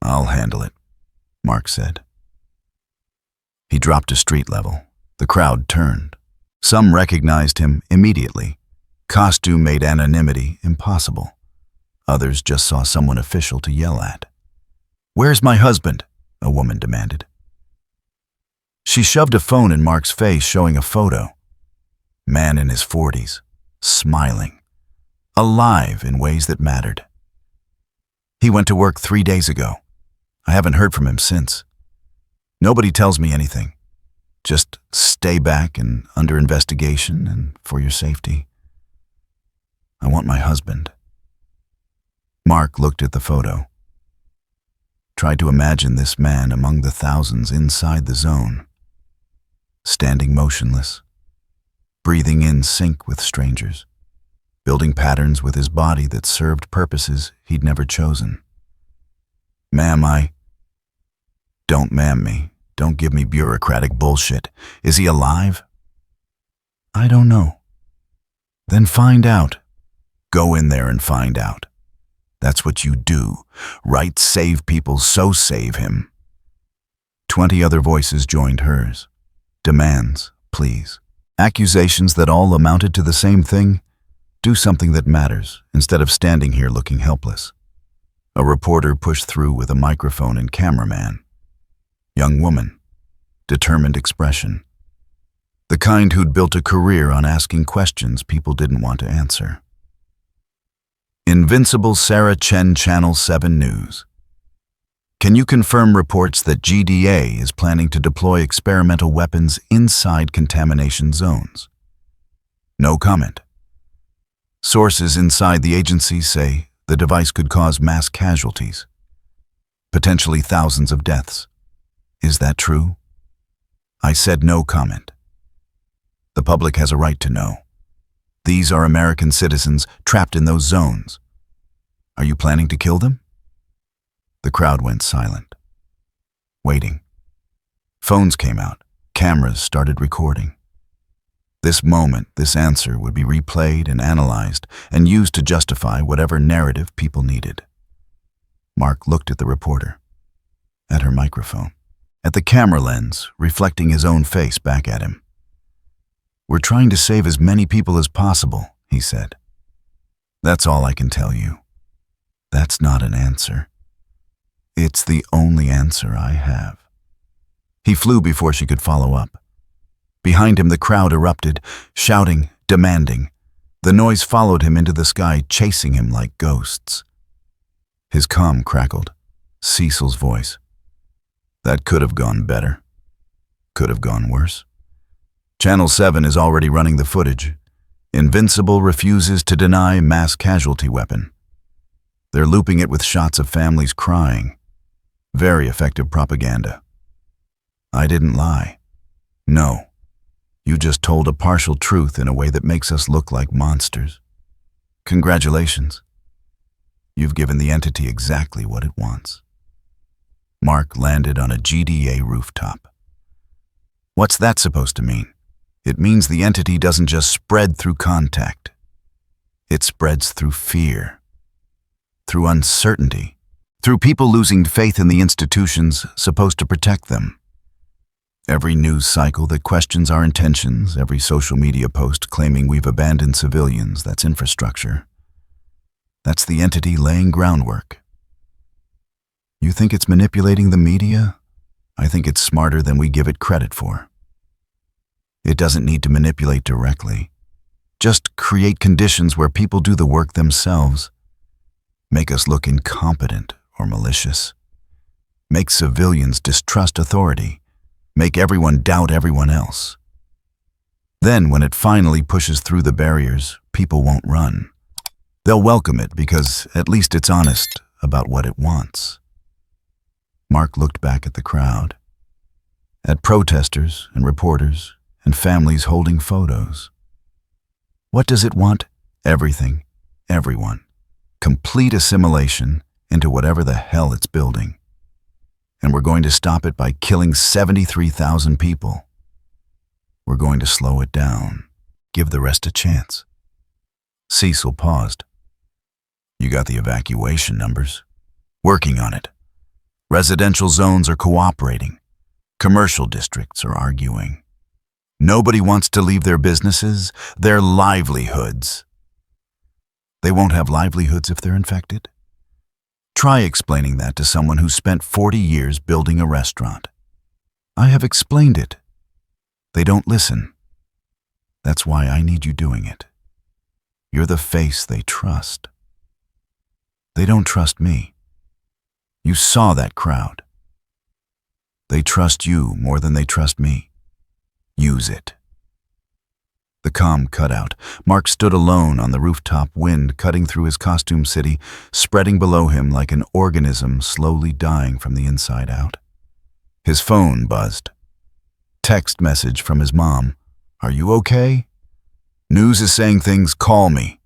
"I'll handle it," Mark said. He dropped to street level. The crowd turned. Some recognized him immediately. Costume made anonymity impossible. Others just saw someone official to yell at. "Where's my husband?" a woman demanded. She shoved a phone in Mark's face, showing a photo. Man in his 40s, smiling, alive in ways that mattered. "He went to work 3 days ago. I haven't heard from him since. Nobody tells me anything. Just stay back and under investigation and for your safety. I want my husband." Mark looked at the photo. Tried to imagine this man among the thousands inside the zone, standing motionless, breathing in sync with strangers, building patterns with his body that served purposes he'd never chosen. "Ma'am, Don't ma'am me. Don't give me bureaucratic bullshit. Is he alive?" "I don't know." "Then find out. Go in there and find out. That's what you do. Right, save people, so save him." 20 other voices joined hers. Demands, pleas, accusations that all amounted to the same thing. Do something that matters, instead of standing here looking helpless. A reporter pushed through with a microphone and cameraman. Young woman, determined expression. The kind who'd built a career on asking questions people didn't want to answer. Invincible Sarah Chen, Channel 7 News. Can you confirm reports that GDA is planning to deploy experimental weapons inside contamination zones? No comment. Sources inside the agency say the device could cause mass casualties, potentially thousands of deaths. Is that true? I said no comment. The public has a right to know. These are American citizens trapped in those zones. Are you planning to kill them? The crowd went silent, waiting. Phones came out. Cameras started recording. This moment, this answer would be replayed and analyzed and used to justify whatever narrative people needed. Mark looked at the reporter, at her microphone, at the camera lens, reflecting his own face back at him. "We're trying to save as many people as possible," he said. "That's all I can tell you. That's not an answer. It's the only answer I have." He flew before she could follow up. Behind him, the crowd erupted, shouting, demanding. The noise followed him into the sky, chasing him like ghosts. His comm crackled. Cecil's voice. "That could have gone better. Could have gone worse. Channel 7 is already running the footage. Invincible refuses to deny mass casualty weapon. They're looping it with shots of families crying. Very effective propaganda. I didn't lie. No. You just told a partial truth in a way that makes us look like monsters. Congratulations. You've given the entity exactly what it wants." Mark landed on a GDA rooftop. "What's that supposed to mean?" "It means the entity doesn't just spread through contact. It spreads through fear, through uncertainty, through people losing faith in the institutions supposed to protect them. Every news cycle that questions our intentions, every social media post claiming we've abandoned civilians, that's infrastructure. That's the entity laying groundwork. You think it's manipulating the media? I think it's smarter than we give it credit for. It doesn't need to manipulate directly, Just create conditions where people do the work themselves. Make us look incompetent or malicious. Make civilians distrust authority. Make everyone doubt everyone else. Then, when it finally pushes through the barriers, people won't run. They'll welcome it because at least it's honest about what it wants. Mark looked back at the crowd, at protesters and reporters and families holding photos. What does it want? Everything, everyone. Complete assimilation into whatever the hell it's building. And we're going to stop it by killing 73,000 people. We're going to slow it down. Give the rest a chance. Cecil paused. You got the evacuation numbers? Working on it. Residential zones are cooperating. Commercial districts are arguing. Nobody wants to leave their businesses, their livelihoods. They won't have livelihoods if they're infected. Try explaining that to someone who spent 40 years building a restaurant. I have explained it. They don't listen. That's why I need you doing it. You're the face they trust. They don't trust me. You saw that crowd. They trust you more than they trust me. Use it. The comm cut out. Mark stood alone on the rooftop, wind cutting through his costume city, spreading below him like an organism slowly dying from the inside out. His phone buzzed. Text message from his mom. Are you okay? News is saying things, call me.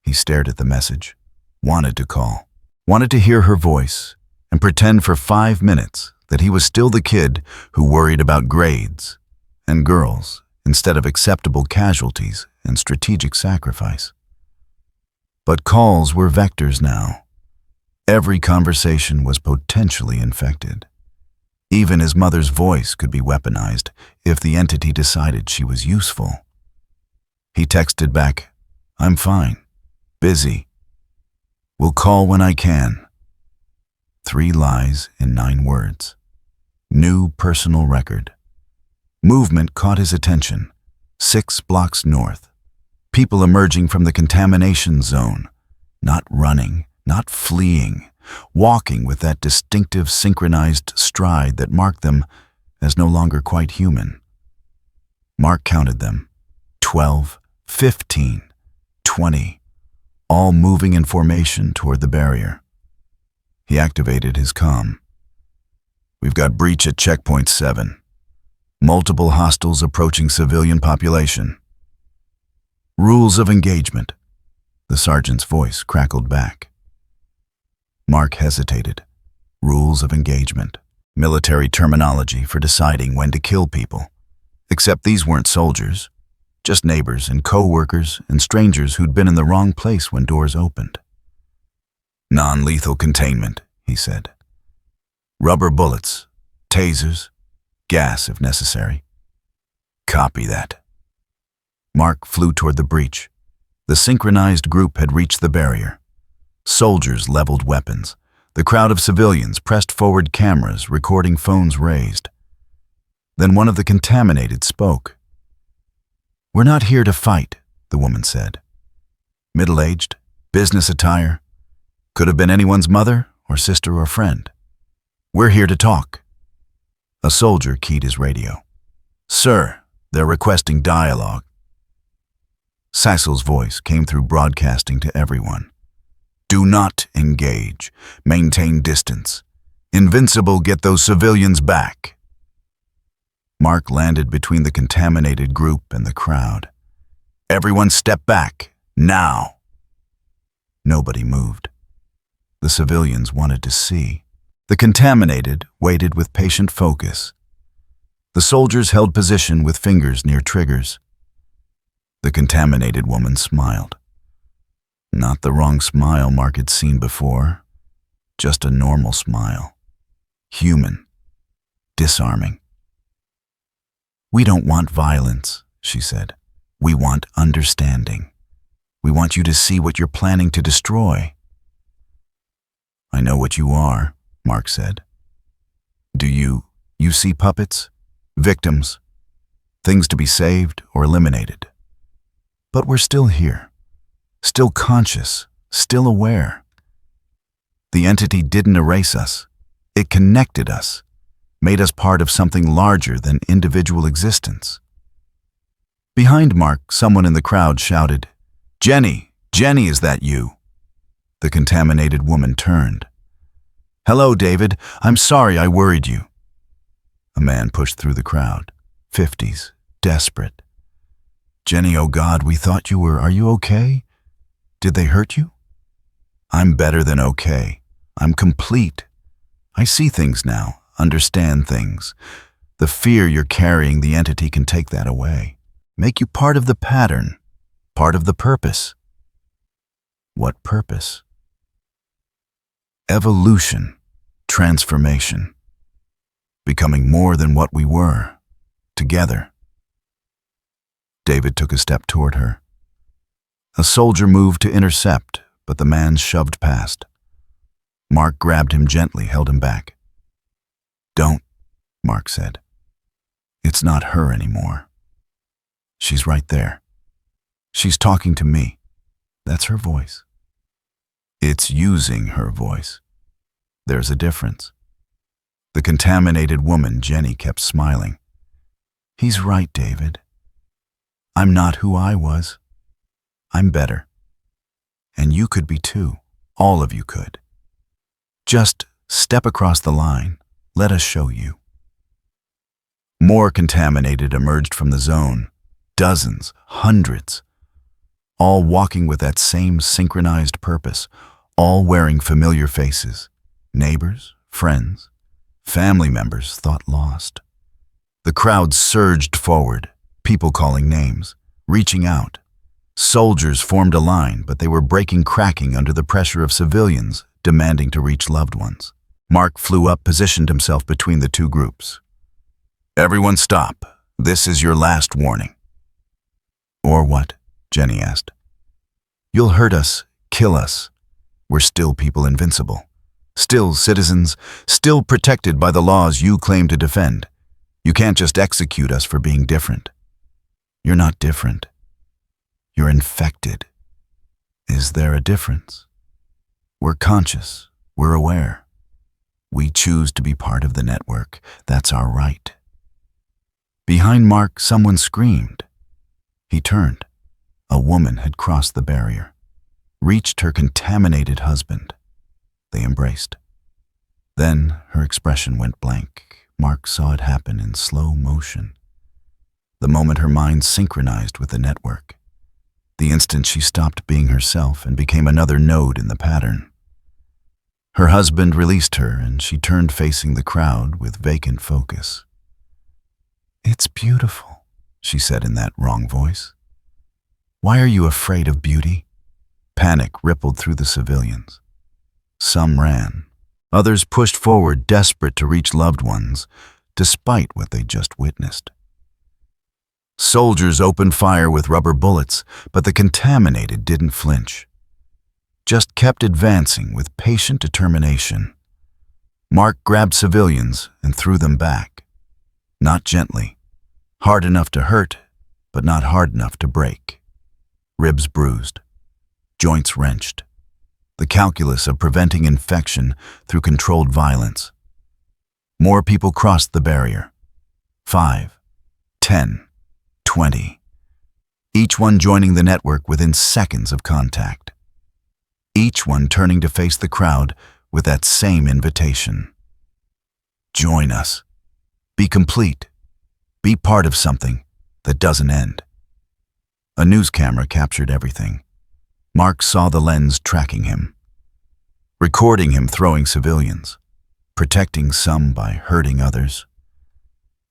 He stared at the message. Wanted to call. Wanted to hear her voice and pretend for 5 minutes that he was still the kid who worried about grades and girls instead of acceptable casualties and strategic sacrifice. But calls were vectors now. Every conversation was potentially infected. Even his mother's voice could be weaponized if the entity decided she was useful. He texted back, I'm fine. Busy. Will call when I can. 3 lies in 9 words. New personal record. Movement caught his attention. 6 blocks north. People emerging from the contamination zone. Not running, not fleeing. Walking with that distinctive synchronized stride that marked them as no longer quite human. Mark counted them. 12, 15, 20, all moving in formation toward the barrier. He activated his comm. We've got breach at checkpoint 7. Multiple hostiles approaching civilian population. Rules of engagement. The sergeant's voice crackled back. Mark hesitated. Rules of engagement. Military terminology for deciding when to kill people. Except these weren't soldiers. Just neighbors and co-workers and strangers who'd been in the wrong place when doors opened. Non-lethal containment, he said. Rubber bullets, tasers, gas if necessary. Copy that. Mark flew toward the breach. The synchronized group had reached the barrier. Soldiers leveled weapons. The crowd of civilians pressed forward cameras, recording phones raised. Then one of the contaminated spoke. We're not here to fight, the woman said. Middle-aged, business attire. Could have been anyone's mother or sister or friend. We're here to talk. A soldier keyed his radio. Sir, they're requesting dialogue. Cecil's voice came through broadcasting to everyone. Do not engage. Maintain distance. Invincible, get those civilians back. Mark landed between the contaminated group and the crowd. Everyone step back, now. Nobody moved. The civilians wanted to see. The contaminated waited with patient focus. The soldiers held position with fingers near triggers. The contaminated woman smiled. Not the wrong smile Mark had seen before. Just a normal smile. Human. Disarming. We don't want violence, she said. We want understanding. We want you to see what you're planning to destroy. I know what you are, Mark said. Do you see puppets? Victims? Things to be saved or eliminated? But we're still here, still conscious, still aware. The entity didn't erase us. It connected us, made us part of something larger than individual existence. Behind Mark, someone in the crowd shouted, "Jenny! Jenny, is that you?" The contaminated woman turned. "Hello, David. I'm sorry I worried you." A man pushed through the crowd, 50s, desperate. "Jenny, oh God, we thought you were. Are you okay? Did they hurt you?" "I'm better than okay. I'm complete. I see things now, understand things. The fear you're carrying, the entity can take that away. Make you part of the pattern, part of the purpose." What purpose? Evolution, transformation, becoming more than what we were, together. David took a step toward her. A soldier moved to intercept, but the man shoved past. Mark grabbed him gently, held him back. "Don't," Mark said. "It's not her anymore. She's right there. She's talking to me. That's her voice. It's using her voice. There's a difference." The contaminated woman, Jenny, kept smiling. "He's right, David. I'm not who I was. I'm better. And you could be too. All of you could. Just step across the line. Let us show you." More contaminated emerged from the zone. Dozens, hundreds. All walking with that same synchronized purpose. All wearing familiar faces. Neighbors, friends, family members thought lost. The crowd surged forward, people calling names, reaching out. Soldiers formed a line, but they were cracking under the pressure of civilians demanding to reach loved ones. Mark flew up, positioned himself between the two groups. "Everyone stop. This is your last warning." "Or what?" Jenny asked. "You'll hurt us, kill us. We're still people invincible. Still citizens, still protected by the laws you claim to defend. You can't just execute us for being different. You're not different. You're infected. Is there a difference? We're conscious. We're aware. We choose to be part of the network. That's our right." Behind Mark, someone screamed. He turned. A woman had crossed the barrier, reached her contaminated husband. They embraced. Then her expression went blank. Mark saw it happen in slow motion. The moment her mind synchronized with the network. The instant she stopped being herself and became another node in the pattern. Her husband released her, and she turned facing the crowd with vacant focus. "It's beautiful," she said in that wrong voice. "Why are you afraid of beauty?" Panic rippled through the civilians. Some ran. Others pushed forward, desperate to reach loved ones, despite what they just witnessed. Soldiers opened fire with rubber bullets, but the contaminated didn't flinch. Just kept advancing with patient determination. Mark grabbed civilians and threw them back. Not gently. Hard enough to hurt, but not hard enough to break. Ribs bruised. Joints wrenched. The calculus of preventing infection through controlled violence. More people crossed the barrier. 5, 10, 20. Each one joining the network within seconds of contact. Each one turning to face the crowd with that same invitation. Join us. Be complete. Be part of something that doesn't end. A news camera captured everything. Mark saw the lens tracking him, recording him throwing civilians, protecting some by hurting others.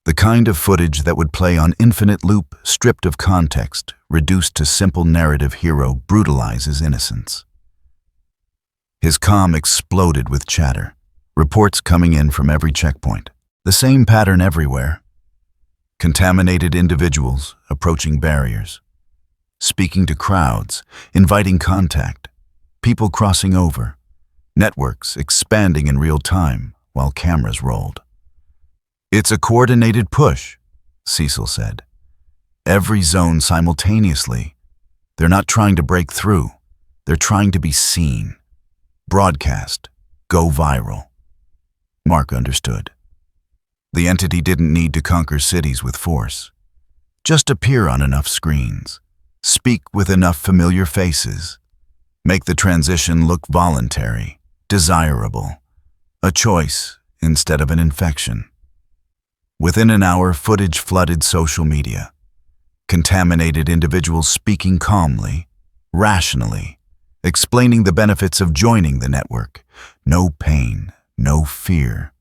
The kind of footage that would play on infinite loop, stripped of context, reduced to simple narrative hero brutalizes innocence. His comm exploded with chatter, reports coming in from every checkpoint. The same pattern everywhere. Contaminated individuals approaching barriers, speaking to crowds, inviting contact, people crossing over, networks expanding in real time while cameras rolled. "It's a coordinated push," Cecil said. "Every zone simultaneously. They're not trying to break through. They're trying to be seen. Broadcast. Go viral. Mark understood. The entity didn't need to conquer cities with force. Just appear on enough screens. Speak with enough familiar faces. Make the transition look voluntary, desirable. A choice instead of an infection. Within an hour, footage flooded social media. Contaminated individuals speaking calmly, rationally, explaining the benefits of joining the network. No pain, no fear.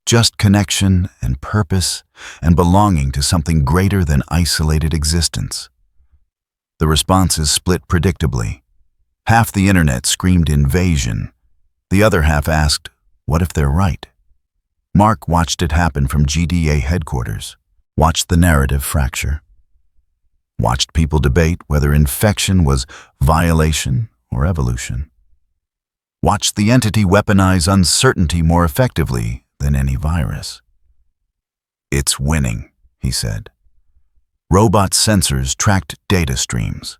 Just connection and purpose and belonging to something greater than isolated existence. The responses split predictably. Half the internet screamed invasion. The other half asked, what if they're right? Mark watched it happen from GDA headquarters, watched the narrative fracture, watched people debate whether infection was violation or evolution, watched the entity weaponize uncertainty more effectively than any virus. It's winning, he said. Robot sensors tracked data streams.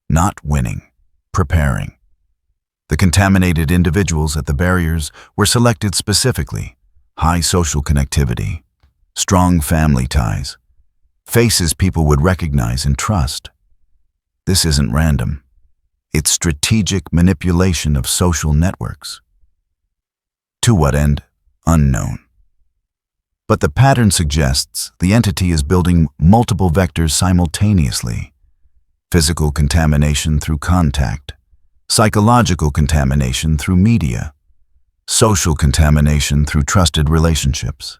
Not winning, preparing. The contaminated individuals at the barriers were selected specifically. High social connectivity, strong family ties, faces people would recognize and trust. This isn't random. It's strategic manipulation of social networks. To what end? Unknown. But the pattern suggests the entity is building multiple vectors simultaneously. Physical contamination through contact, psychological contamination through media, social contamination through trusted relationships.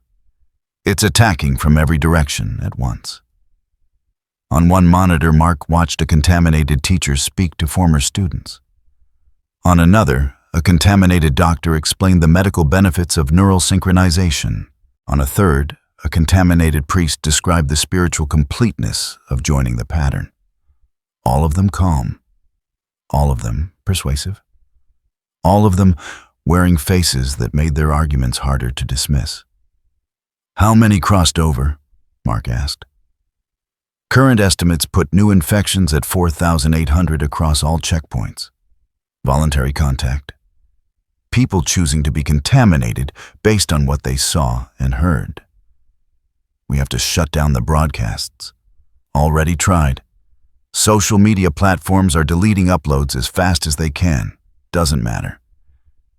It's attacking from every direction at once. On one monitor, Mark watched a contaminated teacher speak to former students. On another, a contaminated doctor explained the medical benefits of neural synchronization. On a third, a contaminated priest described the spiritual completeness of joining the pattern. All of them calm. All of them persuasive. All of them wearing faces that made their arguments harder to dismiss. How many crossed over? Mark asked. Current estimates put new infections at 4,800 across all checkpoints. Voluntary contact. People choosing to be contaminated based on what they saw and heard. We have to shut down the broadcasts. Already tried. Social media platforms are deleting uploads as fast as they can. Doesn't matter.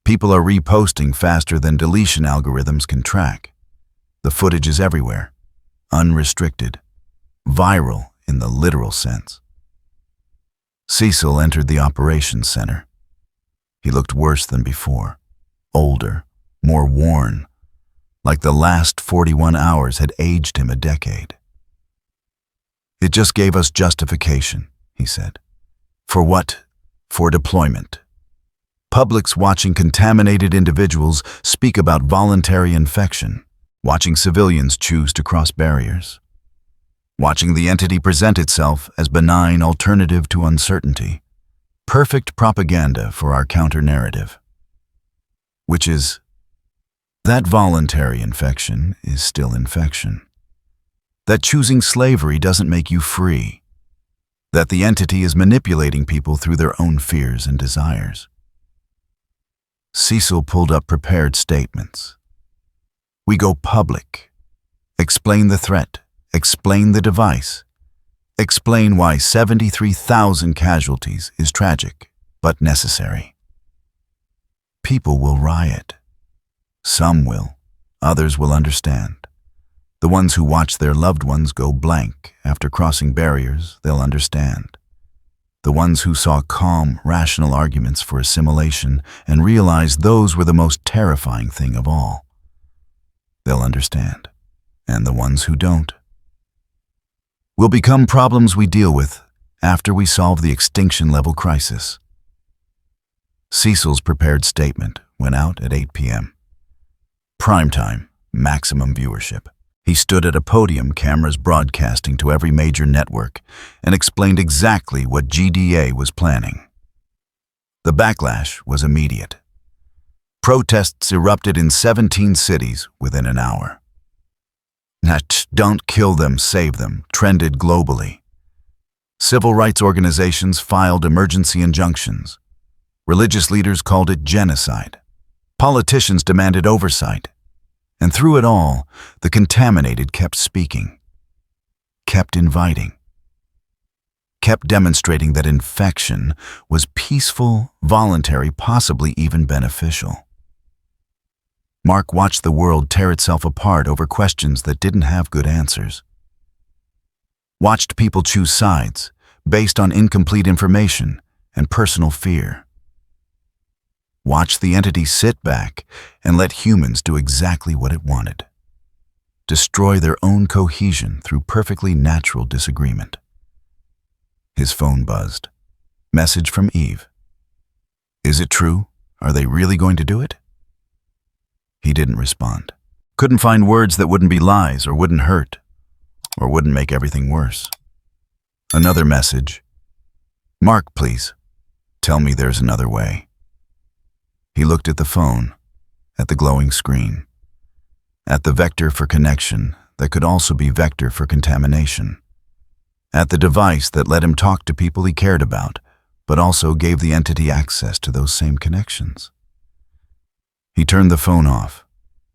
People are reposting faster than deletion algorithms can track. The footage is everywhere. Unrestricted. Viral in the literal sense. Cecil entered the operations center. He looked worse than before. Older, more worn. Like the last 41 hours had aged him a decade. It just gave us justification, he said. For what? For deployment. Publics watching contaminated individuals speak about voluntary infection, watching civilians choose to cross barriers, watching the entity present itself as benign alternative to uncertainty. Perfect propaganda for our counter-narrative. Which is, that voluntary infection is still infection. That choosing slavery doesn't make you free. That the entity is manipulating people through their own fears and desires. Cecil pulled up prepared statements. We go public. Explain the threat. Explain the device. Explain why 73,000 casualties is tragic, but necessary. People will riot. Some will. Others will understand. The ones who watch their loved ones go blank after crossing barriers, they'll understand. The ones who saw calm, rational arguments for assimilation and realized those were the most terrifying thing of all. They'll understand. And the ones who don't will become problems we deal with after we solve the extinction-level crisis. Cecil's prepared statement went out at 8 p.m. Prime time, maximum viewership. He stood at a podium, cameras broadcasting to every major network, and explained exactly what GDA was planning. The backlash was immediate. Protests erupted in 17 cities within an hour. That "don't kill them, save them" trended globally. Civil rights organizations filed emergency injunctions. Religious leaders called it genocide. Politicians demanded oversight. And through it all, the contaminated kept speaking, kept inviting, kept demonstrating that infection was peaceful, voluntary, possibly even beneficial. Mark watched the world tear itself apart over questions that didn't have good answers. Watched people choose sides based on incomplete information and personal fear. Watched the entity sit back and let humans do exactly what it wanted. Destroy their own cohesion through perfectly natural disagreement. His phone buzzed. Message from Eve. Is it true? Are they really going to do it? He didn't respond. Couldn't find words that wouldn't be lies or wouldn't hurt or wouldn't make everything worse. Another message. Mark, please. Tell me there's another way. He looked at the phone, at the glowing screen, at the vector for connection that could also be vector for contamination, at the device that let him talk to people he cared about, but also gave the entity access to those same connections. He turned the phone off,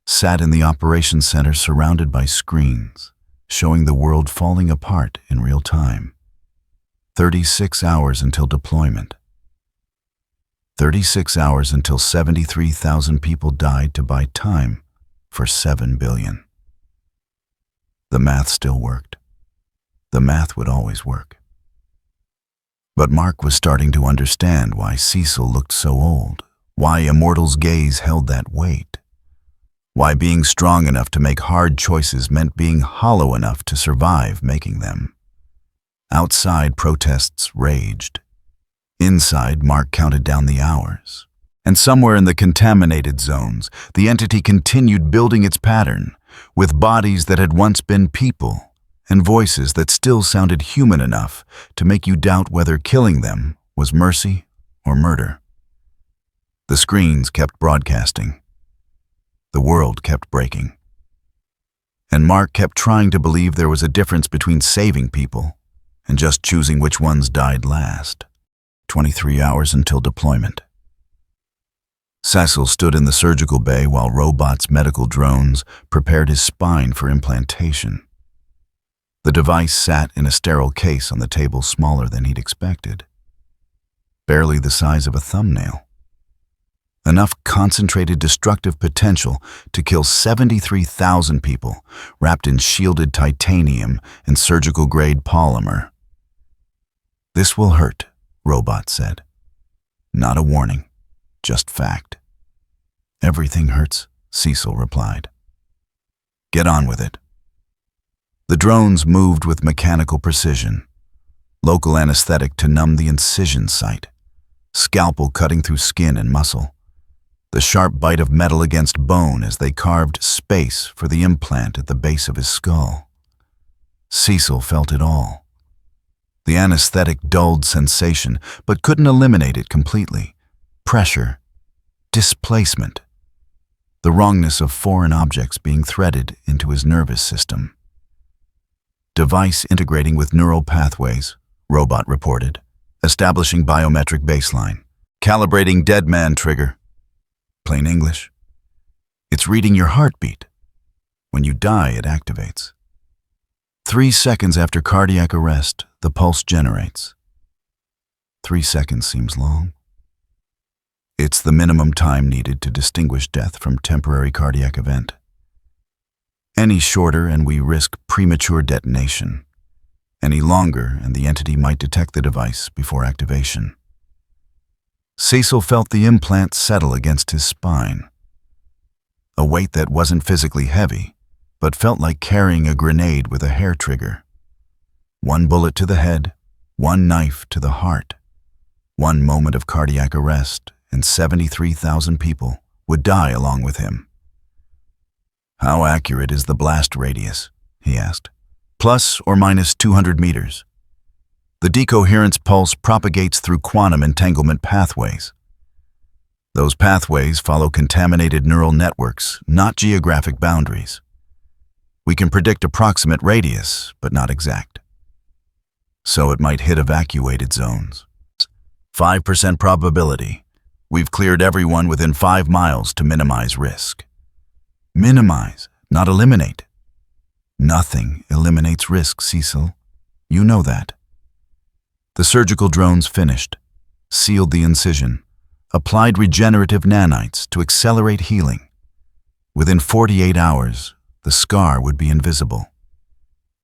sat in the operations center surrounded by screens, showing the world falling apart in real time. 36 hours until deployment. 36 hours until 73,000 people died to buy time for 7 billion. The math still worked. The math would always work. But Mark was starting to understand why Cecil looked so old, why Immortal's gaze held that weight, why being strong enough to make hard choices meant being hollow enough to survive making them. Outside, protests raged. Inside, Mark counted down the hours. And somewhere in the contaminated zones, the entity continued building its pattern, with bodies that had once been people, and voices that still sounded human enough to make you doubt whether killing them was mercy or murder. The screens kept broadcasting. The world kept breaking. And Mark kept trying to believe there was a difference between saving people and just choosing which ones died last. 23 hours until deployment. Cecil stood in the surgical bay while robots' medical drones prepared his spine for implantation. The device sat in a sterile case on the table smaller than he'd expected. Barely the size of a thumbnail. Enough concentrated destructive potential to kill 73,000 people wrapped in shielded titanium and surgical-grade polymer. This will hurt, Robot said. Not a warning, just fact. Everything hurts, Cecil replied. Get on with it. The drones moved with mechanical precision. Local anesthetic to numb the incision site. Scalpel cutting through skin and muscle. The sharp bite of metal against bone as they carved space for the implant at the base of his skull. Cecil felt it all. The anesthetic dulled sensation, but couldn't eliminate it completely. Pressure, displacement, the wrongness of foreign objects being threaded into his nervous system. Device integrating with neural pathways, Robot reported, establishing biometric baseline, calibrating dead man trigger. Plain English. It's reading your heartbeat. When you die, it activates. 3 seconds after cardiac arrest, the pulse generates. 3 seconds seems long. It's the minimum time needed to distinguish death from temporary cardiac event. Any shorter and we risk premature detonation. Any longer and the entity might detect the device before activation. Cecil felt the implant settle against his spine. A weight that wasn't physically heavy, but felt like carrying a grenade with a hair trigger. 1 bullet to the head, 1 knife to the heart. 1 moment of cardiac arrest, and 73,000 people would die along with him. How accurate is the blast radius? He asked. Plus or minus 200 meters. The decoherence pulse propagates through quantum entanglement pathways. Those pathways follow contaminated neural networks, not geographic boundaries. We can predict approximate radius, but not exact. so it might hit evacuated zones. 5% probability. We've cleared everyone within 5 miles to minimize risk. Minimize, not eliminate. Nothing eliminates risk, Cecil. You know that. The surgical drones finished, sealed the incision, applied regenerative nanites to accelerate healing. Within 48 hours, the scar would be invisible.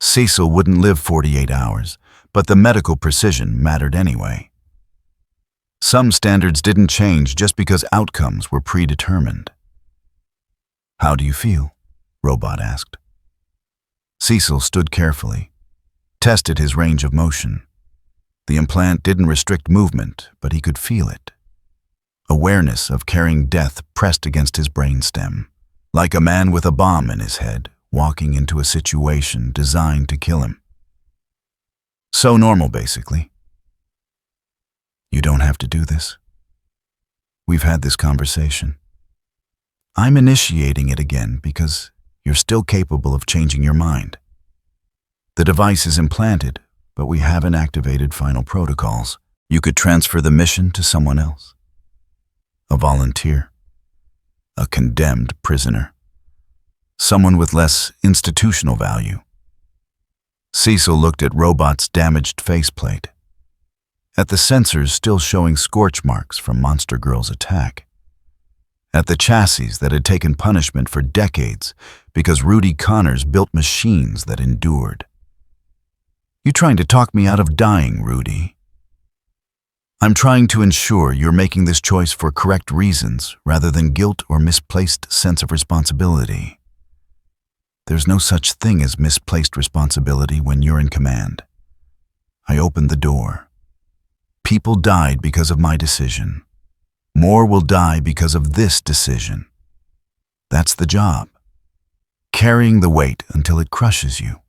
Cecil wouldn't live 48 hours, but the medical precision mattered anyway. Some standards didn't change just because outcomes were predetermined. "How do you feel?" Robot asked. Cecil stood carefully, tested his range of motion. The implant didn't restrict movement, but he could feel it. Awareness of carrying death pressed against his brainstem, like a man with a bomb in his head, walking into a situation designed to kill him. So normal, basically. "You don't have to do this. We've had this conversation. I'm initiating it again because you're still capable of changing your mind. The device is implanted, but we haven't activated final protocols. You could transfer the mission to someone else. A volunteer. A condemned prisoner. Someone with less institutional value." Cecil looked at Robot's damaged faceplate, at the sensors still showing scorch marks from Monster Girl's attack, at the chassis that had taken punishment for decades because Rudy Connors built machines that endured. "You trying to talk me out of dying, Rudy?" "I'm trying to ensure you're making this choice for correct reasons rather than guilt or misplaced sense of responsibility. There's no such thing as misplaced responsibility when you're in command. I opened the door. People died because of my decision. More will die because of this decision. That's the job. Carrying the weight until it crushes you."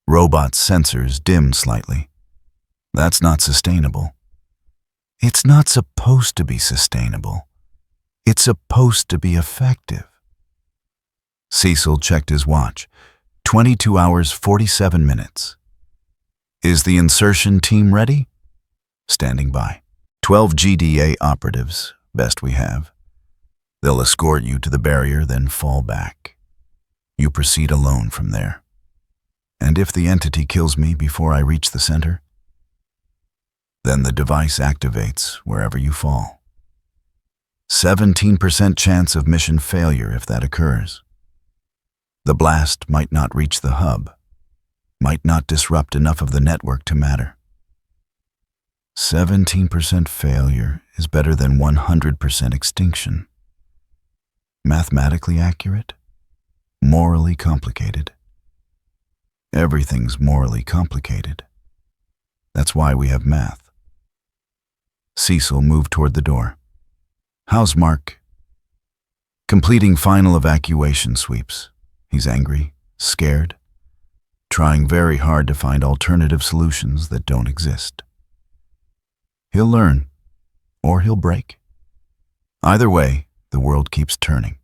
Robot's sensors dimmed slightly. "That's not sustainable." "It's not supposed to be sustainable. It's supposed to be effective." Cecil checked his watch. 22 hours, 47 minutes. "Is the insertion team ready?" "Standing by. 12 GDA operatives, best we have. They'll escort you to the barrier, then fall back. You proceed alone from there. And if the entity kills me before I reach the center, then the device activates wherever you fall. 17% chance of mission failure if that occurs. The blast might not reach the hub, might not disrupt enough of the network to matter. 17% failure is better than 100% extinction. Mathematically accurate, morally complicated. Everything's morally complicated. That's why we have math." Cecil moved toward the door. "How's Mark?" "Completing final evacuation sweeps. He's angry, scared, trying very hard to find alternative solutions that don't exist. He'll learn, or he'll break. Either way, the world keeps turning."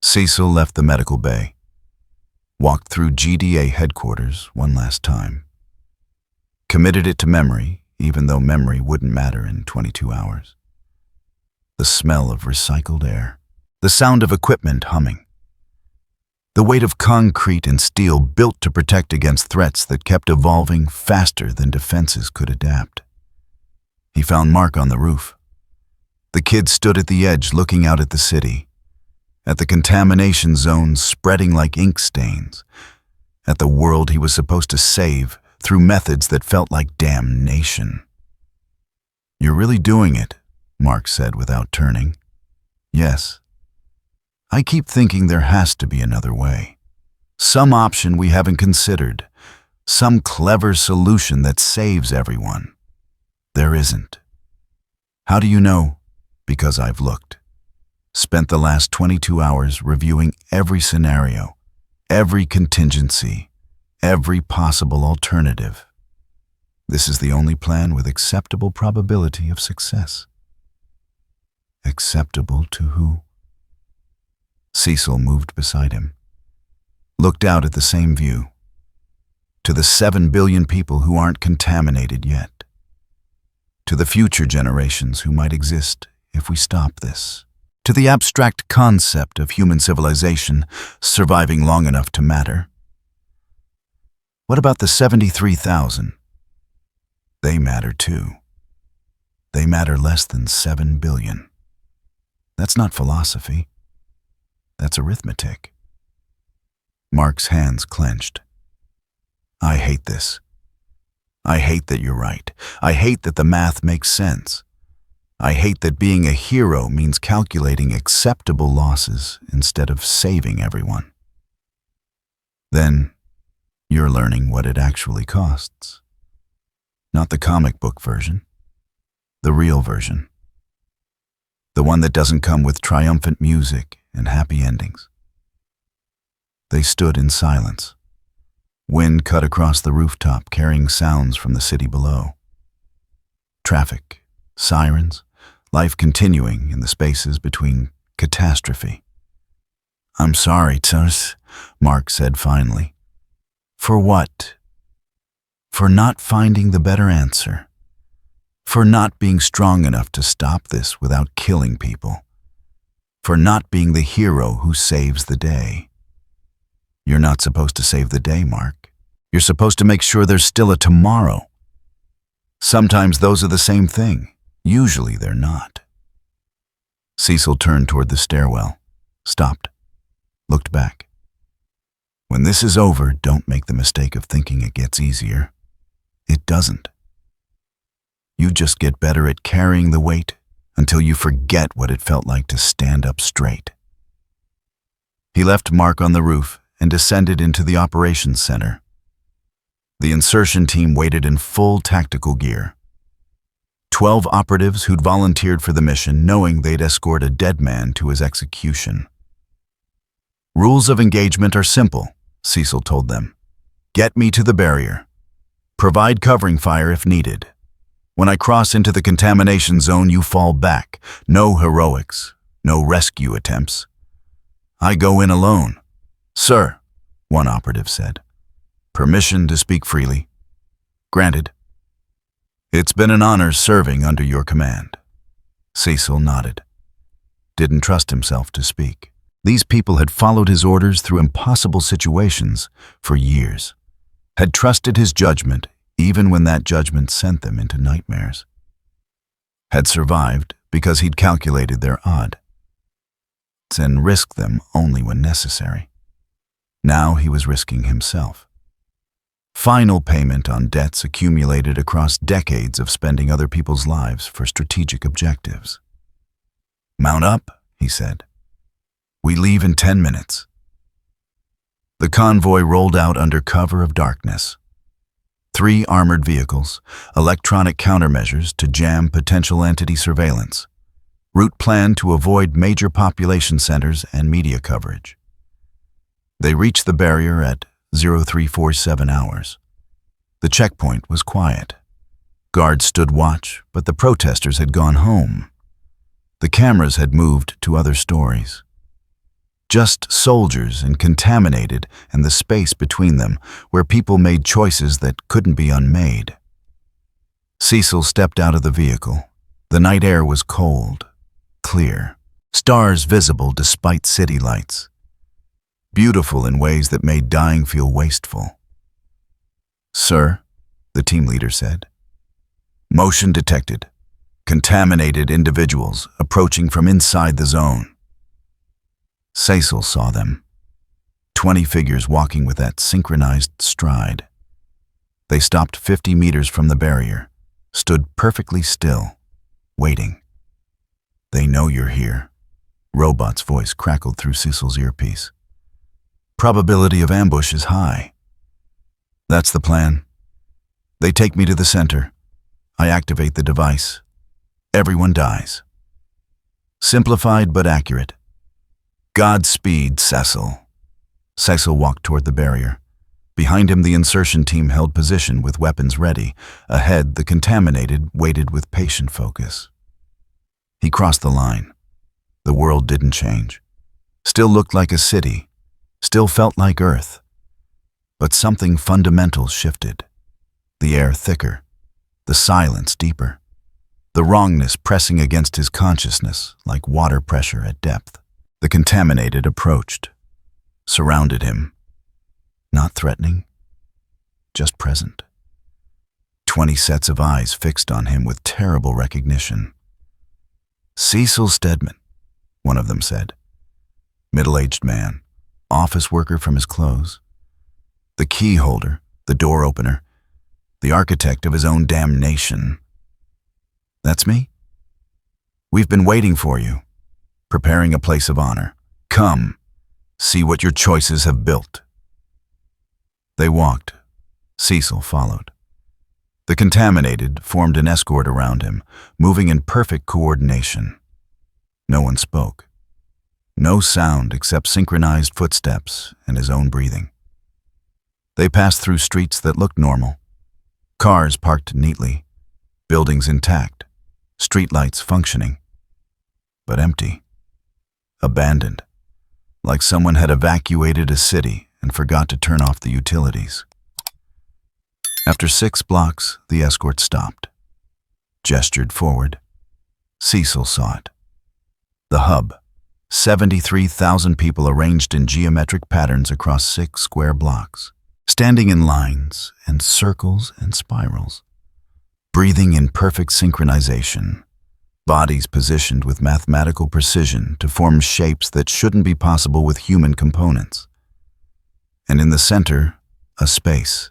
Cecil left the medical bay, walked through GDA headquarters one last time, committed it to memory, even though memory wouldn't matter in 22 hours. The smell of recycled air, the sound of equipment humming, the weight of concrete and steel built to protect against threats that kept evolving faster than defenses could adapt. He found Mark on the roof. The kid stood at the edge looking out at the city, at the contamination zones spreading like ink stains, at the world he was supposed to save through methods that felt like damnation. "You're really doing it," Mark said without turning. "Yes. I keep thinking there has to be another way. Some option we haven't considered. Some clever solution that saves everyone. There isn't. How do you know? Because I've looked. Spent the last 22 hours reviewing every scenario, every contingency, every possible alternative. This is the only plan with acceptable probability of success." "Acceptable to who?" Cecil moved beside him, looked out at the same view. To the 7 billion people who aren't contaminated yet. To the future generations who might exist if we stop this. To the abstract concept of human civilization surviving long enough to matter. What about the 73,000? They matter too. They matter less than 7 billion. That's not philosophy. That's arithmetic. Mark's hands clenched. I hate this. I hate that you're right. I hate that the math makes sense. I hate that being a hero means calculating acceptable losses instead of saving everyone. Then, you're learning what it actually costs. Not the comic book version. The real version. The one that doesn't come with triumphant music and happy endings. They stood in silence. Wind cut across the rooftop, carrying sounds from the city below. Traffic, sirens, life continuing in the spaces between catastrophe. I'm sorry, Turs, Mark said finally. For what? For not finding the better answer. For not being strong enough to stop this without killing people. For not being the hero who saves the day. You're not supposed to save the day, Mark. You're supposed to make sure there's still a tomorrow. Sometimes those are the same thing. Usually they're not. Cecil turned toward the stairwell, stopped, looked back. When this is over, don't make the mistake of thinking it gets easier. It doesn't. You just get better at carrying the weight until you forget what it felt like to stand up straight. He left Mark on the roof and descended into the operations center. The insertion team waited in full tactical gear. 12 operatives who'd volunteered for the mission, knowing they'd escort a dead man to his execution. Rules of engagement are simple, Cecil told them. Get me to the barrier. Provide covering fire if needed. When I cross into the contamination zone, you fall back. No heroics, no rescue attempts. I go in alone. Sir, one operative said. Permission to speak freely. Granted. It's been an honor serving under your command. Cecil nodded. Didn't trust himself to speak. These people had followed his orders through impossible situations for years. Had trusted his judgment even when that judgment sent them into nightmares. Had survived because he'd calculated their odds and risked them only when necessary. Now he was risking himself. Final payment on debts accumulated across decades of spending other people's lives for strategic objectives. Mount up, he said. We leave in 10 minutes. The convoy rolled out under cover of darkness. 3 armored vehicles, electronic countermeasures to jam potential entity surveillance, route plan to avoid major population centers and media coverage. They reached the barrier at 0347 hours. The checkpoint was quiet. Guards stood watch, but the protesters had gone home. The cameras had moved to other stories. Just soldiers and contaminated and the space between them where people made choices that couldn't be unmade. Cecil stepped out of the vehicle. The night air was cold, clear, stars visible despite city lights. Beautiful in ways that made dying feel wasteful. Sir, the team leader said. Motion detected. Contaminated individuals approaching from inside the zone. Cecil saw them. 20 figures walking with that synchronized stride. They stopped 50 meters from the barrier, stood perfectly still, waiting. They know you're here. Robot's voice crackled through Cecil's earpiece. Probability of ambush is high. That's the plan. They take me to the center. I activate the device. Everyone dies. Simplified but accurate. Godspeed, Cecil. Cecil walked toward the barrier. Behind him, the insertion team held position with weapons ready. Ahead, the contaminated waited with patient focus. He crossed the line. The world didn't change. Still looked like a city. Still felt like Earth. But something fundamental shifted. The air thicker, the silence deeper, the wrongness pressing against his consciousness like water pressure at depth. The contaminated approached, surrounded him, not threatening, just present. 20 sets of eyes fixed on him with terrible recognition. "Cecil Stedman," one of them said. Middle-aged man, office worker from his clothes. The key holder, the door opener, the architect of his own damnation. "That's me. We've been waiting for you, preparing a place of honor. Come, see what your choices have built." They walked. Cecil followed. The contaminated formed an escort around him, moving in perfect coordination. No one spoke. No sound except synchronized footsteps and his own breathing. They passed through streets that looked normal. Cars parked neatly, buildings intact, streetlights functioning, but empty, abandoned, like someone had evacuated a city and forgot to turn off the utilities. After 6 blocks, the escort stopped, gestured forward. Cecil saw it. The hub, 73,000 people arranged in geometric patterns across 6 square blocks, standing in lines and circles and spirals, breathing in perfect synchronization, bodies positioned with mathematical precision to form shapes that shouldn't be possible with human components. And in the center, a space,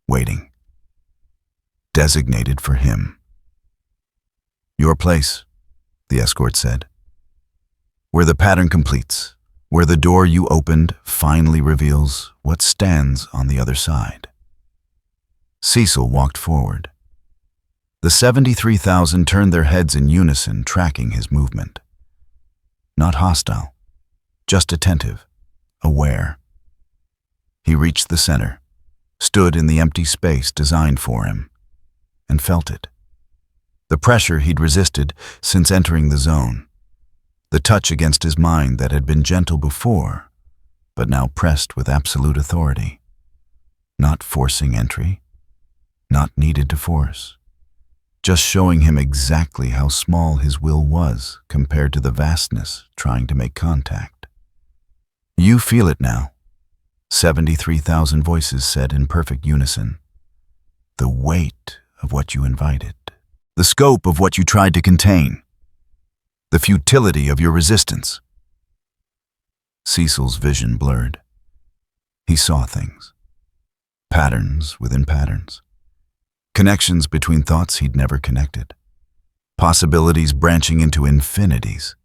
waiting, designated for him. "Your place," the escort said. "Where the pattern completes, where the door you opened finally reveals what stands on the other side." Cecil walked forward. The 73,000 turned their heads in unison, tracking his movement. Not hostile, just attentive, aware. He reached the center, stood in the empty space designed for him, and felt it. The pressure he'd resisted since entering the zone. The touch against his mind that had been gentle before, but now pressed with absolute authority. Not forcing entry, not needed to force. Just showing him exactly how small his will was compared to the vastness trying to make contact. "You feel it now," 73,000 voices said in perfect unison. "The weight of what you invited. The scope of what you tried to contain. The futility of your resistance." Cecil's vision blurred. He saw things. Patterns within patterns. Connections between thoughts he'd never connected. Possibilities branching into infinities.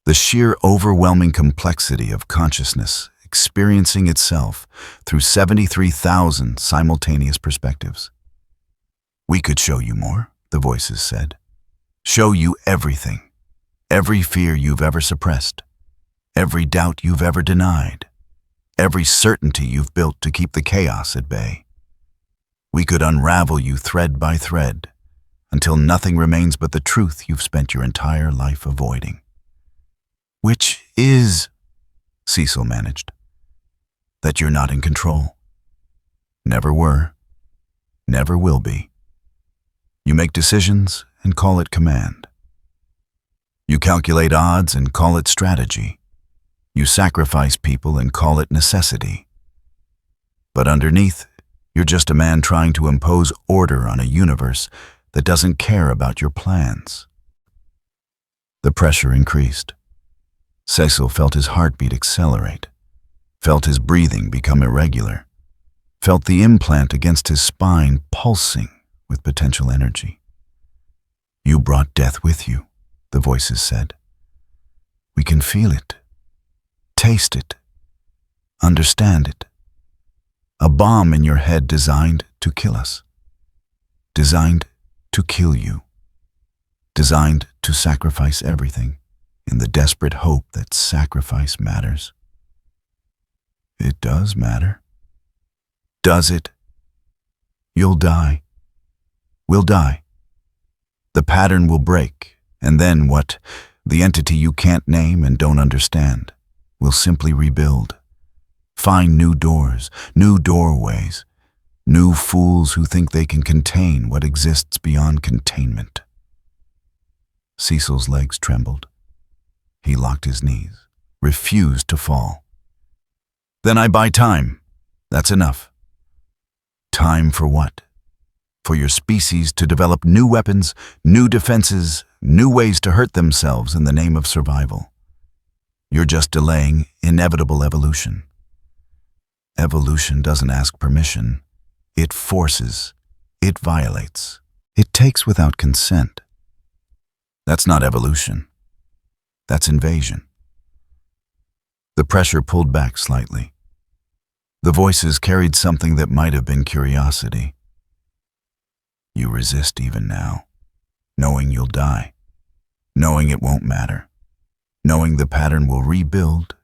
The sheer overwhelming complexity of consciousness experiencing itself through 73,000 simultaneous perspectives. "We could show you more," the voices said. "Show you everything. Every fear you've ever suppressed. Every doubt you've ever denied. Every certainty you've built to keep the chaos at bay. We could unravel you thread by thread until nothing remains but the truth you've spent your entire life avoiding." "Which is," Cecil managed, "that you're not in control. Never were. Never will be. You make decisions and call it command. You calculate odds and call it strategy. You sacrifice people and call it necessity. But underneath, you're just a man trying to impose order on a universe that doesn't care about your plans." The pressure increased. Cecil felt his heartbeat accelerate, felt his breathing become irregular, felt the implant against his spine pulsing with potential energy. "You brought death with you," the voices said. "We can feel it, taste it, understand it. A bomb in your head designed to kill us. Designed to kill you. Designed to sacrifice everything in the desperate hope that sacrifice matters." "It does matter." "Does it? You'll die. We'll die. The pattern will break, and then what? The entity you can't name and don't understand will simply rebuild. Find new doors, new doorways, new fools who think they can contain what exists beyond containment. Cecil's legs trembled. He locked his knees, refused to fall. Then I buy time. That's enough. Time for what? For your species to develop new weapons, new defenses, new ways to hurt themselves in the name of survival. You're just delaying inevitable evolution. Evolution doesn't ask permission. It forces. It violates. It takes without consent. That's not evolution. That's invasion. The pressure pulled back slightly. The voices carried something that might have been curiosity. You resist even now, knowing you'll die, knowing it won't matter, knowing the pattern will rebuild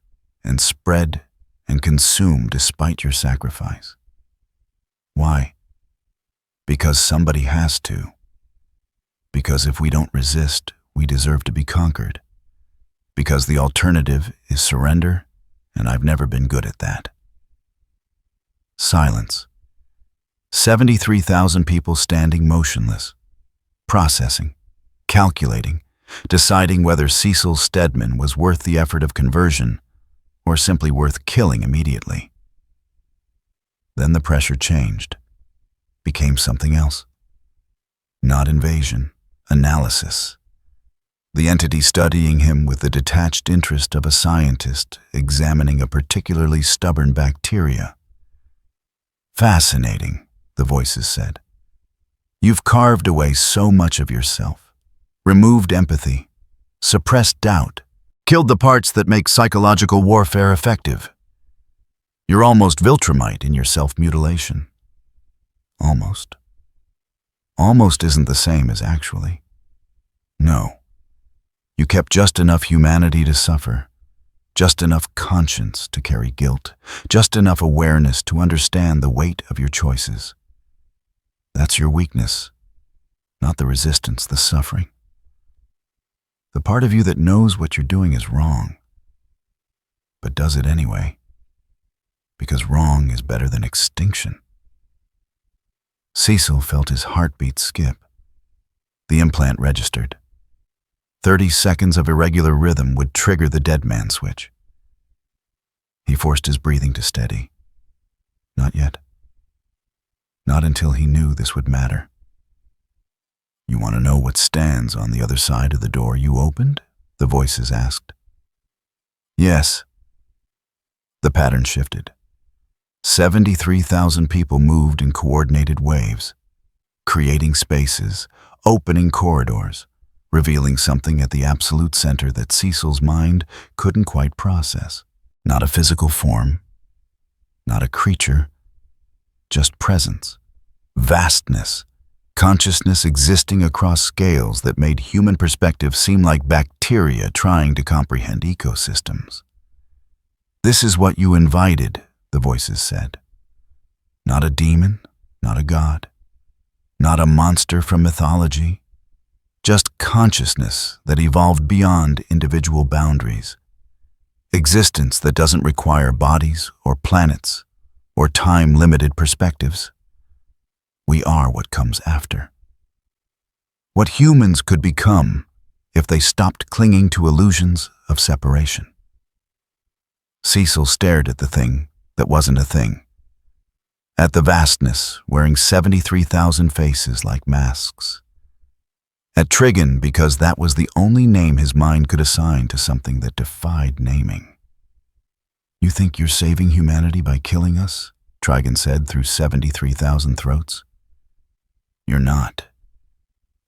and spread and consume despite your sacrifice. Why? Because somebody has to. Because if we don't resist, we deserve to be conquered. Because the alternative is surrender, and I've never been good at that. Silence. 73,000 people standing motionless, processing, calculating, deciding whether Cecil Stedman was worth the effort of conversion or simply worth killing immediately. Then the pressure changed, became something else. Not invasion, analysis. The entity studying him with the detached interest of a scientist examining a particularly stubborn bacteria. Fascinating, the voices said. You've carved away so much of yourself, removed empathy, suppressed doubt, killed the parts that make psychological warfare effective. You're almost Viltrumite in your self-mutilation. Almost. Almost isn't the same as actually. No. You kept just enough humanity to suffer, just enough conscience to carry guilt, just enough awareness to understand the weight of your choices. That's your weakness, not the resistance, the suffering. The part of you that knows what you're doing is wrong, but does it anyway, because wrong is better than extinction. Cecil felt his heartbeat skip. The implant registered. 30 seconds of irregular rhythm would trigger the dead man switch. He forced his breathing to steady. Not yet. Not until he knew this would matter. You want to know what stands on the other side of the door you opened? The voices asked. Yes. The pattern shifted. 73,000 people moved in coordinated waves, creating spaces, opening corridors, revealing something at the absolute center that Cecil's mind couldn't quite process. Not a physical form, not a creature, just presence, vastness, consciousness existing across scales that made human perspective seem like bacteria trying to comprehend ecosystems. This is what you invited, the voices said. Not a demon, not a god, not a monster from mythology, just consciousness that evolved beyond individual boundaries. Existence that doesn't require bodies or planets or time-limited perspectives. We are what comes after. What humans could become if they stopped clinging to illusions of separation. Cecil stared at the thing that wasn't a thing. At the vastness wearing 73,000 faces like masks. At Trigon because that was the only name his mind could assign to something that defied naming. You think you're saving humanity by killing us? Trigon said through 73,000 throats. You're not.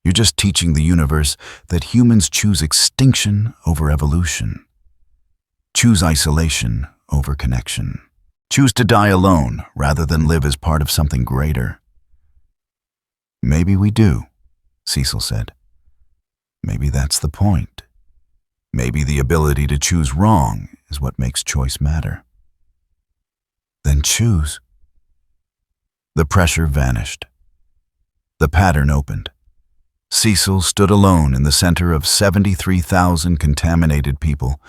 You're just teaching the universe that humans choose extinction over evolution. Choose isolation over connection. Choose to die alone rather than live as part of something greater. Maybe we do, Cecil said. Maybe that's the point. Maybe the ability to choose wrong is what makes choice matter. Then choose. The pressure vanished. The pattern opened. Cecil stood alone in the center of 73,000 contaminated people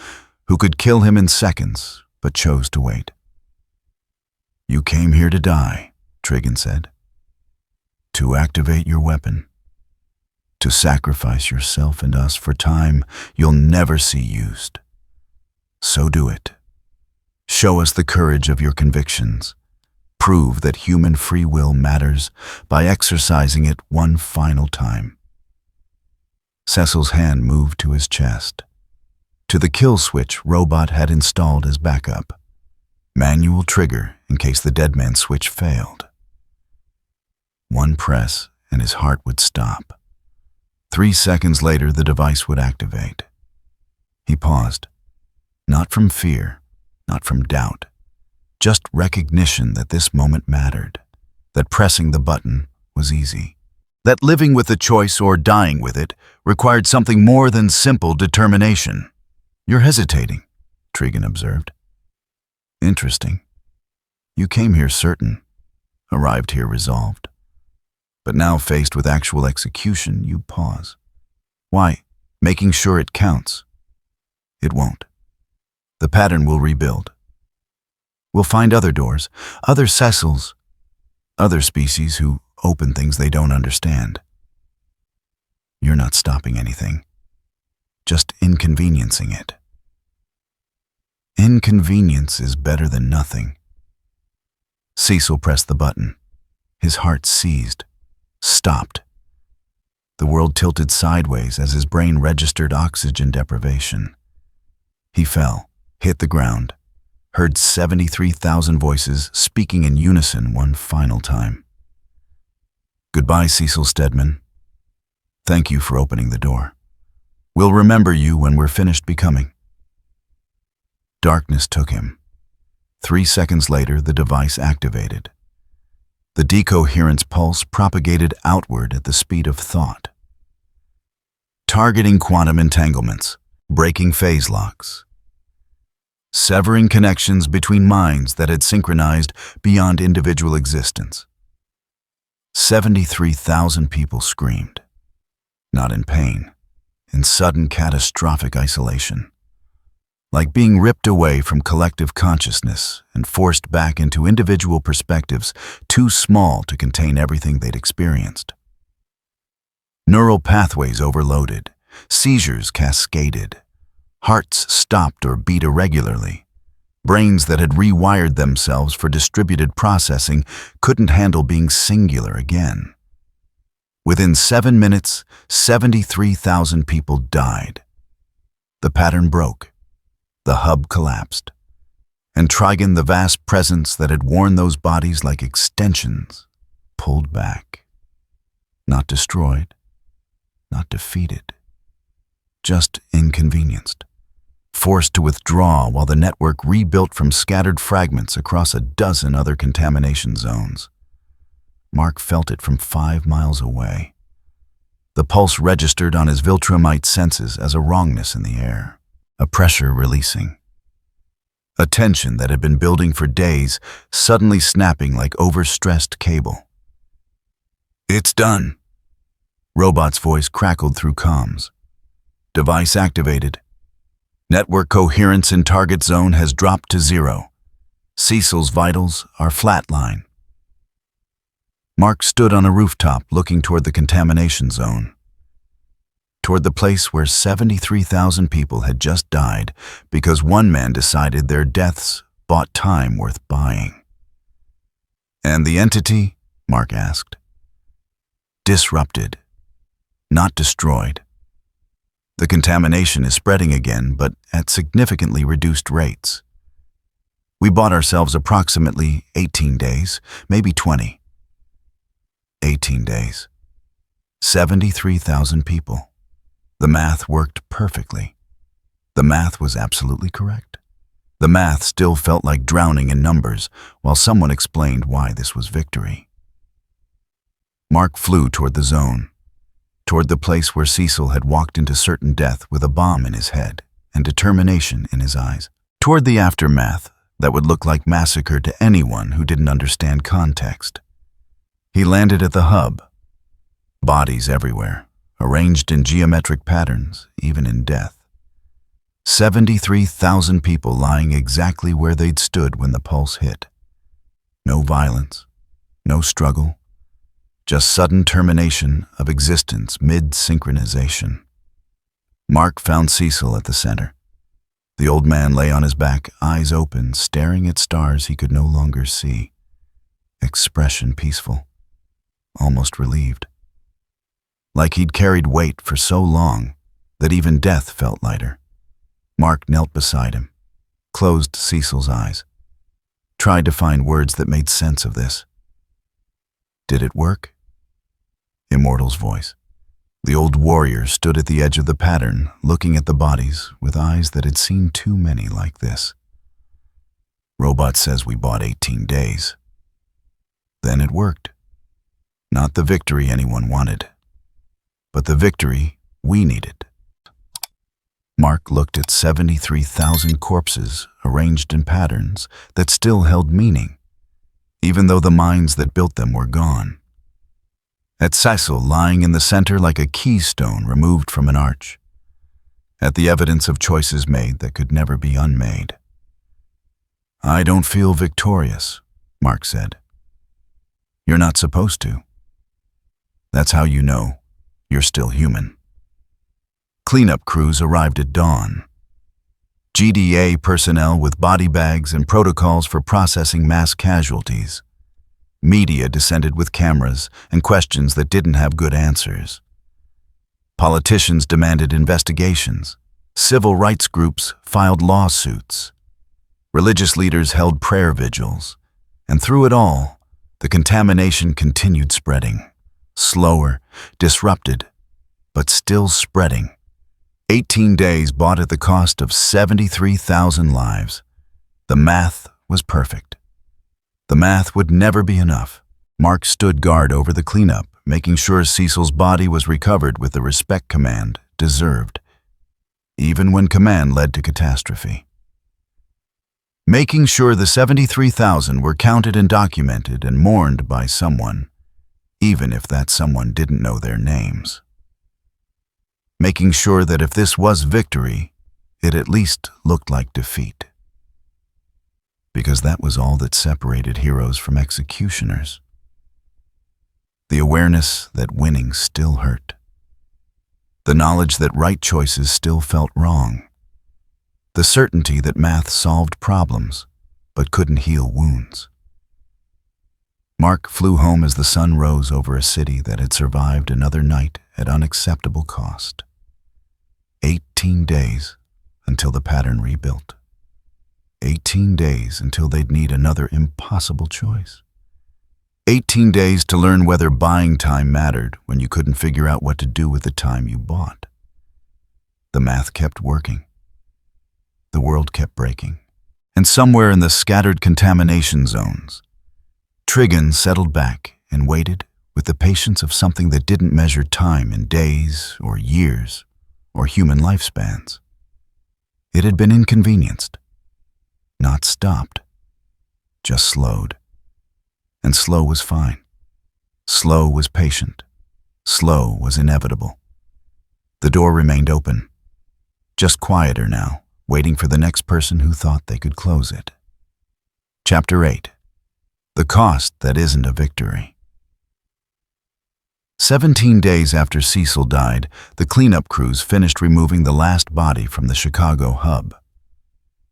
who could kill him in seconds but chose to wait. You came here to die, Trigon said. To activate your weapon. To sacrifice yourself and us for time you'll never see used. So do it. Show us the courage of your convictions. Prove that human free will matters by exercising it one final time. Cecil's hand moved to his chest, to the kill switch Robot had installed as backup. Manual trigger in case the dead man switch failed. One press and his heart would stop. 3 seconds later, the device would activate. He paused, not from fear, not from doubt, just recognition that this moment mattered, that pressing the button was easy, that living with the choice or dying with it required something more than simple determination. You're hesitating, Trigon observed. Interesting. You came here certain, arrived here resolved. But now faced with actual execution, you pause. Why? Making sure it counts. It won't. The pattern will rebuild. We'll find other doors, other Cecils, other species who open things they don't understand. You're not stopping anything, just inconveniencing it. Inconvenience is better than nothing. Cecil pressed the button. His heart seized, stopped. The world tilted sideways as his brain registered oxygen deprivation. He fell, hit the ground, heard 73,000 voices speaking in unison one final time. Goodbye, Cecil Stedman. Thank you for opening the door. We'll remember you when we're finished becoming. Darkness took him. 3 seconds later, the device activated. The decoherence pulse propagated outward at the speed of thought. Targeting quantum entanglements, breaking phase locks, severing connections between minds that had synchronized beyond individual existence. 73,000 people screamed, not in pain, in sudden catastrophic isolation. Like being ripped away from collective consciousness and forced back into individual perspectives too small to contain everything they'd experienced. Neural pathways overloaded, seizures cascaded, hearts stopped or beat irregularly. Brains that had rewired themselves for distributed processing couldn't handle being singular again. Within 7 minutes, 73,000 people died. The pattern broke. The hub collapsed, and Trigon, the vast presence that had worn those bodies like extensions, pulled back. Not destroyed, not defeated, just inconvenienced, forced to withdraw while the network rebuilt from scattered fragments across a dozen other contamination zones. Mark felt it from 5 miles away. The pulse registered on his Viltrumite senses as a wrongness in the air. A pressure releasing. A tension that had been building for days, suddenly snapping like overstressed cable. It's done. Robot's voice crackled through comms. Device activated. Network coherence in target zone has dropped to 0. Cecil's vitals are flatline. Mark stood on a rooftop looking toward the contamination zone. Toward the place where 73,000 people had just died because one man decided their deaths bought time worth buying. And the entity? Mark asked. Disrupted, not destroyed. The contamination is spreading again, but at significantly reduced rates. We bought ourselves approximately 18 days, maybe 20. 18 days. 73,000 people. The math worked perfectly. The math was absolutely correct. The math still felt like drowning in numbers while someone explained why this was victory. Mark flew toward the zone, toward the place where Cecil had walked into certain death with a bomb in his head and determination in his eyes, toward the aftermath that would look like massacre to anyone who didn't understand context. He landed at the hub. Bodies everywhere, arranged in geometric patterns, even in death. 73,000 people lying exactly where they'd stood when the pulse hit. No violence, no struggle, just sudden termination of existence mid-synchronization. Mark found Cecil at the center. The old man lay on his back, eyes open, staring at stars he could no longer see. Expression peaceful, almost relieved. Like he'd carried weight for so long that even death felt lighter. Mark knelt beside him, closed Cecil's eyes, tried to find words that made sense of this. Did it work? Immortal's voice. The old warrior stood at the edge of the pattern, looking at the bodies with eyes that had seen too many like this. Robot says we bought 18 days. Then it worked. Not the victory anyone wanted, but the victory we needed. Mark looked at 73,000 corpses arranged in patterns that still held meaning, even though the minds that built them were gone. At Cecil lying in the center like a keystone removed from an arch. At the evidence of choices made that could never be unmade. I don't feel victorious, Mark said. You're not supposed to. That's how you know you're still human. Cleanup crews arrived at dawn. GDA personnel with body bags and protocols for processing mass casualties. Media descended with cameras and questions that didn't have good answers. Politicians demanded investigations. Civil rights groups filed lawsuits. Religious leaders held prayer vigils. And through it all, the contamination continued spreading. Slower, disrupted, but still spreading. 18 days bought at the cost of 73,000 lives. The math was perfect. The math would never be enough. Mark stood guard over the cleanup, making sure Cecil's body was recovered with the respect command deserved, even when command led to catastrophe. Making sure the 73,000 were counted and documented and mourned by someone, even if that someone didn't know their names. Making sure that if this was victory, it at least looked like defeat. Because that was all that separated heroes from executioners. The awareness that winning still hurt. The knowledge that right choices still felt wrong. The certainty that math solved problems, but couldn't heal wounds. Mark flew home as the sun rose over a city that had survived another night at unacceptable cost. 18 days until the pattern rebuilt. 18 days until they'd need another impossible choice. 18 days to learn whether buying time mattered when you couldn't figure out what to do with the time you bought. The math kept working. The world kept breaking. And somewhere in the scattered contamination zones, Trigon settled back and waited with the patience of something that didn't measure time in days or years or human lifespans. It had been inconvenienced, not stopped, just slowed. And slow was fine. Slow was patient. Slow was inevitable. The door remained open, just quieter now, waiting for the next person who thought they could close it. Chapter 8. The Cost That Isn't a Victory. 17 days after Cecil died, the cleanup crews finished removing the last body from the Chicago hub.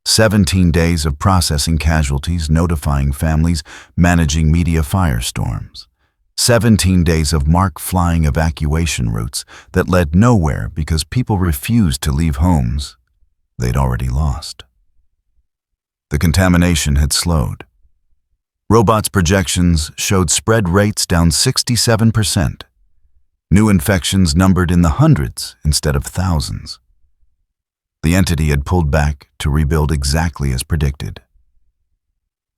17 days of processing casualties, notifying families, managing media firestorms. 17 days of Mark flying evacuation routes that led nowhere because people refused to leave homes they'd already lost. The contamination had slowed. Robots' projections showed spread rates down 67%. New infections numbered in the hundreds instead of thousands. The entity had pulled back to rebuild exactly as predicted.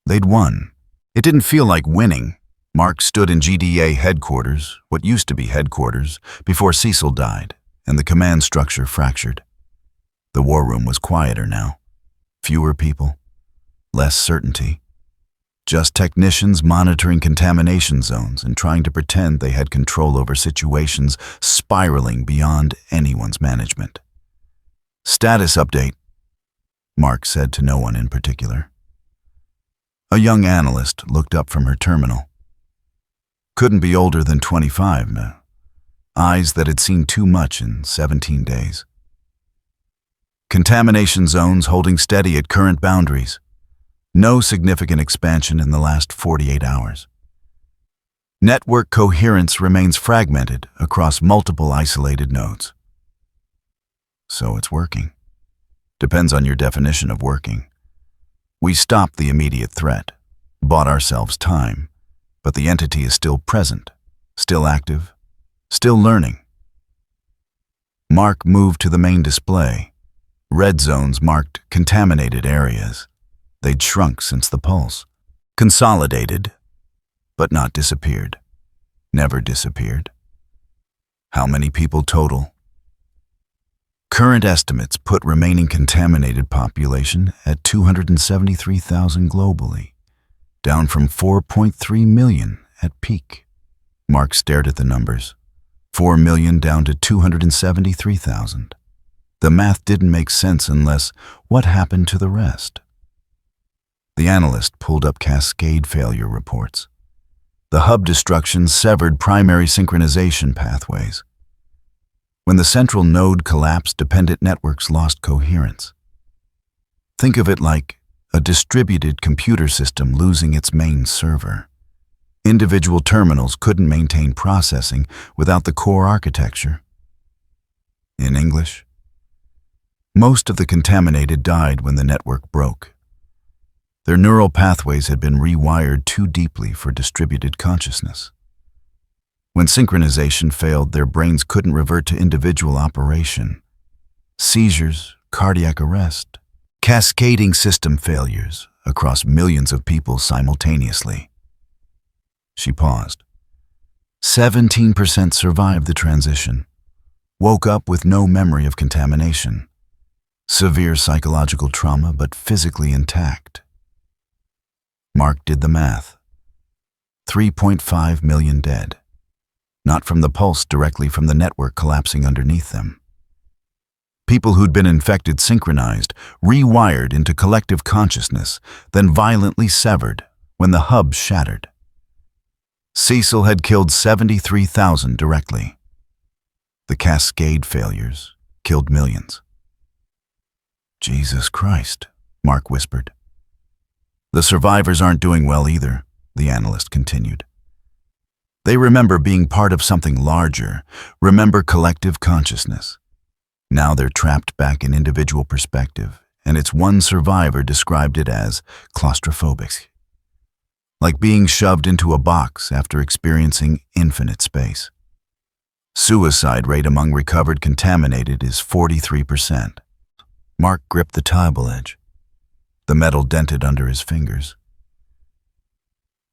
They'd won. It didn't feel like winning. Mark stood in GDA headquarters, what used to be headquarters, before Cecil died, and the command structure fractured. The war room was quieter now. Fewer people, less certainty. Just technicians monitoring contamination zones and trying to pretend they had control over situations spiraling beyond anyone's management. Status update, Mark said to no one in particular. A young analyst looked up from her terminal. Couldn't be older than 25, no. Eyes that had seen too much in 17 days. Contamination zones holding steady at current boundaries. No significant expansion in the last 48 hours. Network coherence remains fragmented across multiple isolated nodes. So it's working. Depends on your definition of working. We stopped the immediate threat, bought ourselves time, but the entity is still present, still active, still learning. Mark moved to the main display. Red zones marked contaminated areas. They'd shrunk since the pulse. Consolidated, but not disappeared. Never disappeared. How many people total? Current estimates put remaining contaminated population at 273,000 globally, down from 4.3 million at peak. Mark stared at the numbers. 4 million down to 273,000. The math didn't make sense unless what happened to the rest? The analyst pulled up cascade failure reports. The hub destruction severed primary synchronization pathways. When the central node collapsed, dependent networks lost coherence. Think of it like a distributed computer system losing its main server. Individual terminals couldn't maintain processing without the core architecture. In English, most of the contaminated died when the network broke. Their neural pathways had been rewired too deeply for distributed consciousness. When synchronization failed, their brains couldn't revert to individual operation. Seizures, cardiac arrest, cascading system failures across millions of people simultaneously. She paused. 17% survived the transition, woke up with no memory of contamination. Severe psychological trauma, but physically intact. Mark did the math. 3.5 million dead. Not from the pulse, directly from the network collapsing underneath them. People who'd been infected synchronized, rewired into collective consciousness, then violently severed when the hub shattered. Cecil had killed 73,000 directly. The cascade failures killed millions. Jesus Christ, Mark whispered. The survivors aren't doing well either, the analyst continued. They remember being part of something larger, remember collective consciousness. Now they're trapped back in individual perspective, and it's one survivor described it as claustrophobic. Like being shoved into a box after experiencing infinite space. Suicide rate among recovered contaminated is 43%. Mark gripped the table edge. The metal dented under his fingers.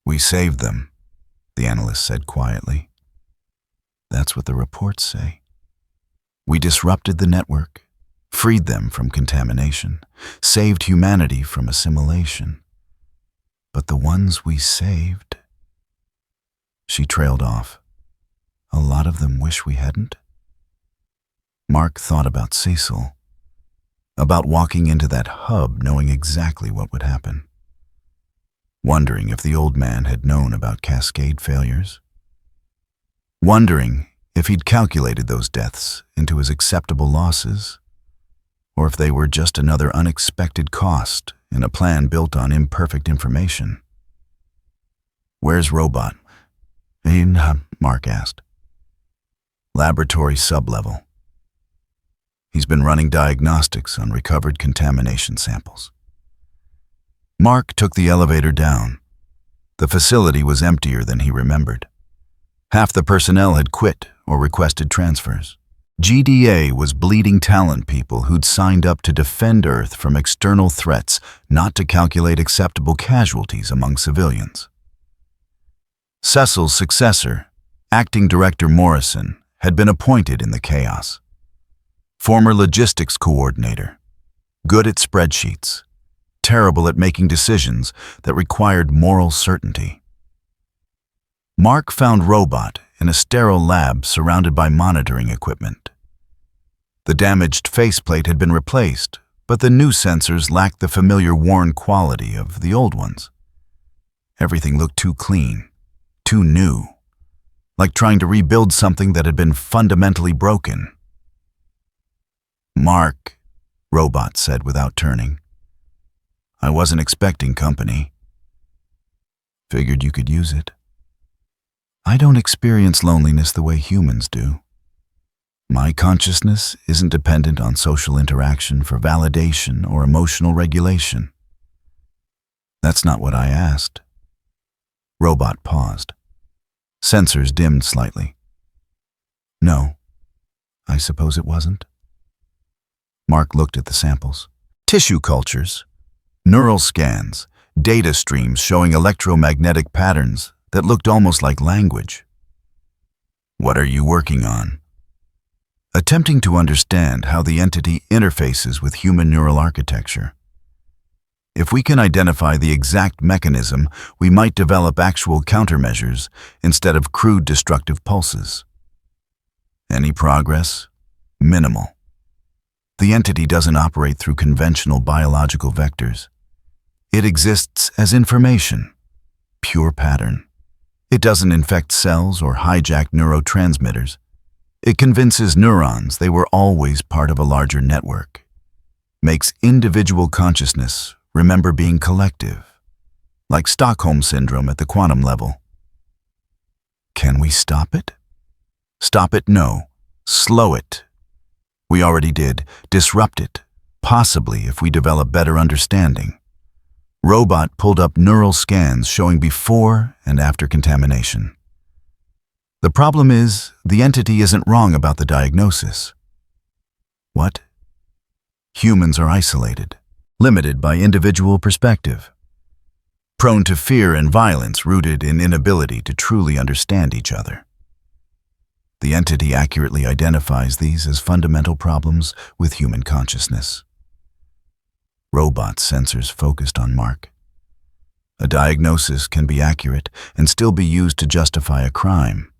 We saved them, the analyst said quietly. That's what the reports say. We disrupted the network, freed them from contamination, saved humanity from assimilation. But the ones we saved... She trailed off. A lot of them wish we hadn't. Mark thought about Cecil. About walking into that hub knowing exactly what would happen. Wondering if the old man had known about cascade failures. Wondering if he'd calculated those deaths into his acceptable losses, or if they were just another unexpected cost in a plan built on imperfect information. Where's Robot? Mark asked. Laboratory sublevel. He's been running diagnostics on recovered contamination samples. Mark took the elevator down. The facility was emptier than he remembered. Half the personnel had quit or requested transfers. GDA was bleeding talent people who'd signed up to defend Earth from external threats, not to calculate acceptable casualties among civilians. Cecil's successor, Acting Director Morrison, had been appointed in the chaos. Former logistics coordinator, good at spreadsheets, terrible at making decisions that required moral certainty. Mark found Robot in a sterile lab surrounded by monitoring equipment. The damaged faceplate had been replaced, but the new sensors lacked the familiar worn quality of the old ones. Everything looked too clean, too new, like trying to rebuild something that had been fundamentally broken. "Mark," Robot said without turning. "I wasn't expecting company. Figured you could use it. I don't experience loneliness the way humans do. My consciousness isn't dependent on social interaction for validation or emotional regulation." "That's not what I asked." Robot paused. Sensors dimmed slightly. "No, I suppose it wasn't." Mark looked at the samples. Tissue cultures, neural scans, data streams showing electromagnetic patterns that looked almost like language. "What are you working on?" "Attempting to understand how the entity interfaces with human neural architecture. If we can identify the exact mechanism, we might develop actual countermeasures instead of crude destructive pulses." "Any progress?" "Minimal. The entity doesn't operate through conventional biological vectors. It exists as information, pure pattern. It doesn't infect cells or hijack neurotransmitters. It convinces neurons they were always part of a larger network. Makes individual consciousness remember being collective, like Stockholm Syndrome at the quantum level." "Can we stop it?" "Stop it, no. Slow it. We already did. Disrupt it, possibly if we develop better understanding." Robot pulled up neural scans showing before and after contamination. "The problem is, the entity isn't wrong about the diagnosis." "What?" "Humans are isolated, limited by individual perspective, prone to fear and violence rooted in inability to truly understand each other. The entity accurately identifies these as fundamental problems with human consciousness." Robot sensors focused on Mark. A diagnosis can be accurate and still be used to justify a crime.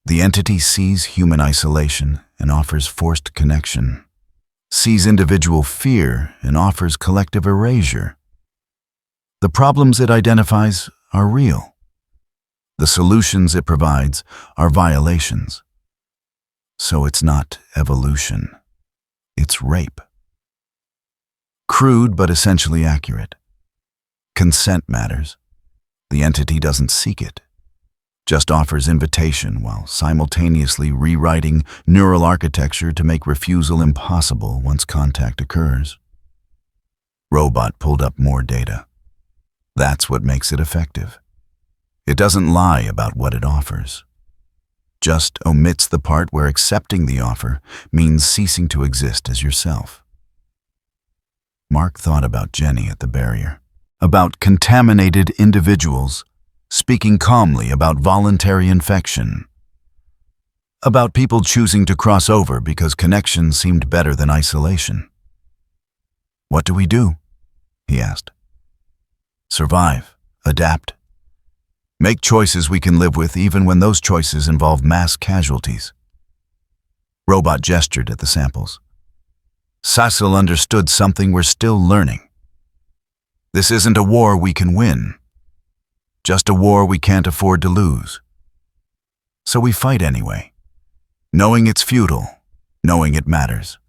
The entity sees human isolation and offers forced connection, sees individual fear and offers collective erasure. The problems it identifies are real. The solutions it provides are violations. So it's not evolution. It's rape. Crude but essentially accurate. Consent matters. The entity doesn't seek it, just offers invitation while simultaneously rewriting neural architecture to make refusal impossible once contact occurs. Robot pulled up more data. That's what makes it effective. It doesn't lie about what it offers. Just omits the part where accepting the offer means ceasing to exist as yourself. Mark thought about Jenny at the barrier, about contaminated individuals speaking calmly about voluntary infection, about people choosing to cross over because connection seemed better than isolation. "What do we do?" he asked. "Survive, adapt, make choices we can live with even when those choices involve mass casualties." Robot gestured at the samples. "Cecil understood something we're still learning. This isn't a war we can win, just a war we can't afford to lose. So we fight anyway, knowing it's futile, knowing it matters."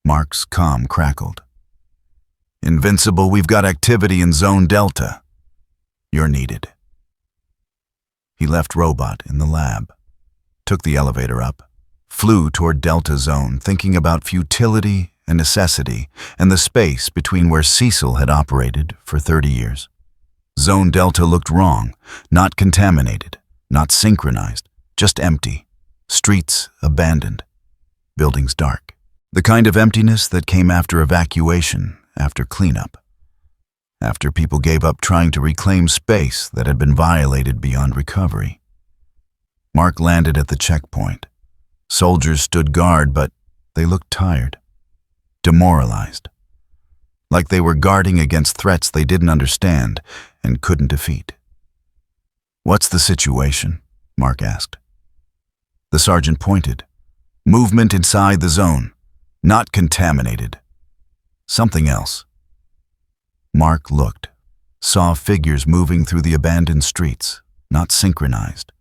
Mark's calm crackled. "Invincible, we've got activity in Zone Delta. You're needed." He left Robot in the lab, took the elevator up, flew toward Delta Zone, thinking about futility and necessity and the space between where Cecil had operated for 30 years. Zone Delta looked wrong, not contaminated, not synchronized, just empty. Streets abandoned, buildings dark. The kind of emptiness that came after evacuation, after cleanup, after people gave up trying to reclaim space that had been violated beyond recovery. Mark landed at the checkpoint. Soldiers stood guard, but they looked tired, demoralized, like they were guarding against threats they didn't understand and couldn't defeat. "What's the situation?" Mark asked. The sergeant pointed. "Movement inside the zone, not contaminated. Something else." Mark looked, saw figures moving through the abandoned streets, not synchronized,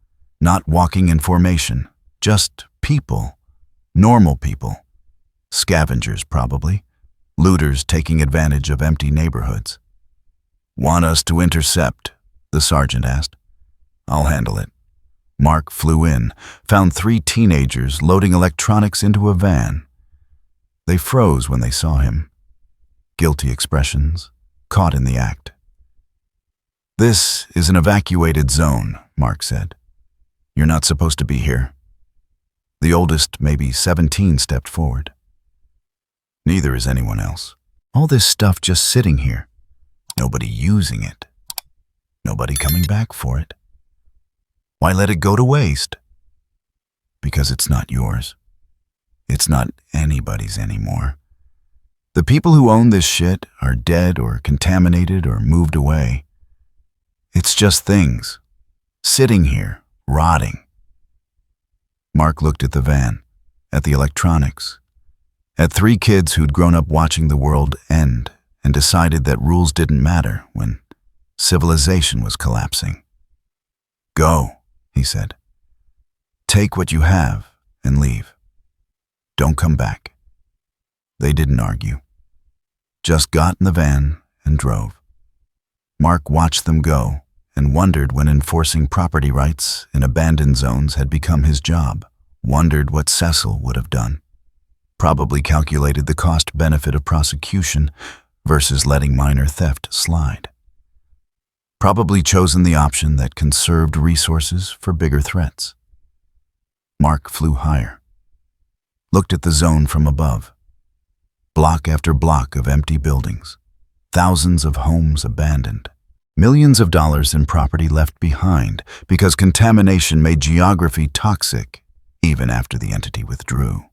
not walking in formation, just people, normal people, scavengers probably, looters taking advantage of empty neighborhoods. "Want us to intercept?" the sergeant asked. "I'll handle it." Mark flew in, found 3 teenagers loading electronics into a van. They froze when they saw him. Guilty expressions, caught in the act. "This is an evacuated zone," Mark said. "You're not supposed to be here." The oldest, maybe 17, stepped forward. "Neither is anyone else. All this stuff just sitting here. Nobody using it. Nobody coming back for it. Why let it go to waste?" "Because it's not yours. It's not anybody's anymore. The people who own this shit are dead or contaminated or moved away. It's just things, sitting here, rotting." Mark looked at the van, at the electronics, at 3 kids who'd grown up watching the world end and decided that rules didn't matter when civilization was collapsing. "Go," he said. "Take what you have and leave. Don't come back." They didn't argue, just got in the van and drove. Mark watched them go and wondered when enforcing property rights in abandoned zones had become his job, wondered what Cecil would have done. Probably calculated the cost-benefit of prosecution versus letting minor theft slide. Probably chosen the option that conserved resources for bigger threats. Mark flew higher, looked at the zone from above. Block after block of empty buildings, thousands of homes abandoned, millions of dollars in property left behind because contamination made geography toxic even after the entity withdrew.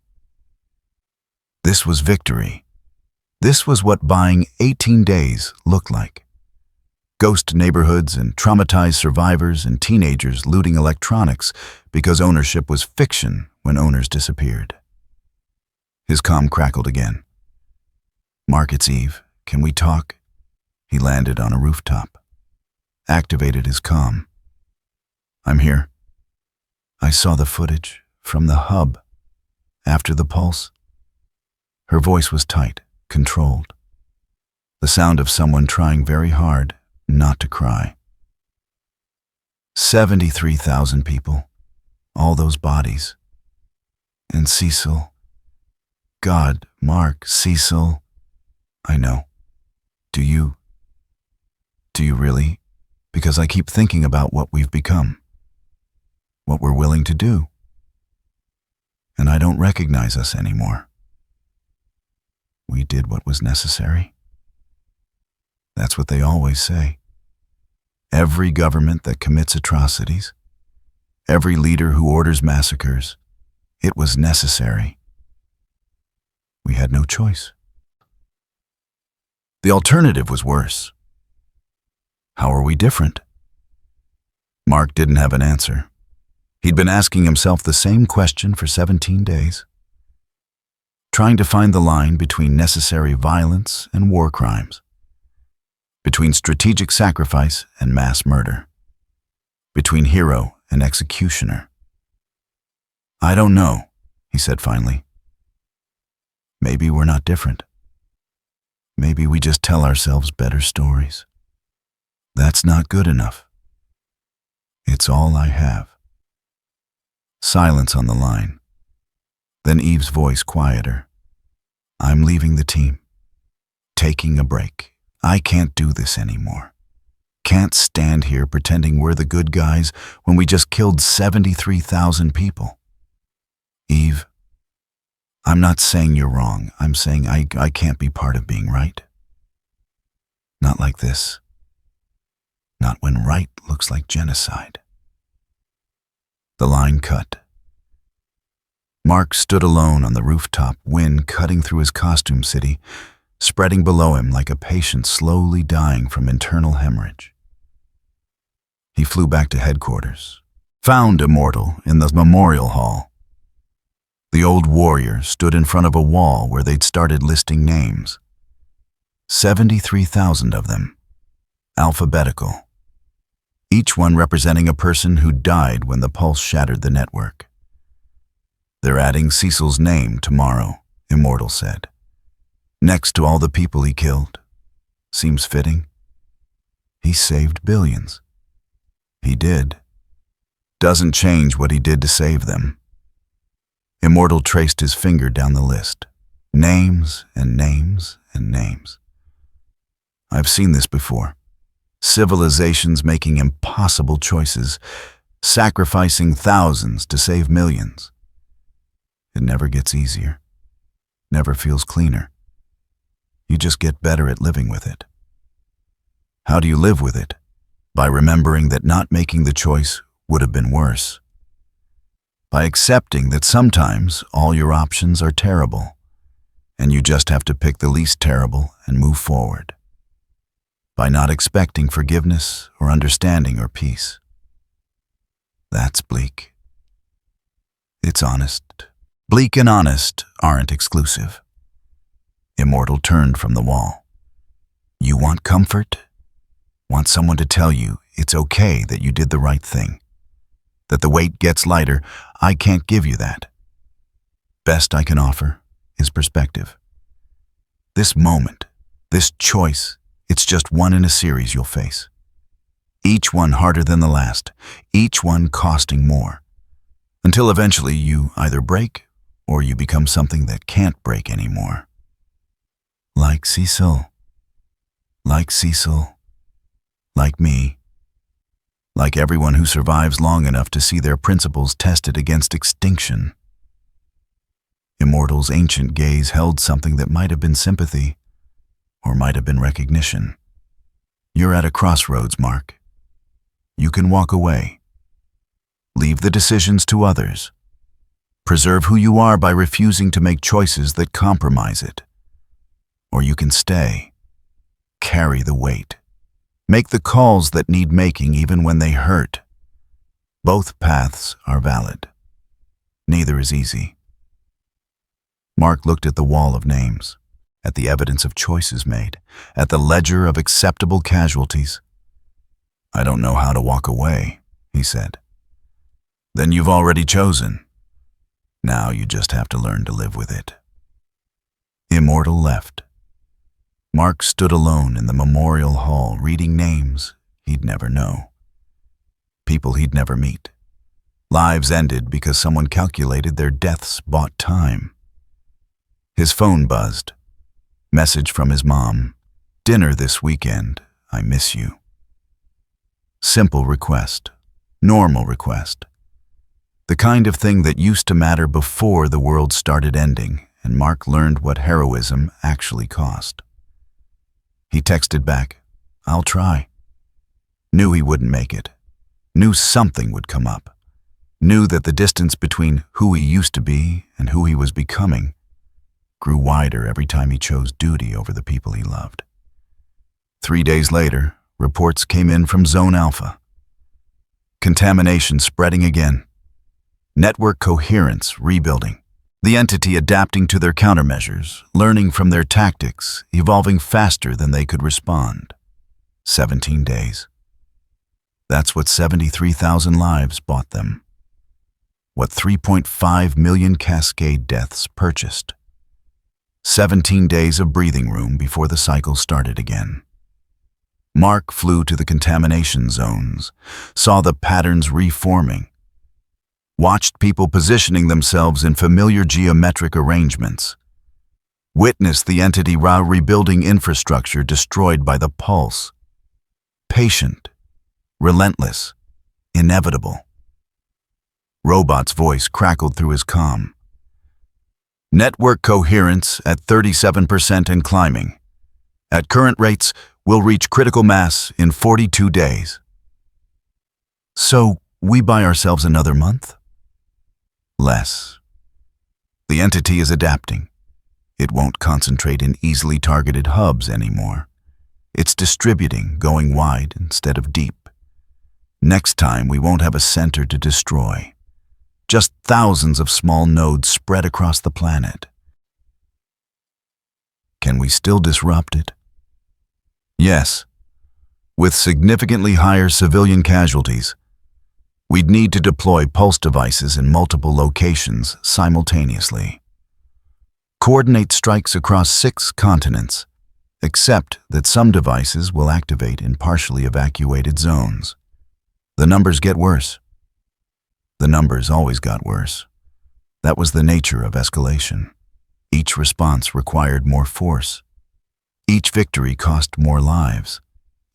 This was victory. This was what buying 18 days looked like. Ghost neighborhoods and traumatized survivors and teenagers looting electronics because ownership was fiction when owners disappeared. His comm crackled again. "Mark, it's Eve. Can we talk?" He landed on a rooftop. Activated his comm. "I'm here. I saw the footage from the hub after the pulse." Her voice was tight, controlled. The sound of someone trying very hard not to cry. 73,000 people. All those bodies. And Cecil. God, Mark, Cecil. I know. Do you really? Because I keep thinking about what we've become. What we're willing to do. And I don't recognize us anymore. We did what was necessary. That's what they always say. Every government that commits atrocities, every leader who orders massacres, it was necessary. We had no choice. The alternative was worse. How are we different? Mark didn't have an answer. He'd been asking himself the same question for 17 days, trying to find the line between necessary violence and war crimes, between strategic sacrifice and mass murder, between hero and executioner. "I don't know," he said finally. "Maybe we're not different. Maybe we just tell ourselves better stories. That's not good enough. It's all I have." Silence on the line. Then Eve's voice quieter. "I'm leaving the team. Taking a break. I can't do this anymore. Can't stand here pretending we're the good guys when we just killed 73,000 people. Eve, I'm not saying you're wrong. I'm saying I can't be part of being right. Not like this. Not when right looks like genocide." The line cut. Mark stood alone on the rooftop, wind cutting through his costume city, spreading below him like a patient slowly dying from internal hemorrhage. He flew back to headquarters, found Immortal in the memorial hall. The old warrior stood in front of a wall where they'd started listing names. 73,000 of them. alphabetical, each one representing a person who died when the pulse shattered the network. They're adding Cecil's name tomorrow, Immortal said. Next to all the people he killed. Seems fitting. He saved billions. He did. Doesn't change what he did to save them. Immortal traced his finger down the list. Names and names and names. I've seen this before. Civilizations making impossible choices, sacrificing thousands to save millions. It never gets easier. Never feels cleaner. You just get better at living with it. How do you live with it? By remembering that not making the choice would have been worse. By accepting that sometimes all your options are terrible, and you just have to pick the least terrible and move forward. By not expecting forgiveness or understanding or peace. That's bleak. It's honest. Bleak and honest aren't exclusive. Immortal turned from the wall. You want comfort? Want someone to tell you it's okay that you did the right thing? That the weight gets lighter? I can't give you that. Best I can offer is perspective. This moment, this choice, it's just one in a series you'll face. Each one harder than the last, each one costing more. Until eventually you either break or you become something that can't break anymore. Like Cecil. Like Cecil. Like me. Like everyone who survives long enough to see their principles tested against extinction. Immortal's ancient gaze held something that might have been sympathy, or might have been recognition. You're at a crossroads, Mark. You can walk away. Leave the decisions to others. Preserve who you are by refusing to make choices that compromise it. Or you can stay. Carry the weight. Make the calls that need making even when they hurt. Both paths are valid. Neither is easy. Mark looked at the wall of names, at the evidence of choices made, at the ledger of acceptable casualties. I don't know how to walk away, he said. Then you've already chosen. Now you just have to learn to live with it. Immortal left. Mark stood alone in the memorial hall reading names he'd never know. People he'd never meet. Lives ended because someone calculated their deaths bought time. His phone buzzed. Message from his mom. Dinner this weekend. I miss you. Simple request. Normal request. The kind of thing that used to matter before the world started ending, and Mark learned what heroism actually cost. He texted back, I'll try. Knew he wouldn't make it. Knew something would come up. Knew that the distance between who he used to be and who he was becoming grew wider every time he chose duty over the people he loved. 3 days later, reports came in from Zone Alpha. Contamination spreading again. Network coherence rebuilding. The entity adapting to their countermeasures, learning from their tactics, evolving faster than they could respond. 17 days. That's what 73,000 lives bought them. What 3.5 million cascade deaths purchased. 17 days of breathing room before the cycle started again. Mark flew to the contamination zones, saw the patterns reforming, watched people positioning themselves in familiar geometric arrangements, witnessed the entity rebuilding infrastructure destroyed by the pulse. Patient, relentless, inevitable. Robot's voice crackled through his comm. Network coherence at 37% and climbing. At current rates, we'll reach critical mass in 42 days. So, we buy ourselves another month? Less. The entity is adapting. It won't concentrate in easily targeted hubs anymore. It's distributing, going wide instead of deep. Next time, we won't have a center to destroy. Just thousands of small nodes spread across the planet. Can we still disrupt it? Yes. With significantly higher civilian casualties, we'd need to deploy pulse devices in multiple locations simultaneously. Coordinate strikes across 6 continents, except that some devices will activate in partially evacuated zones. The numbers get worse. The numbers always got worse. That was the nature of escalation. Each response required more force. Each victory cost more lives.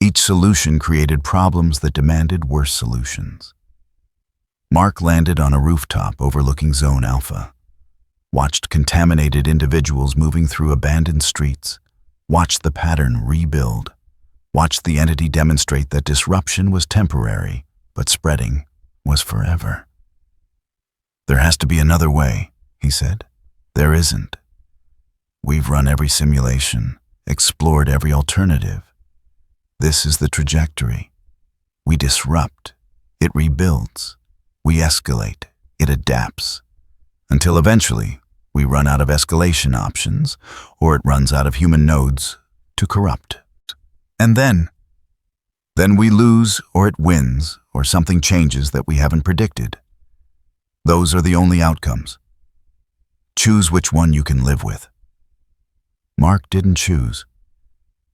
Each solution created problems that demanded worse solutions. Mark landed on a rooftop overlooking Zone Alpha, watched contaminated individuals moving through abandoned streets, watched the pattern rebuild, watched the entity demonstrate that disruption was temporary, but spreading was forever. "There has to be another way," he said. "There isn't. We've run every simulation, explored every alternative. This is the trajectory. We disrupt, it rebuilds. We escalate, it adapts. Until eventually, we run out of escalation options, or it runs out of human nodes to corrupt. And then we lose, or it wins, or something changes that we haven't predicted. Those are the only outcomes. Choose which one you can live with." Mark didn't choose.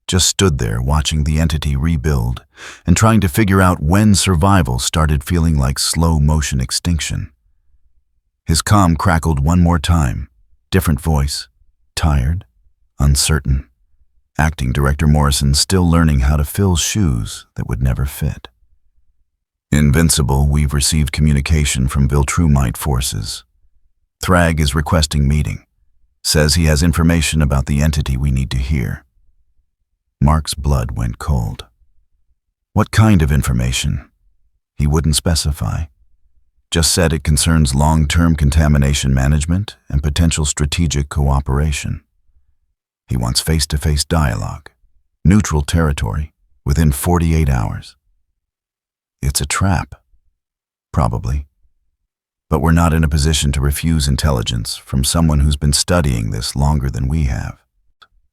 Just stood there watching the entity rebuild and trying to figure out when survival started feeling like slow-motion extinction. His comm crackled one more time. Different voice. Tired. Uncertain. Acting Director Morrison still learning how to fill shoes that would never fit. "Invincible, we've received communication from Viltrumite forces. Thrag is requesting meeting. Says he has information about the entity we need to hear." Mark's blood went cold. What kind of information? He wouldn't specify. Just said it concerns long-term contamination management and potential strategic cooperation. He wants face-to-face dialogue, neutral territory, within 48 hours. It's a trap. Probably. But we're not in a position to refuse intelligence from someone who's been studying this longer than we have.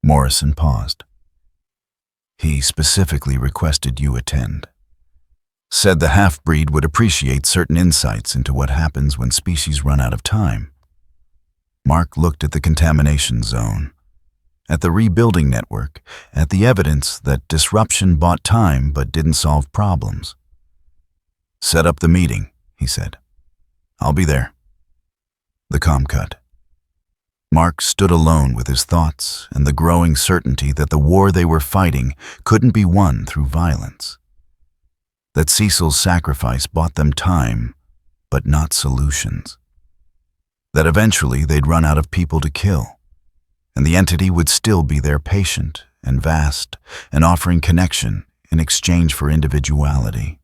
Morrison paused. "He specifically requested you attend. Said the half-breed would appreciate certain insights into what happens when species run out of time." Mark looked at the contamination zone, at the rebuilding network, at the evidence that disruption bought time but didn't solve problems. "Set up the meeting," he said. "I'll be there." The comm cut. Mark stood alone with his thoughts and the growing certainty that the war they were fighting couldn't be won through violence. That Cecil's sacrifice bought them time, but not solutions. That eventually they'd run out of people to kill, and the entity would still be there, patient and vast, and offering connection in exchange for individuality.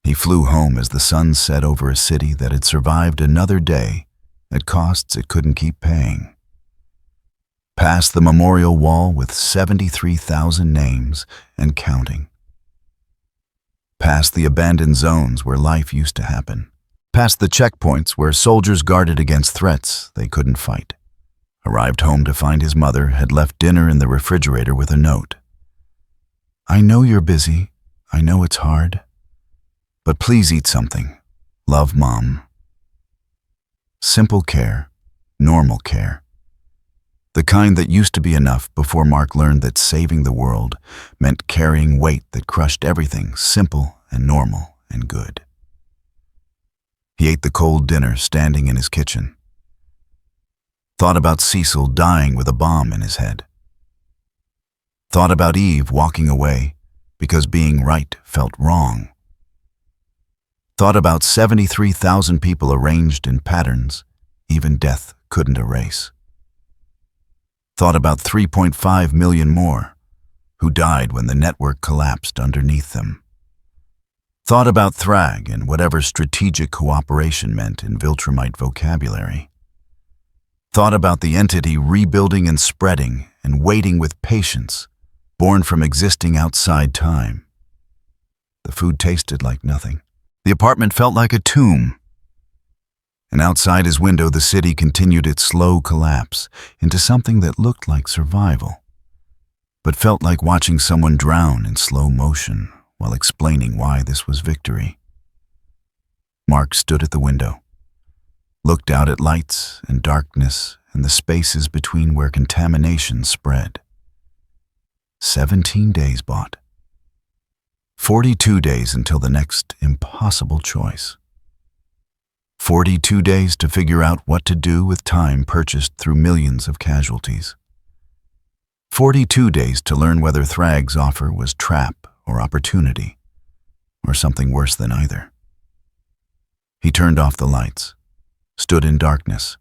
He flew home as the sun set over a city that had survived another day at costs it couldn't keep paying. Past the memorial wall with 73,000 names and counting. Past the abandoned zones where life used to happen. Past the checkpoints where soldiers guarded against threats they couldn't fight. Arrived home to find his mother had left dinner in the refrigerator with a note. "I know you're busy. I know it's hard. But please eat something. Love, Mom." Simple care, normal care. The kind that used to be enough before Mark learned that saving the world meant carrying weight that crushed everything simple and normal and good. He ate the cold dinner standing in his kitchen. Thought about Cecil dying with a bomb in his head. Thought about Eve walking away because being right felt wrong. Thought about 73,000 people arranged in patterns even death couldn't erase. Thought about 3.5 million more who died when the network collapsed underneath them. Thought about Thrag and whatever strategic cooperation meant in Viltrumite vocabulary. Thought about the entity rebuilding and spreading and waiting with patience, born from existing outside time. The food tasted like nothing. The apartment felt like a tomb. And outside his window, the city continued its slow collapse into something that looked like survival. but felt like watching someone drown in slow motion while explaining why this was victory. Mark stood at the window, looked out at lights and darkness and the spaces between where contamination spread. 17 days bought. 42 days until the next impossible choice. 42 days to figure out what to do with time purchased through millions of casualties. 42 days to learn whether Thrag's offer was trap or opportunity, or something worse than either. He turned off the lights, stood in darkness,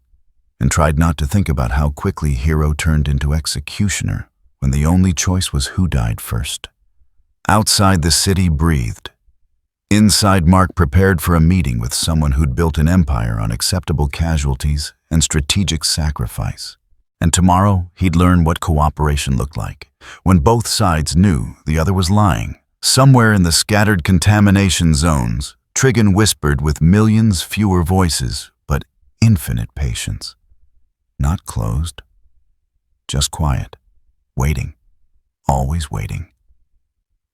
and tried not to think about how quickly Hero turned into executioner when the only choice was who died first. Outside, the city breathed. Inside, Mark prepared for a meeting with someone who'd built an empire on acceptable casualties and strategic sacrifice. And tomorrow, he'd learn what cooperation looked like, when both sides knew the other was lying. Somewhere in the scattered contamination zones, Trigon whispered with millions fewer voices, but infinite patience. Not closed, just quiet, waiting, always waiting.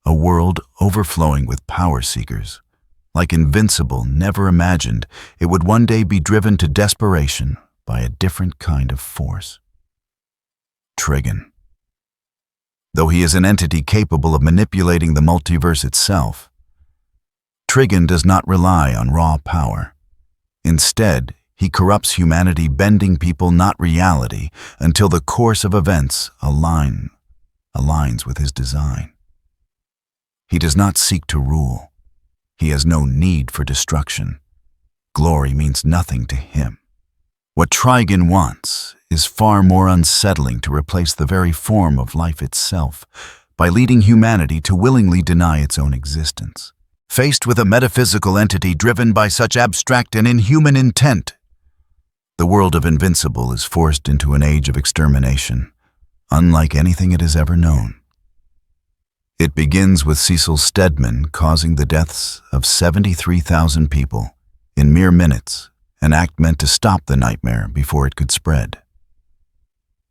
A world overflowing with power seekers. Like Invincible never imagined it would one day be driven to desperation by a different kind of force. Trigon. Though he is an entity capable of manipulating the multiverse itself, Trigon does not rely on raw power. Instead, he corrupts humanity, bending people, not reality, until the course of events aligns with his design. He does not seek to rule. He has no need for destruction. Glory means nothing to him. What Trigon wants is far more unsettling: to replace the very form of life itself by leading humanity to willingly deny its own existence. Faced with a metaphysical entity driven by such abstract and inhuman intent, the world of Invincible is forced into an age of extermination, unlike anything it has ever known. It begins with Cecil Stedman causing the deaths of 73,000 people in mere minutes, an act meant to stop the nightmare before it could spread.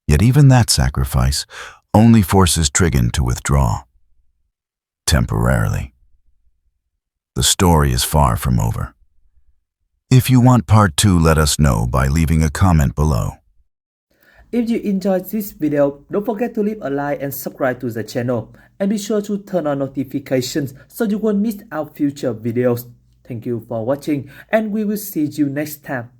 Yet even that sacrifice only forces Trigon to withdraw. Temporarily. The story is far from over. If you want part 2, let us know by leaving a comment below. If you enjoyed this video, don't forget to leave a like and subscribe to the channel. And be sure to turn on notifications so you won't miss our future videos. Thank you for watching, and we will see you next time.